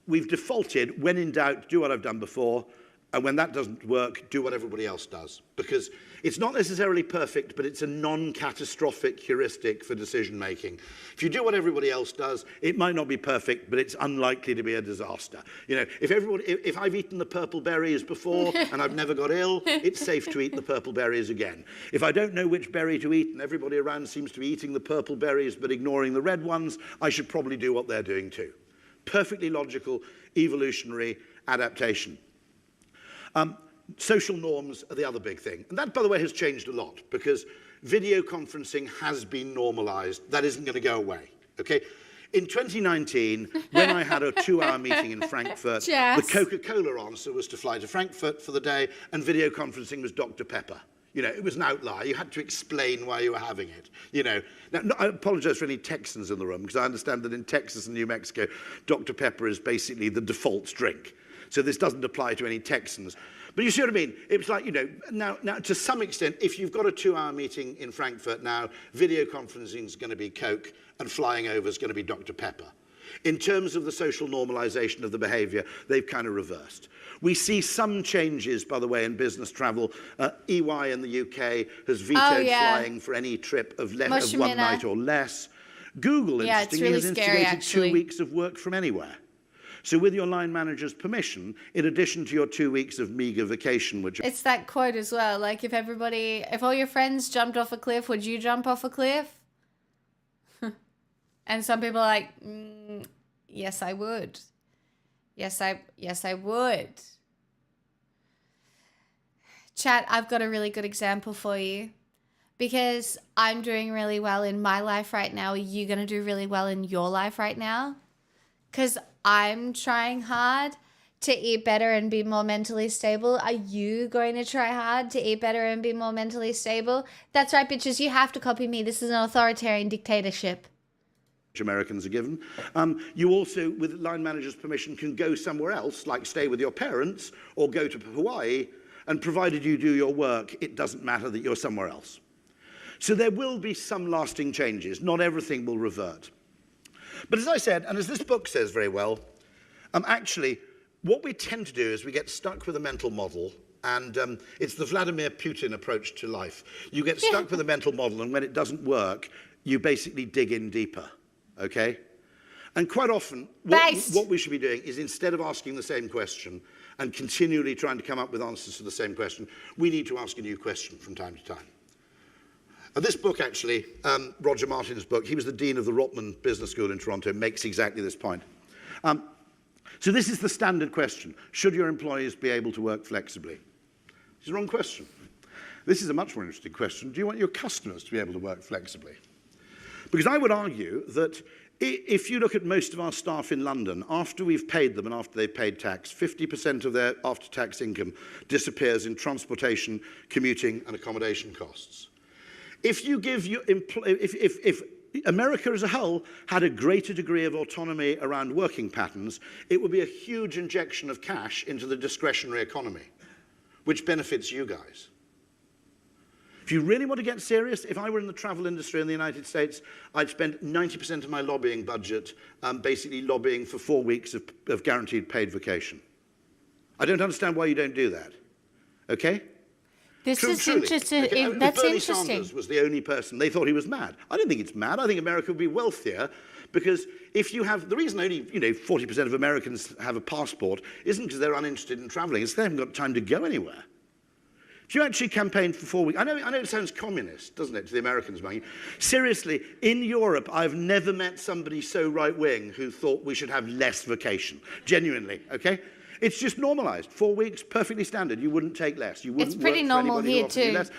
[SPEAKER 4] we've defaulted, when in doubt, do what I've done before, and when that doesn't work, do what everybody else does. Because it's not necessarily perfect, but it's a non-catastrophic heuristic for decision making. If you do what everybody else does, it might not be perfect, but it's unlikely to be a disaster. You know, if I've eaten the purple berries before and I've never got ill, it's safe to eat the purple berries again. If I don't know which berry to eat and everybody around seems to be eating the purple berries but ignoring the red ones, I should probably do what they're doing too. Perfectly logical, evolutionary adaptation. Social norms are the other big thing. And that, by the way, has changed a lot because video conferencing has been normalized. That isn't going to go away, okay? In 2019, when I had a 2-hour meeting in Frankfurt, the Coca-Cola answer was to fly to Frankfurt for the day, and video conferencing was Dr. Pepper. You know, it was an outlier. You had to explain why you were having it, you know. Now, I apologize for any Texans in the room, because I understand that in Texas and New Mexico, Dr. Pepper is basically the default drink. So this doesn't apply to any Texans. But you see what I mean? It's like, you know, now to some extent, if you've got a 2-hour meeting in Frankfurt now, video conferencing is going to be Coke and flying over is going to be Dr. Pepper. In terms of the social normalization of the behavior, they've kind of reversed. We see some changes, by the way, in business travel. EY in the UK has vetoed flying for any trip of 1 night or less. Google, interestingly, has instigated 2 weeks of work from anywhere. So with your line manager's permission, in addition to your 2 weeks of meager vacation, which...
[SPEAKER 1] It's that quote as well, like if all your friends jumped off a cliff, would you jump off a cliff? And some people are like, yes, I would. Yes, I would. Chat, I've got a really good example for you. Because I'm doing really well in my life right now, are you going to do really well in your life right now? Because I'm trying hard to eat better and be more mentally stable. Are you going to try hard to eat better and be more mentally stable? That's right, bitches. You have to copy me. This is an authoritarian dictatorship.
[SPEAKER 4] Americans are given. You also, with line manager's permission, can go somewhere else, like stay with your parents or go to Hawaii, and provided you do your work, it doesn't matter that you're somewhere else. So there will be some lasting changes. Not everything will revert. But as I said, and as this book says very well, actually, what we tend to do is we get stuck with a mental model, and it's the Vladimir Putin approach to life. You get stuck with a mental model, and when it doesn't work, you basically dig in deeper, okay? And quite often, what we should be doing is instead of asking the same question and continually trying to come up with answers to the same question, we need to ask a new question from time to time. This book, actually, Roger Martin's book, he was the dean of the Rotman Business School in Toronto, makes exactly this point. So this is the standard question. Should your employees be able to work flexibly? It's the wrong question. This is a much more interesting question. Do you want your customers to be able to work flexibly? Because I would argue that if you look at most of our staff in London, after we've paid them and after they've paid tax, 50% of their after-tax income disappears in transportation, commuting, and accommodation costs. If you give if America as a whole had a greater degree of autonomy around working patterns, it would be a huge injection of cash into the discretionary economy, which benefits you guys. If you really want to get serious, if I were in the travel industry in the United States, I'd spend 90% of my lobbying budget basically lobbying for 4 weeks of guaranteed paid vacation. I don't understand why you don't do that. Okay?
[SPEAKER 1] This is
[SPEAKER 4] Truly.
[SPEAKER 1] interesting.
[SPEAKER 4] Okay?
[SPEAKER 1] That's
[SPEAKER 4] Bernie
[SPEAKER 1] interesting.
[SPEAKER 4] Sanders was the only person, they thought he was mad. I don't think it's mad. I think America would be wealthier because if you have, the reason only 40% of Americans have a passport isn't because they're uninterested in traveling, it's they haven't got time to go anywhere. If you actually campaigned for 4 weeks, I know it sounds communist, doesn't it, to the Americans among you. Seriously, in Europe, I've never met somebody so right-wing who thought we should have less vacation. Genuinely, okay? It's just normalized. 4 weeks, perfectly standard. You wouldn't take less. You wouldn't
[SPEAKER 1] It's pretty
[SPEAKER 4] work for
[SPEAKER 1] normal
[SPEAKER 4] anybody who
[SPEAKER 1] here
[SPEAKER 4] offered you
[SPEAKER 1] too.
[SPEAKER 4] less.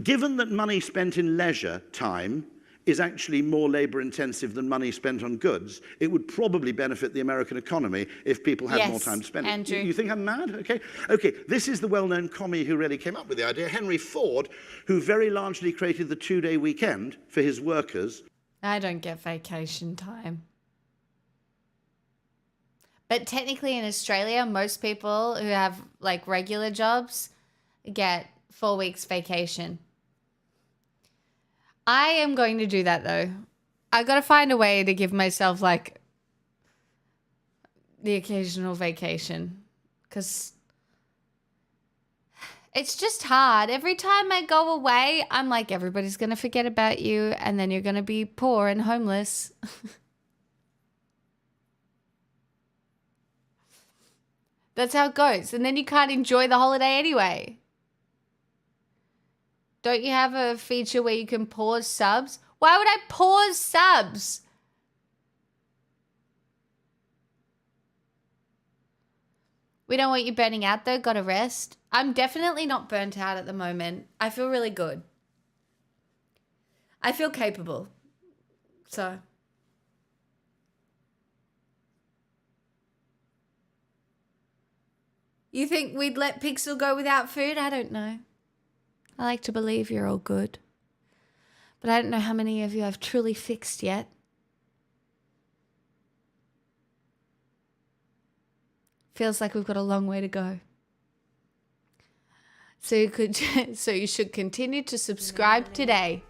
[SPEAKER 4] Given that money spent in leisure time is actually more labor-intensive than money spent on goods, it would probably benefit the American economy if people had more time to spend it.
[SPEAKER 1] Andrew.
[SPEAKER 4] You think I'm mad? Okay. Okay, this is the well-known commie who really came up with the idea, Henry Ford, who very largely created the 2-day weekend for his workers.
[SPEAKER 1] I don't get vacation time. But technically in Australia, most people who have like regular jobs get 4 weeks vacation. I am going to do that though. I got to find a way to give myself like the occasional vacation because it's just hard. Every time I go away, I'm like, everybody's going to forget about you and then you're going to be poor and homeless. That's how it goes. And then you can't enjoy the holiday anyway. Don't you have a feature where you can pause subs? Why would I pause subs? We don't want you burning out though. Gotta rest. I'm definitely not burnt out at the moment. I feel really good. I feel capable. So. You think we'd let Pixel go without food? I don't know. I like to believe you're all good. But I don't know how many of you I've truly fixed yet. Feels like we've got a long way to go. So you should continue to subscribe today.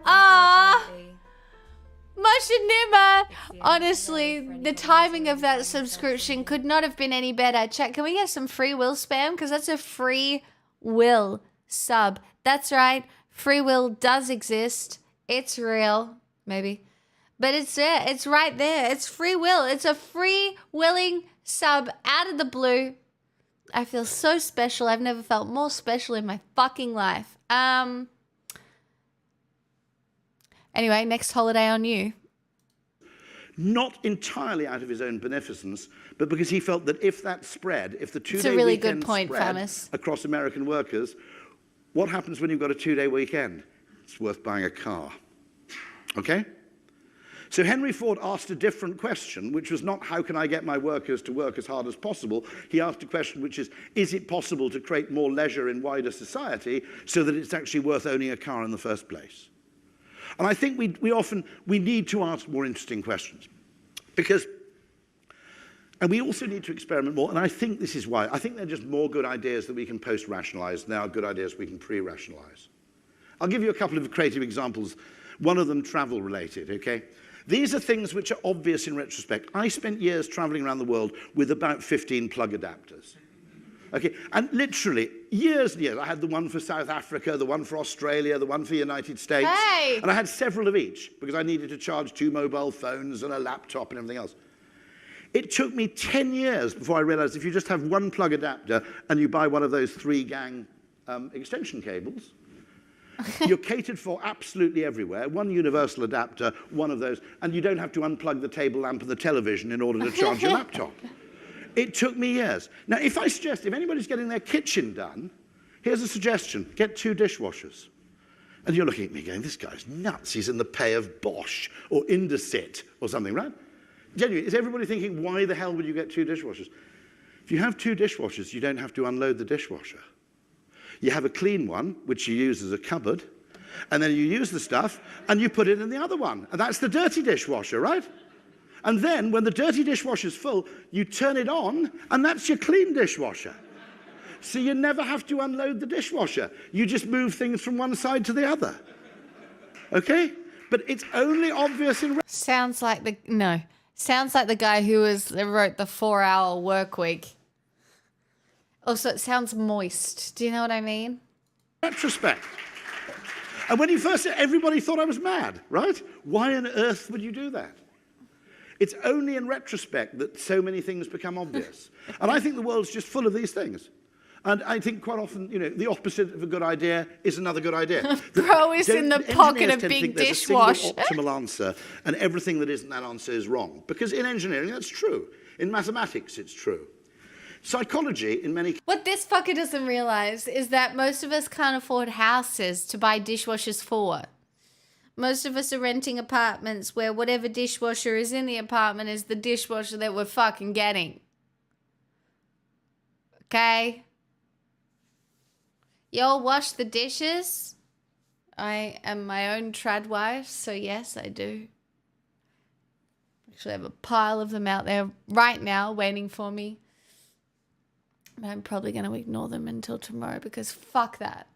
[SPEAKER 1] Ah, Mashinima! Honestly, the timing of that subscription could not have been any better. Chat, can we get some free will spam? Because that's a free will sub. That's right. Free will does exist. It's real. Maybe. But it's there. It's right there. It's free will. It's a free willing sub out of the blue. I feel so special. I've never felt more special in my fucking life. Anyway, next holiday on you.
[SPEAKER 4] Not entirely out of his own beneficence, but because he felt that if that spread, if the two-day
[SPEAKER 1] It's a really good
[SPEAKER 4] weekend
[SPEAKER 1] point,
[SPEAKER 4] spread
[SPEAKER 1] Famis.
[SPEAKER 4] across American workers, what happens when you've got a 2-day weekend? It's worth buying a car. Okay? So Henry Ford asked a different question, which was not how can I get my workers to work as hard as possible? He asked a question which is it possible to create more leisure in wider society so that it's actually worth owning a car in the first place? And I think we need to ask more interesting questions because, and we also need to experiment more, and I think this is why. I think they're just more good ideas that we can post-rationalize than they are good ideas we can pre-rationalize. I'll give you a couple of creative examples, one of them travel-related, okay? These are things which are obvious in retrospect. I spent years traveling around the world with about 15 plug adapters. Okay, and literally, years and years, I had the one for South Africa, the one for Australia, the one for the United States.
[SPEAKER 1] Hey!
[SPEAKER 4] And I had several of each because I needed to charge 2 mobile phones and a laptop and everything else. It took me 10 years before I realized if you just have one plug adapter and you buy one of those 3-gang extension cables. You're catered for absolutely everywhere. One universal adapter, one of those, and you don't have to unplug the table lamp and the television in order to charge your laptop. It took me years. Now, if anybody's getting their kitchen done, here's a suggestion: get 2 dishwashers. And you're looking at me going, this guy's nuts. He's in the pay of Bosch or Indesit or something, right? Genuinely, is everybody thinking, why the hell would you get 2 dishwashers? If you have 2 dishwashers, you don't have to unload the dishwasher. You have a clean one, which you use as a cupboard, and then you use the stuff, and you put it in the other one. And that's the dirty dishwasher, right? And then, when the dirty dishwasher's full, you turn it on, and that's your clean dishwasher. So you never have to unload the dishwasher. You just move things from one side to the other. Okay? But it's only obvious in...
[SPEAKER 1] Sounds like the guy who wrote the 4-hour work week. Also, it sounds moist. Do you know what I mean?
[SPEAKER 4] retrospect. And when he first said, everybody thought I was mad, right? Why on earth would you do that? It's only in retrospect that so many things become obvious. And I think the world's just full of these things. And I think quite often, you know, the opposite of a good idea is another good idea.
[SPEAKER 1] Bro is in the pocket of big dishwash.
[SPEAKER 4] There's a single optimal answer, and everything that isn't that answer is wrong. Because in engineering, that's true. In mathematics, it's true. Psychology, in many...
[SPEAKER 1] What this fucker doesn't realize is that most of us can't afford houses to buy dishwashers for. Most of us are renting apartments where whatever dishwasher is in the apartment is the dishwasher that we're fucking getting. Okay? Y'all wash the dishes? I am my own trad wife, so yes, I do. Actually, I have a pile of them out there right now waiting for me. But I'm probably going to ignore them until tomorrow because fuck that.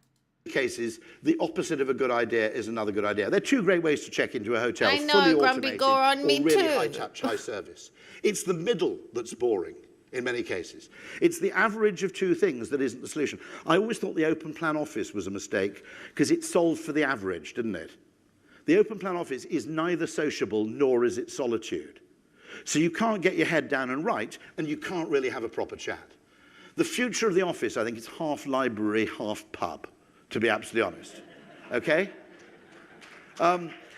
[SPEAKER 4] Cases, the opposite of a good idea is another good idea. There are two great ways to check into a hotel.
[SPEAKER 1] I know,
[SPEAKER 4] fully
[SPEAKER 1] Grumpy
[SPEAKER 4] automated
[SPEAKER 1] Gore on me
[SPEAKER 4] or really
[SPEAKER 1] too.
[SPEAKER 4] high touch, high service. It's the middle that's boring in many cases. It's the average of two things that isn't the solution. I always thought the open plan office was a mistake because it solved for the average, didn't it? The open plan office is neither sociable nor is it solitude. So you can't get your head down and write, and you can't really have a proper chat. The future of the office, I think, is half library, half pub, to be absolutely honest. Okay?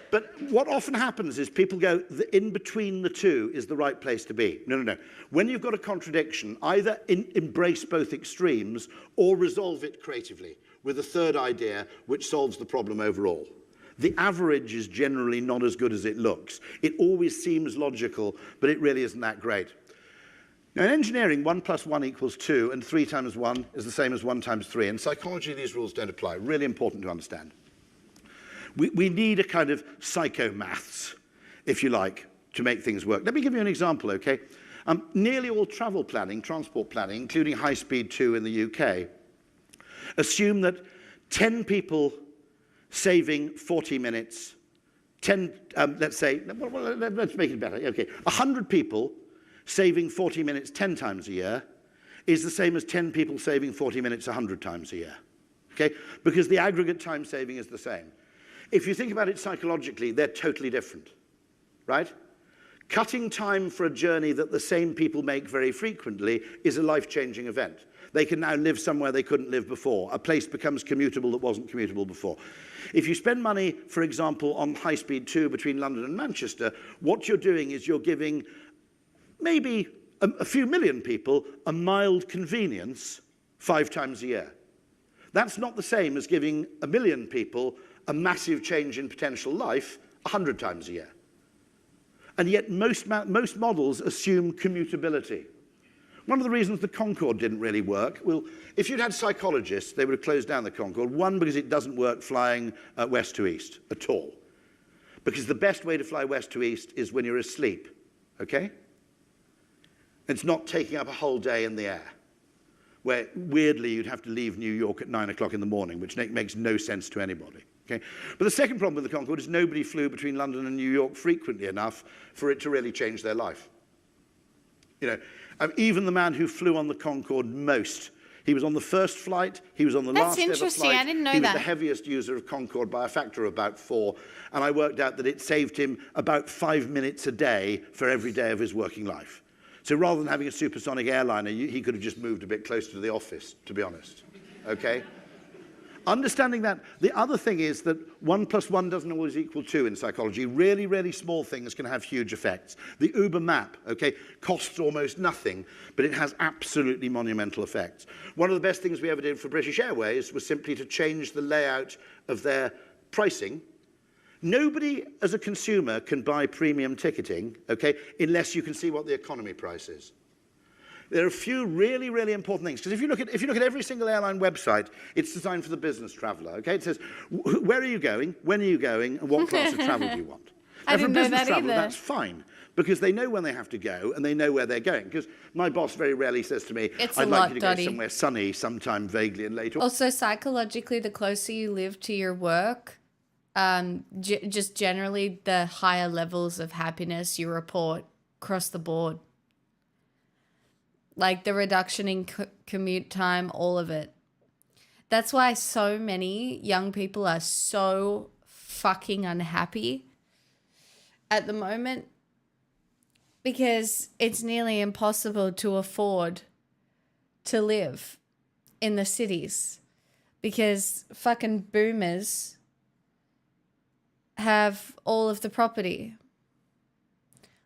[SPEAKER 4] But what often happens is people go, in between the two is the right place to be. No, no, no. When you've got a contradiction, either embrace both extremes or resolve it creatively with a third idea which solves the problem overall. The average is generally not as good as it looks. It always seems logical, but it really isn't that great. Now, in engineering, 1 + 1 = 2, and 3 × 1 is the same as 1 × 3. In psychology, these rules don't apply. Really important to understand. We need a kind of psychomaths, if you like, to make things work. Let me give you an example, okay? Nearly all travel planning, transport planning, including high-speed 2 in the UK, assume that 10 people saving 40 minutes, let's make it better, okay, 100 people saving 40 minutes 10 times a year is the same as 10 people saving 40 minutes 100 times a year, okay? Because the aggregate time saving is the same. If you think about it psychologically, they're totally different, right? Cutting time for a journey that the same people make very frequently is a life-changing event. They can now live somewhere they couldn't live before. A place becomes commutable that wasn't commutable before. If you spend money, for example, on high-speed 2 between London and Manchester, what you're doing is you're giving maybe a few million people a mild convenience 5 times a year. That's not the same as giving 1 million people a massive change in potential life 100 times a year. And yet most models assume commutability. One of the reasons the Concorde didn't really work, well, if you'd had psychologists, they would have closed down the Concorde. One, because it doesn't work flying west to east at all. Because the best way to fly west to east is when you're asleep, okay? It's not taking up a whole day in the air, where weirdly you'd have to leave New York at 9 o'clock in the morning, which makes no sense to anybody. Okay? But the second problem with the Concorde is nobody flew between London and New York frequently enough for it to really change their life. You know, even the man who flew on the Concorde most, he was on the first flight, he was on the last ever flight.
[SPEAKER 1] That's interesting, I didn't know that.
[SPEAKER 4] He was the heaviest user of Concorde by a factor of about 4, and I worked out that it saved him about 5 minutes a day for every day of his working life. So rather than having a supersonic airliner, he could have just moved a bit closer to the office, to be honest. Okay? understanding that. The other thing is that 1 + 1 doesn't always equal 2 in psychology. Really, really small things can have huge effects. The Uber map, okay, costs almost nothing, but it has absolutely monumental effects. One of the best things we ever did for British Airways was simply to change the layout of their pricing. Nobody, as a consumer, can buy premium ticketing, okay, unless you can see what the economy price is. There are a few really, really important things, because if you look at every single airline website, it's designed for the business traveller, okay? It says, where are you going, when are you going, and what class of travel do you want?
[SPEAKER 1] I
[SPEAKER 4] And for a
[SPEAKER 1] didn't know
[SPEAKER 4] business
[SPEAKER 1] that
[SPEAKER 4] traveller,
[SPEAKER 1] either.
[SPEAKER 4] that's fine, because they know when they have to go, and they know where they're going. Because my boss very rarely says to me,
[SPEAKER 1] It's a
[SPEAKER 4] I'd like
[SPEAKER 1] lot,
[SPEAKER 4] you to go
[SPEAKER 1] Dottie.
[SPEAKER 4] somewhere sunny sometime vaguely and later.
[SPEAKER 1] Also, psychologically, the closer you live to your work, just generally, the higher levels of happiness you report across the board. Like the reduction in commute time, all of it. That's why so many young people are so fucking unhappy at the moment, because it's nearly impossible to afford to live in the cities, because fucking boomers have all of the property.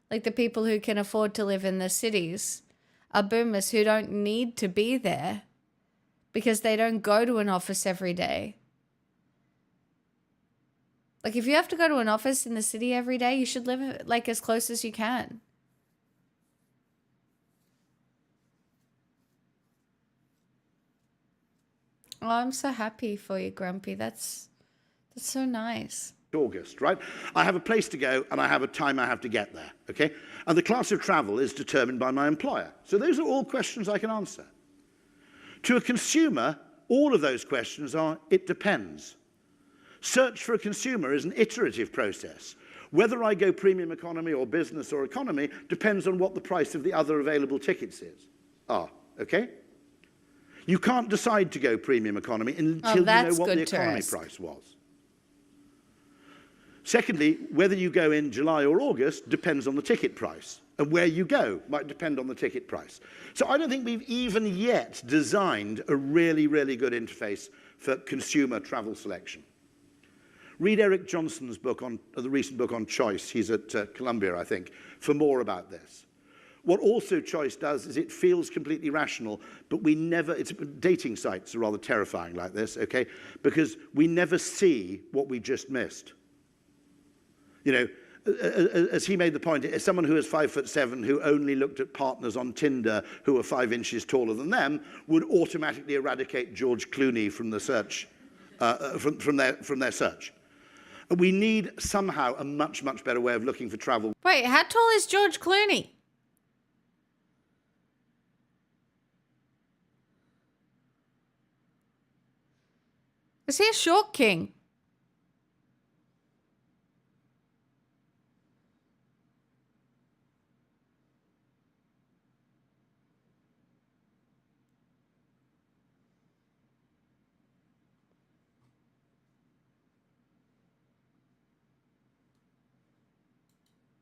[SPEAKER 1] Like the people who can afford to live in the cities are boomers who don't need to be there because they don't go to an office every day. Like if you have to go to an office in the city every day, you should live like as close as you can. Oh, I'm so happy for you, Grumpy. That's so nice.
[SPEAKER 4] August, right? I have a place to go and I have a time I have to get there, okay? And the class of travel is determined by my employer. So those are all questions I can answer. To a consumer, all of those questions are, it depends. Search for a consumer is an iterative process. Whether I go premium economy or business or economy depends on what the price of the other available tickets is. Okay? You can't decide to go premium economy until you know what the economy price was. Secondly, whether you go in July or August depends on the ticket price, and where you go might depend on the ticket price. So I don't think we've even yet designed a really, really good interface for consumer travel selection. Read Eric Johnson's book the recent book on choice. He's at Columbia, I think, for more about this. What also choice does is it feels completely rational, but we never, dating sites are rather terrifying like this, okay? Because we never see what we just missed. You know, as he made the point, as someone who is 5'7", who only looked at partners on Tinder who were 5 inches taller than them, would automatically eradicate George Clooney from the search, from their search. We need somehow a much, much better way of looking for travel.
[SPEAKER 1] Wait, how tall is George Clooney? Is he a short king?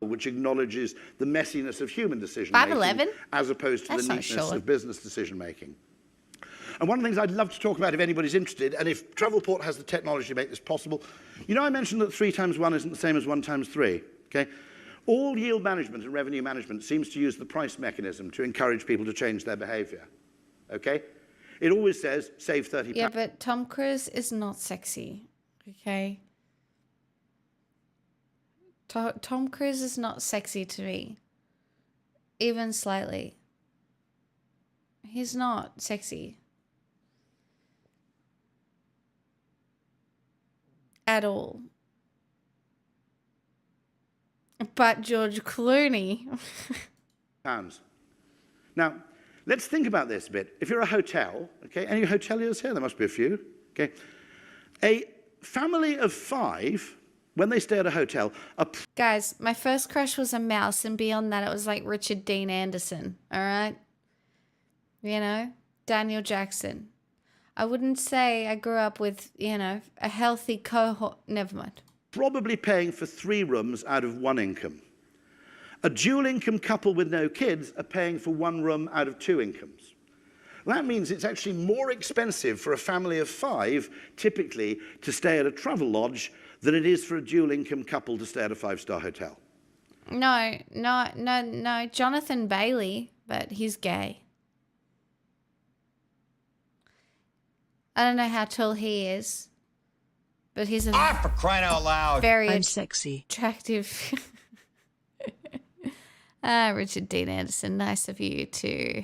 [SPEAKER 4] Which acknowledges the messiness of human decision-making
[SPEAKER 1] 5'11"?
[SPEAKER 4] as opposed to
[SPEAKER 1] That's
[SPEAKER 4] the
[SPEAKER 1] not
[SPEAKER 4] neatness
[SPEAKER 1] short.
[SPEAKER 4] of business decision-making. And one of the things I'd love to talk about if anybody's interested, and if Travelport has the technology to make this possible, you know I mentioned that 3 times 1 isn't the same as 1 times 3, okay? All yield management and revenue management seems to use the price mechanism to encourage people to change their behavior, okay? It always says, save £30.
[SPEAKER 1] Yeah, but Tom Cruise is not sexy, okay? Tom Cruise is not sexy to me. Even slightly. He's not sexy. At all. But George Clooney.
[SPEAKER 4] Pounds. Now, let's think about this a bit. If you're a hotel, okay, any hoteliers here? There must be a few, okay? A family of 5, when they stay at a hotel,
[SPEAKER 1] Guys, my first crush was a mouse, and beyond that, it was like Richard Dean Anderson, all right? You know, Daniel Jackson. I wouldn't say I grew up with, you know, a healthy cohort. Never mind.
[SPEAKER 4] probably paying for 3 rooms out of 1 income. A dual income couple with no kids are paying for 1 room out of 2 incomes. That means it's actually more expensive for a family of 5, typically, to stay at a travel lodge than it is for a dual-income couple to stay at a 5-star hotel.
[SPEAKER 1] No. Jonathan Bailey, but he's gay. I don't know how tall he is, but he's a
[SPEAKER 5] For crying out loud.
[SPEAKER 1] very
[SPEAKER 2] I'm sexy.
[SPEAKER 1] attractive. Richard Dean Anderson, nice of you to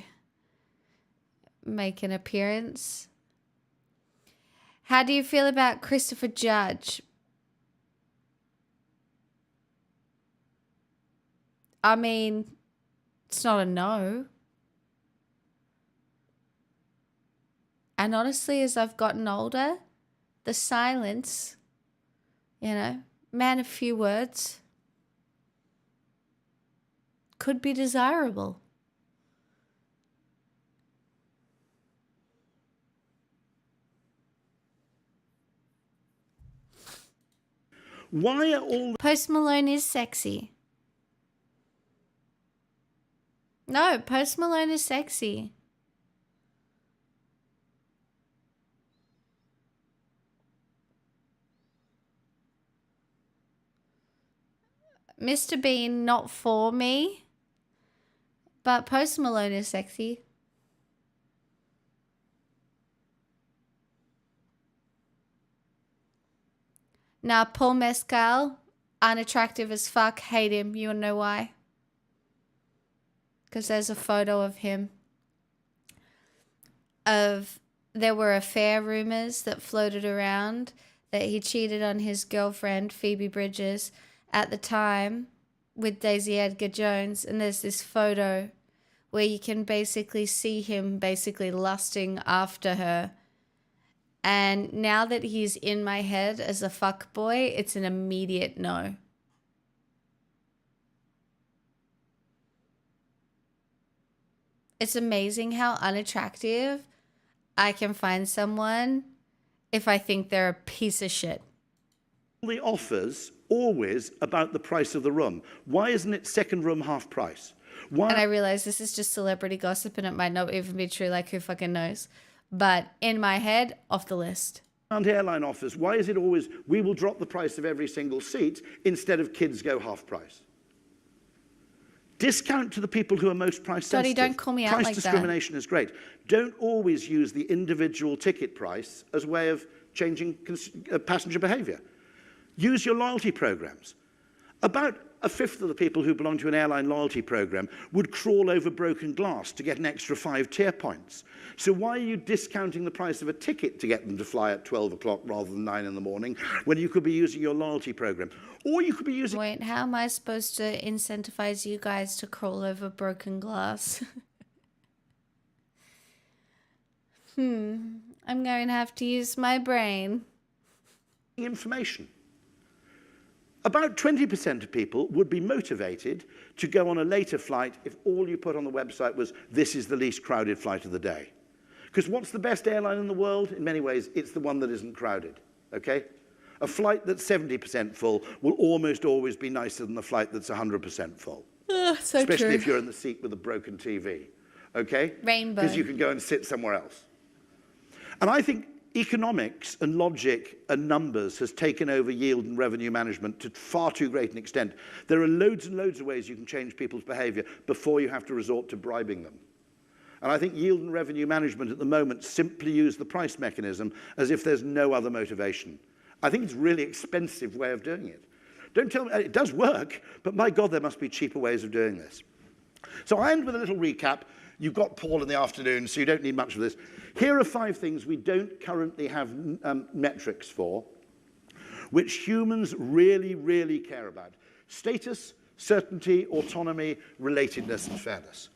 [SPEAKER 1] make an appearance. How do you feel about Christopher Judge? I mean, it's not a no. And honestly, as I've gotten older, the silence, man of few words, could be desirable.
[SPEAKER 4] Why are all
[SPEAKER 1] Post Malone is sexy. No, Post Malone is sexy. Mr. Bean, not for me, but Post Malone is sexy. Now, Paul Mescal, unattractive as fuck, hate him. You wanna know why? Because there's a photo of him. There were affair rumors that floated around that he cheated on his girlfriend, Phoebe Bridgers, at the time with Daisy Edgar Jones. And there's this photo where you can basically see him basically lusting after her. And now that he's in my head as a fuckboy, it's an immediate no. It's amazing how unattractive I can find someone if I think they're a piece of shit.
[SPEAKER 4] the offers always about the price of the room? Why isn't it second room half price? Why?
[SPEAKER 1] And I realize this is just celebrity gossip and it might not even be true, like who fucking knows. But in my head, off the list.
[SPEAKER 4] aren't airline offers? Why is it always, we will drop the price of every single seat instead of kids go half price? Discount to the people who are most price
[SPEAKER 1] Dottie,
[SPEAKER 4] sensitive.
[SPEAKER 1] don't call me out
[SPEAKER 4] price
[SPEAKER 1] like that.
[SPEAKER 4] discrimination is great. Don't always use the individual ticket price as a way of changing passenger behaviour. Use your loyalty programs. About a fifth of the people who belong to an airline loyalty program would crawl over broken glass to get an extra 5 tier points. So why are you discounting the price of a ticket to get them to fly at 12 o'clock rather than 9 in the morning when you could be using your loyalty program? Or you could be using...
[SPEAKER 1] Wait, how am I supposed to incentivize you guys to crawl over broken glass? I'm going to have to use my brain.
[SPEAKER 4] information. About 20% of people would be motivated to go on a later flight if all you put on the website was, this is the least crowded flight of the day. Because what's the best airline in the world? In many ways, it's the one that isn't crowded, okay? A flight that's 70% full will almost always be nicer than a flight that's 100% full.
[SPEAKER 1] So
[SPEAKER 4] Especially
[SPEAKER 1] true.
[SPEAKER 4] if you're in the seat with a broken TV, okay?
[SPEAKER 1] Rainbow.
[SPEAKER 4] Because you can go and sit somewhere else. And I think economics and logic and numbers has taken over yield and revenue management to far too great an extent. There are loads and loads of ways you can change people's behavior before you have to resort to bribing them. And I think yield and revenue management at the moment simply use the price mechanism as if there's no other motivation. I think it's a really expensive way of doing it. Don't tell me, it does work, but my God, there must be cheaper ways of doing this. So I end with a little recap. You've got Paul in the afternoon, so you don't need much of this. Here are 5 things we don't currently have metrics for, which humans really, really care about. Status, certainty, autonomy, relatedness, and fairness.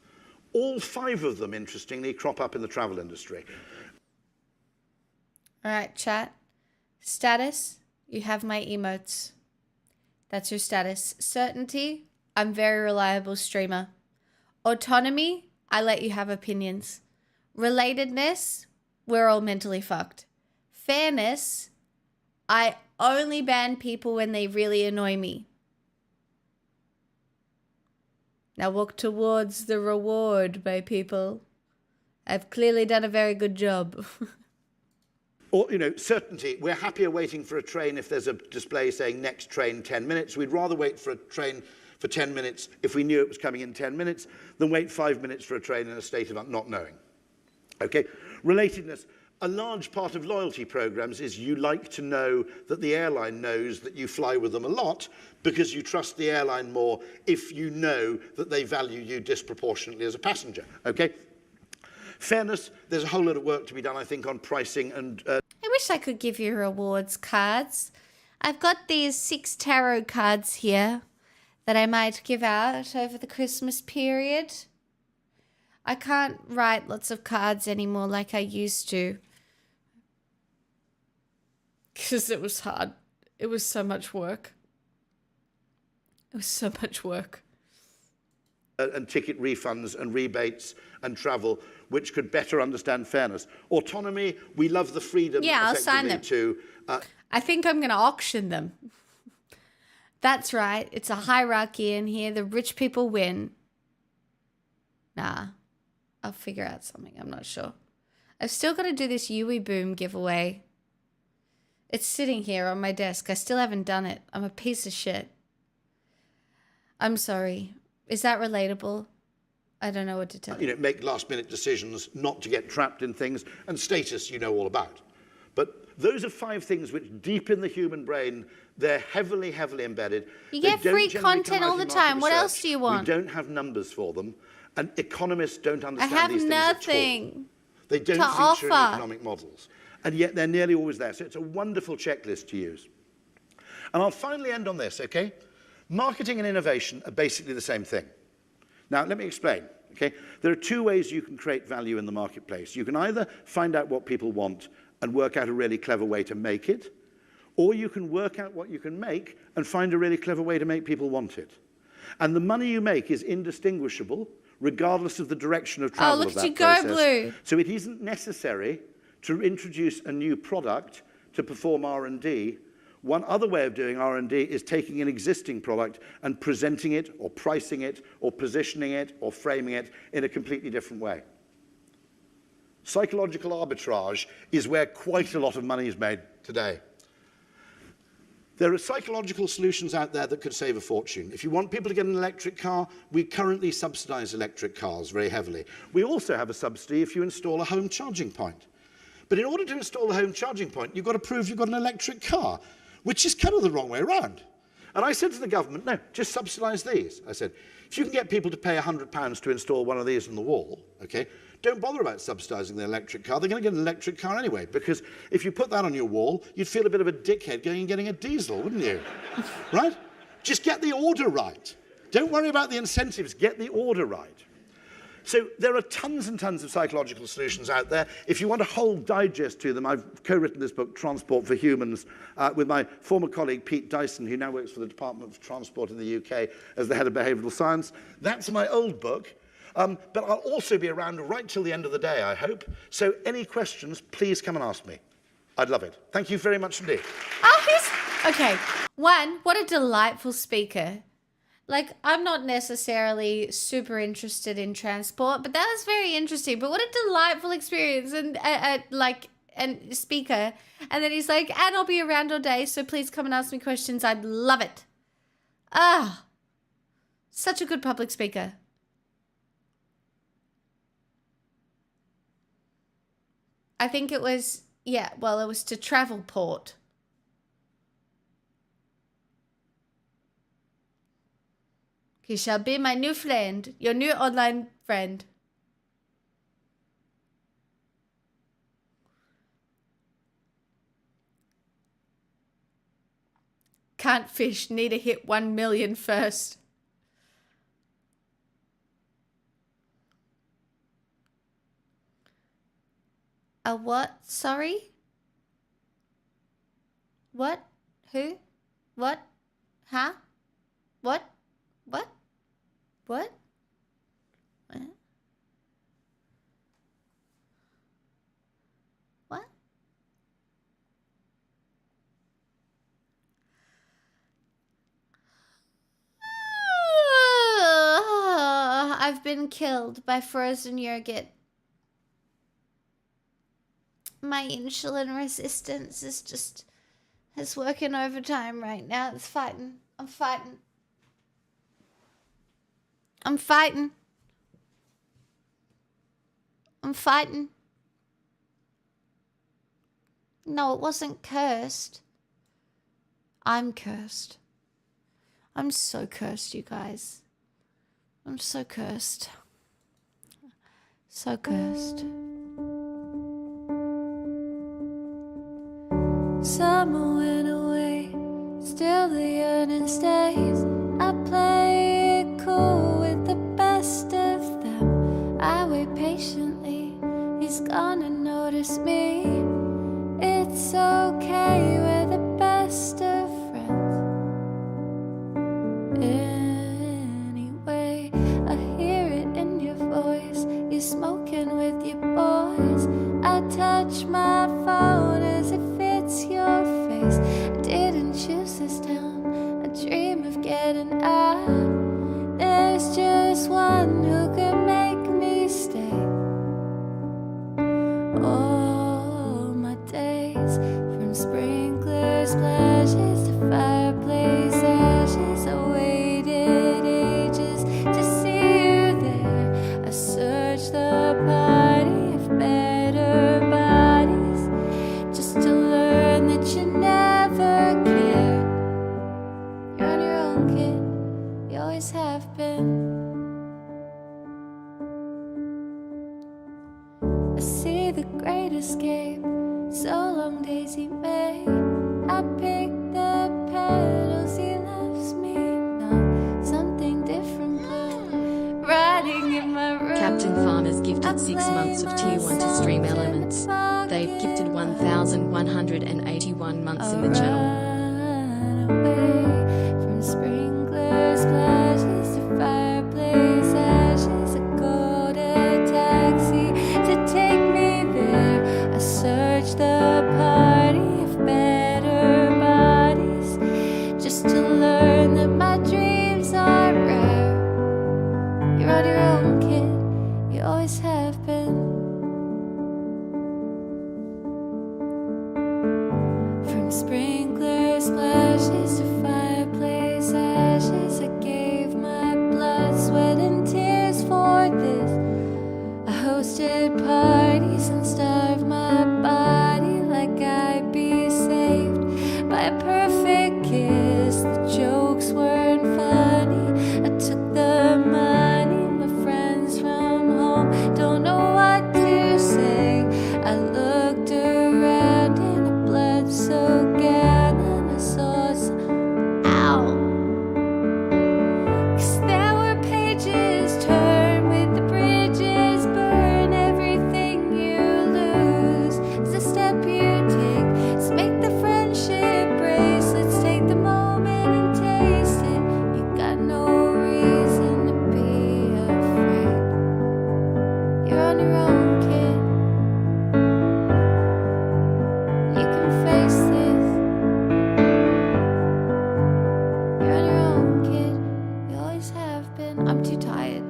[SPEAKER 4] All 5 of them, interestingly, crop up in the travel industry.
[SPEAKER 1] All right, chat. Status, you have my emotes. That's your status. Certainty, I'm very reliable streamer. Autonomy, I let you have opinions. Relatedness, we're all mentally fucked. Fairness, I only ban people when they really annoy me. Now walk towards the reward, my people. I've clearly done a very good job.
[SPEAKER 4] Or, certainty. We're happier waiting for a train if there's a display saying next train 10 minutes. We'd rather wait for a train for 10 minutes if we knew it was coming in 10 minutes than wait 5 minutes for a train in a state of not knowing. Okay? Relatedness. A large part of loyalty programs is you like to know that the airline knows that you fly with them a lot because you trust the airline more if you know that they value you disproportionately as a passenger. Okay? Fairness, there's a whole lot of work to be done, I think, on pricing and...
[SPEAKER 1] I wish I could give you rewards cards. I've got these 6 tarot cards here that I might give out over the Christmas period. I can't write lots of cards anymore like I used to. Because it was hard. It was so much work. It was so much work.
[SPEAKER 4] And ticket refunds and rebates and travel, which could better understand fairness. Autonomy, we love the freedom.
[SPEAKER 1] Yeah, I'll sign them. I think I'm going to auction them. That's right. It's a hierarchy in here. The rich people win. Nah. I'll figure out something. I'm not sure. I've still got to do this Yui Boom giveaway. It's sitting here on my desk. I still haven't done it. I'm a piece of shit. I'm sorry. Is that relatable? I don't know what to tell you.
[SPEAKER 4] Make last-minute decisions, not to get trapped in things, and status you know all about. But those are 5 things which, deep in the human brain, they're heavily, heavily embedded.
[SPEAKER 1] You get free content all the time. What else do you want?
[SPEAKER 4] We don't have numbers for them, and economists don't understand these things
[SPEAKER 1] at all.
[SPEAKER 4] I have
[SPEAKER 1] nothing.
[SPEAKER 4] They don't feature in economic models, and yet they're nearly always there. So it's a wonderful checklist to use. And I'll finally end on this, okay? Marketing and innovation are basically the same thing. Now, let me explain, okay? There are 2 ways you can create value in the marketplace. You can either find out what people want and work out a really clever way to make it, or you can work out what you can make and find a really clever way to make people want it. And the money you make is indistinguishable, regardless of the direction of travel of that process.
[SPEAKER 1] Go Blue.
[SPEAKER 4] So it isn't necessary to introduce a new product to perform R&D. One other way of doing R&D is taking an existing product and presenting it or pricing it or positioning it or framing it in a completely different way. Psychological arbitrage is where quite a lot of money is made today. There are psychological solutions out there that could save a fortune. If you want people to get an electric car, we currently subsidize electric cars very heavily. We also have a subsidy if you install a home charging point. But in order to install a home charging point, you've got to prove you've got an electric car, which is kind of the wrong way around. And I said to the government, no, just subsidize these. I said, if you can get people to pay £100 to install one of these on the wall, okay, don't bother about subsidizing the electric car. They're going to get an electric car anyway, because if you put that on your wall, you'd feel a bit of a dickhead going and getting a diesel, wouldn't you? Right? Just get the order right. Don't worry about the incentives. Get the order right. So there are tons and tons of psychological solutions out there. If you want a whole digest to them, I've co-written this book, Transport for Humans, with my former colleague, Pete Dyson, who now works for the Department of Transport in the UK as the head of behavioural science. That's my old book. But I'll also be around right till the end of the day, I hope. So any questions, please come and ask me. I'd love it. Thank you very much indeed.
[SPEAKER 1] Okay. 1, what a delightful speaker. Like, I'm not necessarily super interested in transport, but that was very interesting. But what a delightful experience and speaker. And then he's like, and I'll be around all day, so please come and ask me questions. I'd love it. Such a good public speaker. I think it was, it was to Travelport. He shall be my new friend, your new online friend. Can't fish, need to hit 1 million first. A what? Sorry? What? Who? What? Huh? What? What? What? What? What? I've been killed by frozen yogurt. my insulin resistance is working overtime right now. It's fighting. I'm fighting. I'm fighting. I'm fighting. No, it wasn't cursed. I'm cursed. I'm so cursed, you guys. I'm so cursed. So cursed. Summer went away, still the yearning stays. I play it cool with the best of them. I wait patiently, he's gonna notice me. It's okay, we're the best of friends. Anyway, I hear it in your voice. You're smoking with your boys. I touch my phone as it fits your face. I didn't choose this town. I dream of getting out. There's just one who can make me stay. All my days, from sprinkler splashes to fireplace ashes, I waited ages to see you there. I searched the party of better bodies just to learn that you never cared. You're on your own, kid. You always have been. I see the great escape, so long Daisy May. I picked the petals, he loves me not. Something different blue, riding in my room.
[SPEAKER 2] Captain Farmer's gifted 6 months of tier 1 to stream elements. They've gifted 1,181 months in the channel.
[SPEAKER 1] Run away from sprinkler splashes to fireplace ashes. I called a taxi to take me there. I searched the party of better bodies just to learn that my dreams are rare. You're on your own, kid. You always have been. From sprinkler splashes to fireplace ashes, I gave my blood, sweat, and tears for this. I hosted parties and starved my body like I'd be saved by a perfect kiss. The jokes weren't funny. I took the money, my friends from home don't know what to say. I looked around in a blood-soaked gown and I saw some. Ow! 'Cause there were pages turned with the bridges burn. Everything you lose is a step you take. Let's make the friendship brace. Let's take the moment and taste it. You got no reason to be afraid. You're on your own, kid. You can face this. You're on your own, kid. You always have been. I'm too tired.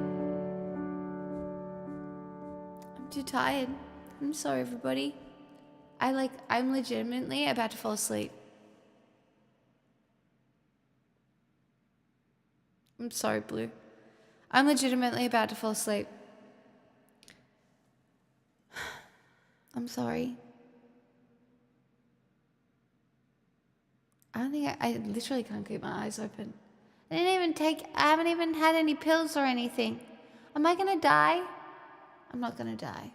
[SPEAKER 1] I'm too tired. I'm sorry, everybody. I'm legitimately about to fall asleep. I'm sorry, Blue. I'm legitimately about to fall asleep. I'm sorry. I don't think I literally can't keep my eyes open. I haven't even had any pills or anything. Am I gonna die? I'm not gonna die.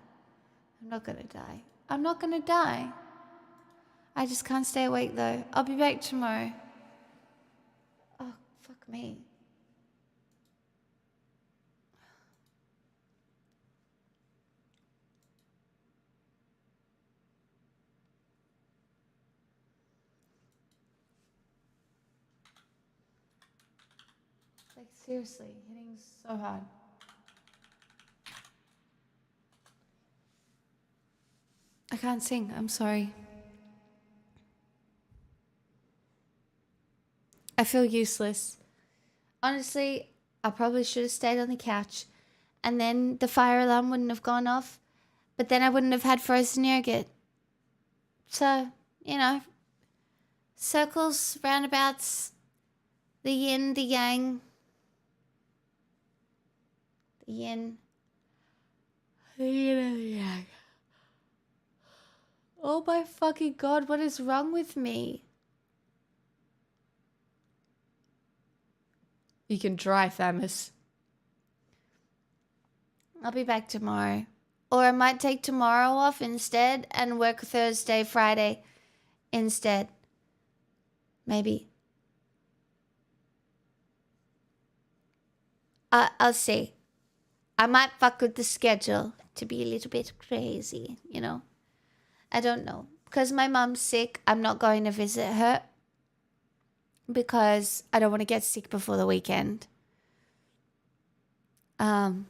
[SPEAKER 1] I'm not gonna die. I'm not gonna die. I just can't stay awake though. I'll be back tomorrow. Oh, fuck me. Like seriously, hitting so hard. I can't sing. I'm sorry. I feel useless. Honestly, I probably should have stayed on the couch and then the fire alarm wouldn't have gone off, but then I wouldn't have had frozen yogurt So, you know, circles, roundabouts, the yin, the yang, the yin, the yin and the yang. Oh my fucking God, what is wrong with me? You can try, Thamus. I'll be back tomorrow. Or I might take tomorrow off instead and work Thursday, Friday instead. Maybe. I'll see. I might fuck with the schedule to be a little bit crazy, you know? I don't know. Because my mom's sick, I'm not going to visit her. Because I don't want to get sick before the weekend. I'm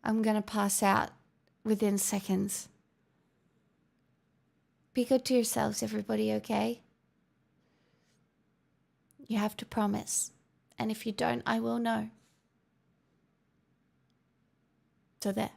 [SPEAKER 1] going to pass out within seconds. Be good to yourselves, everybody, okay? You have to promise. And if you don't, I will know. So there.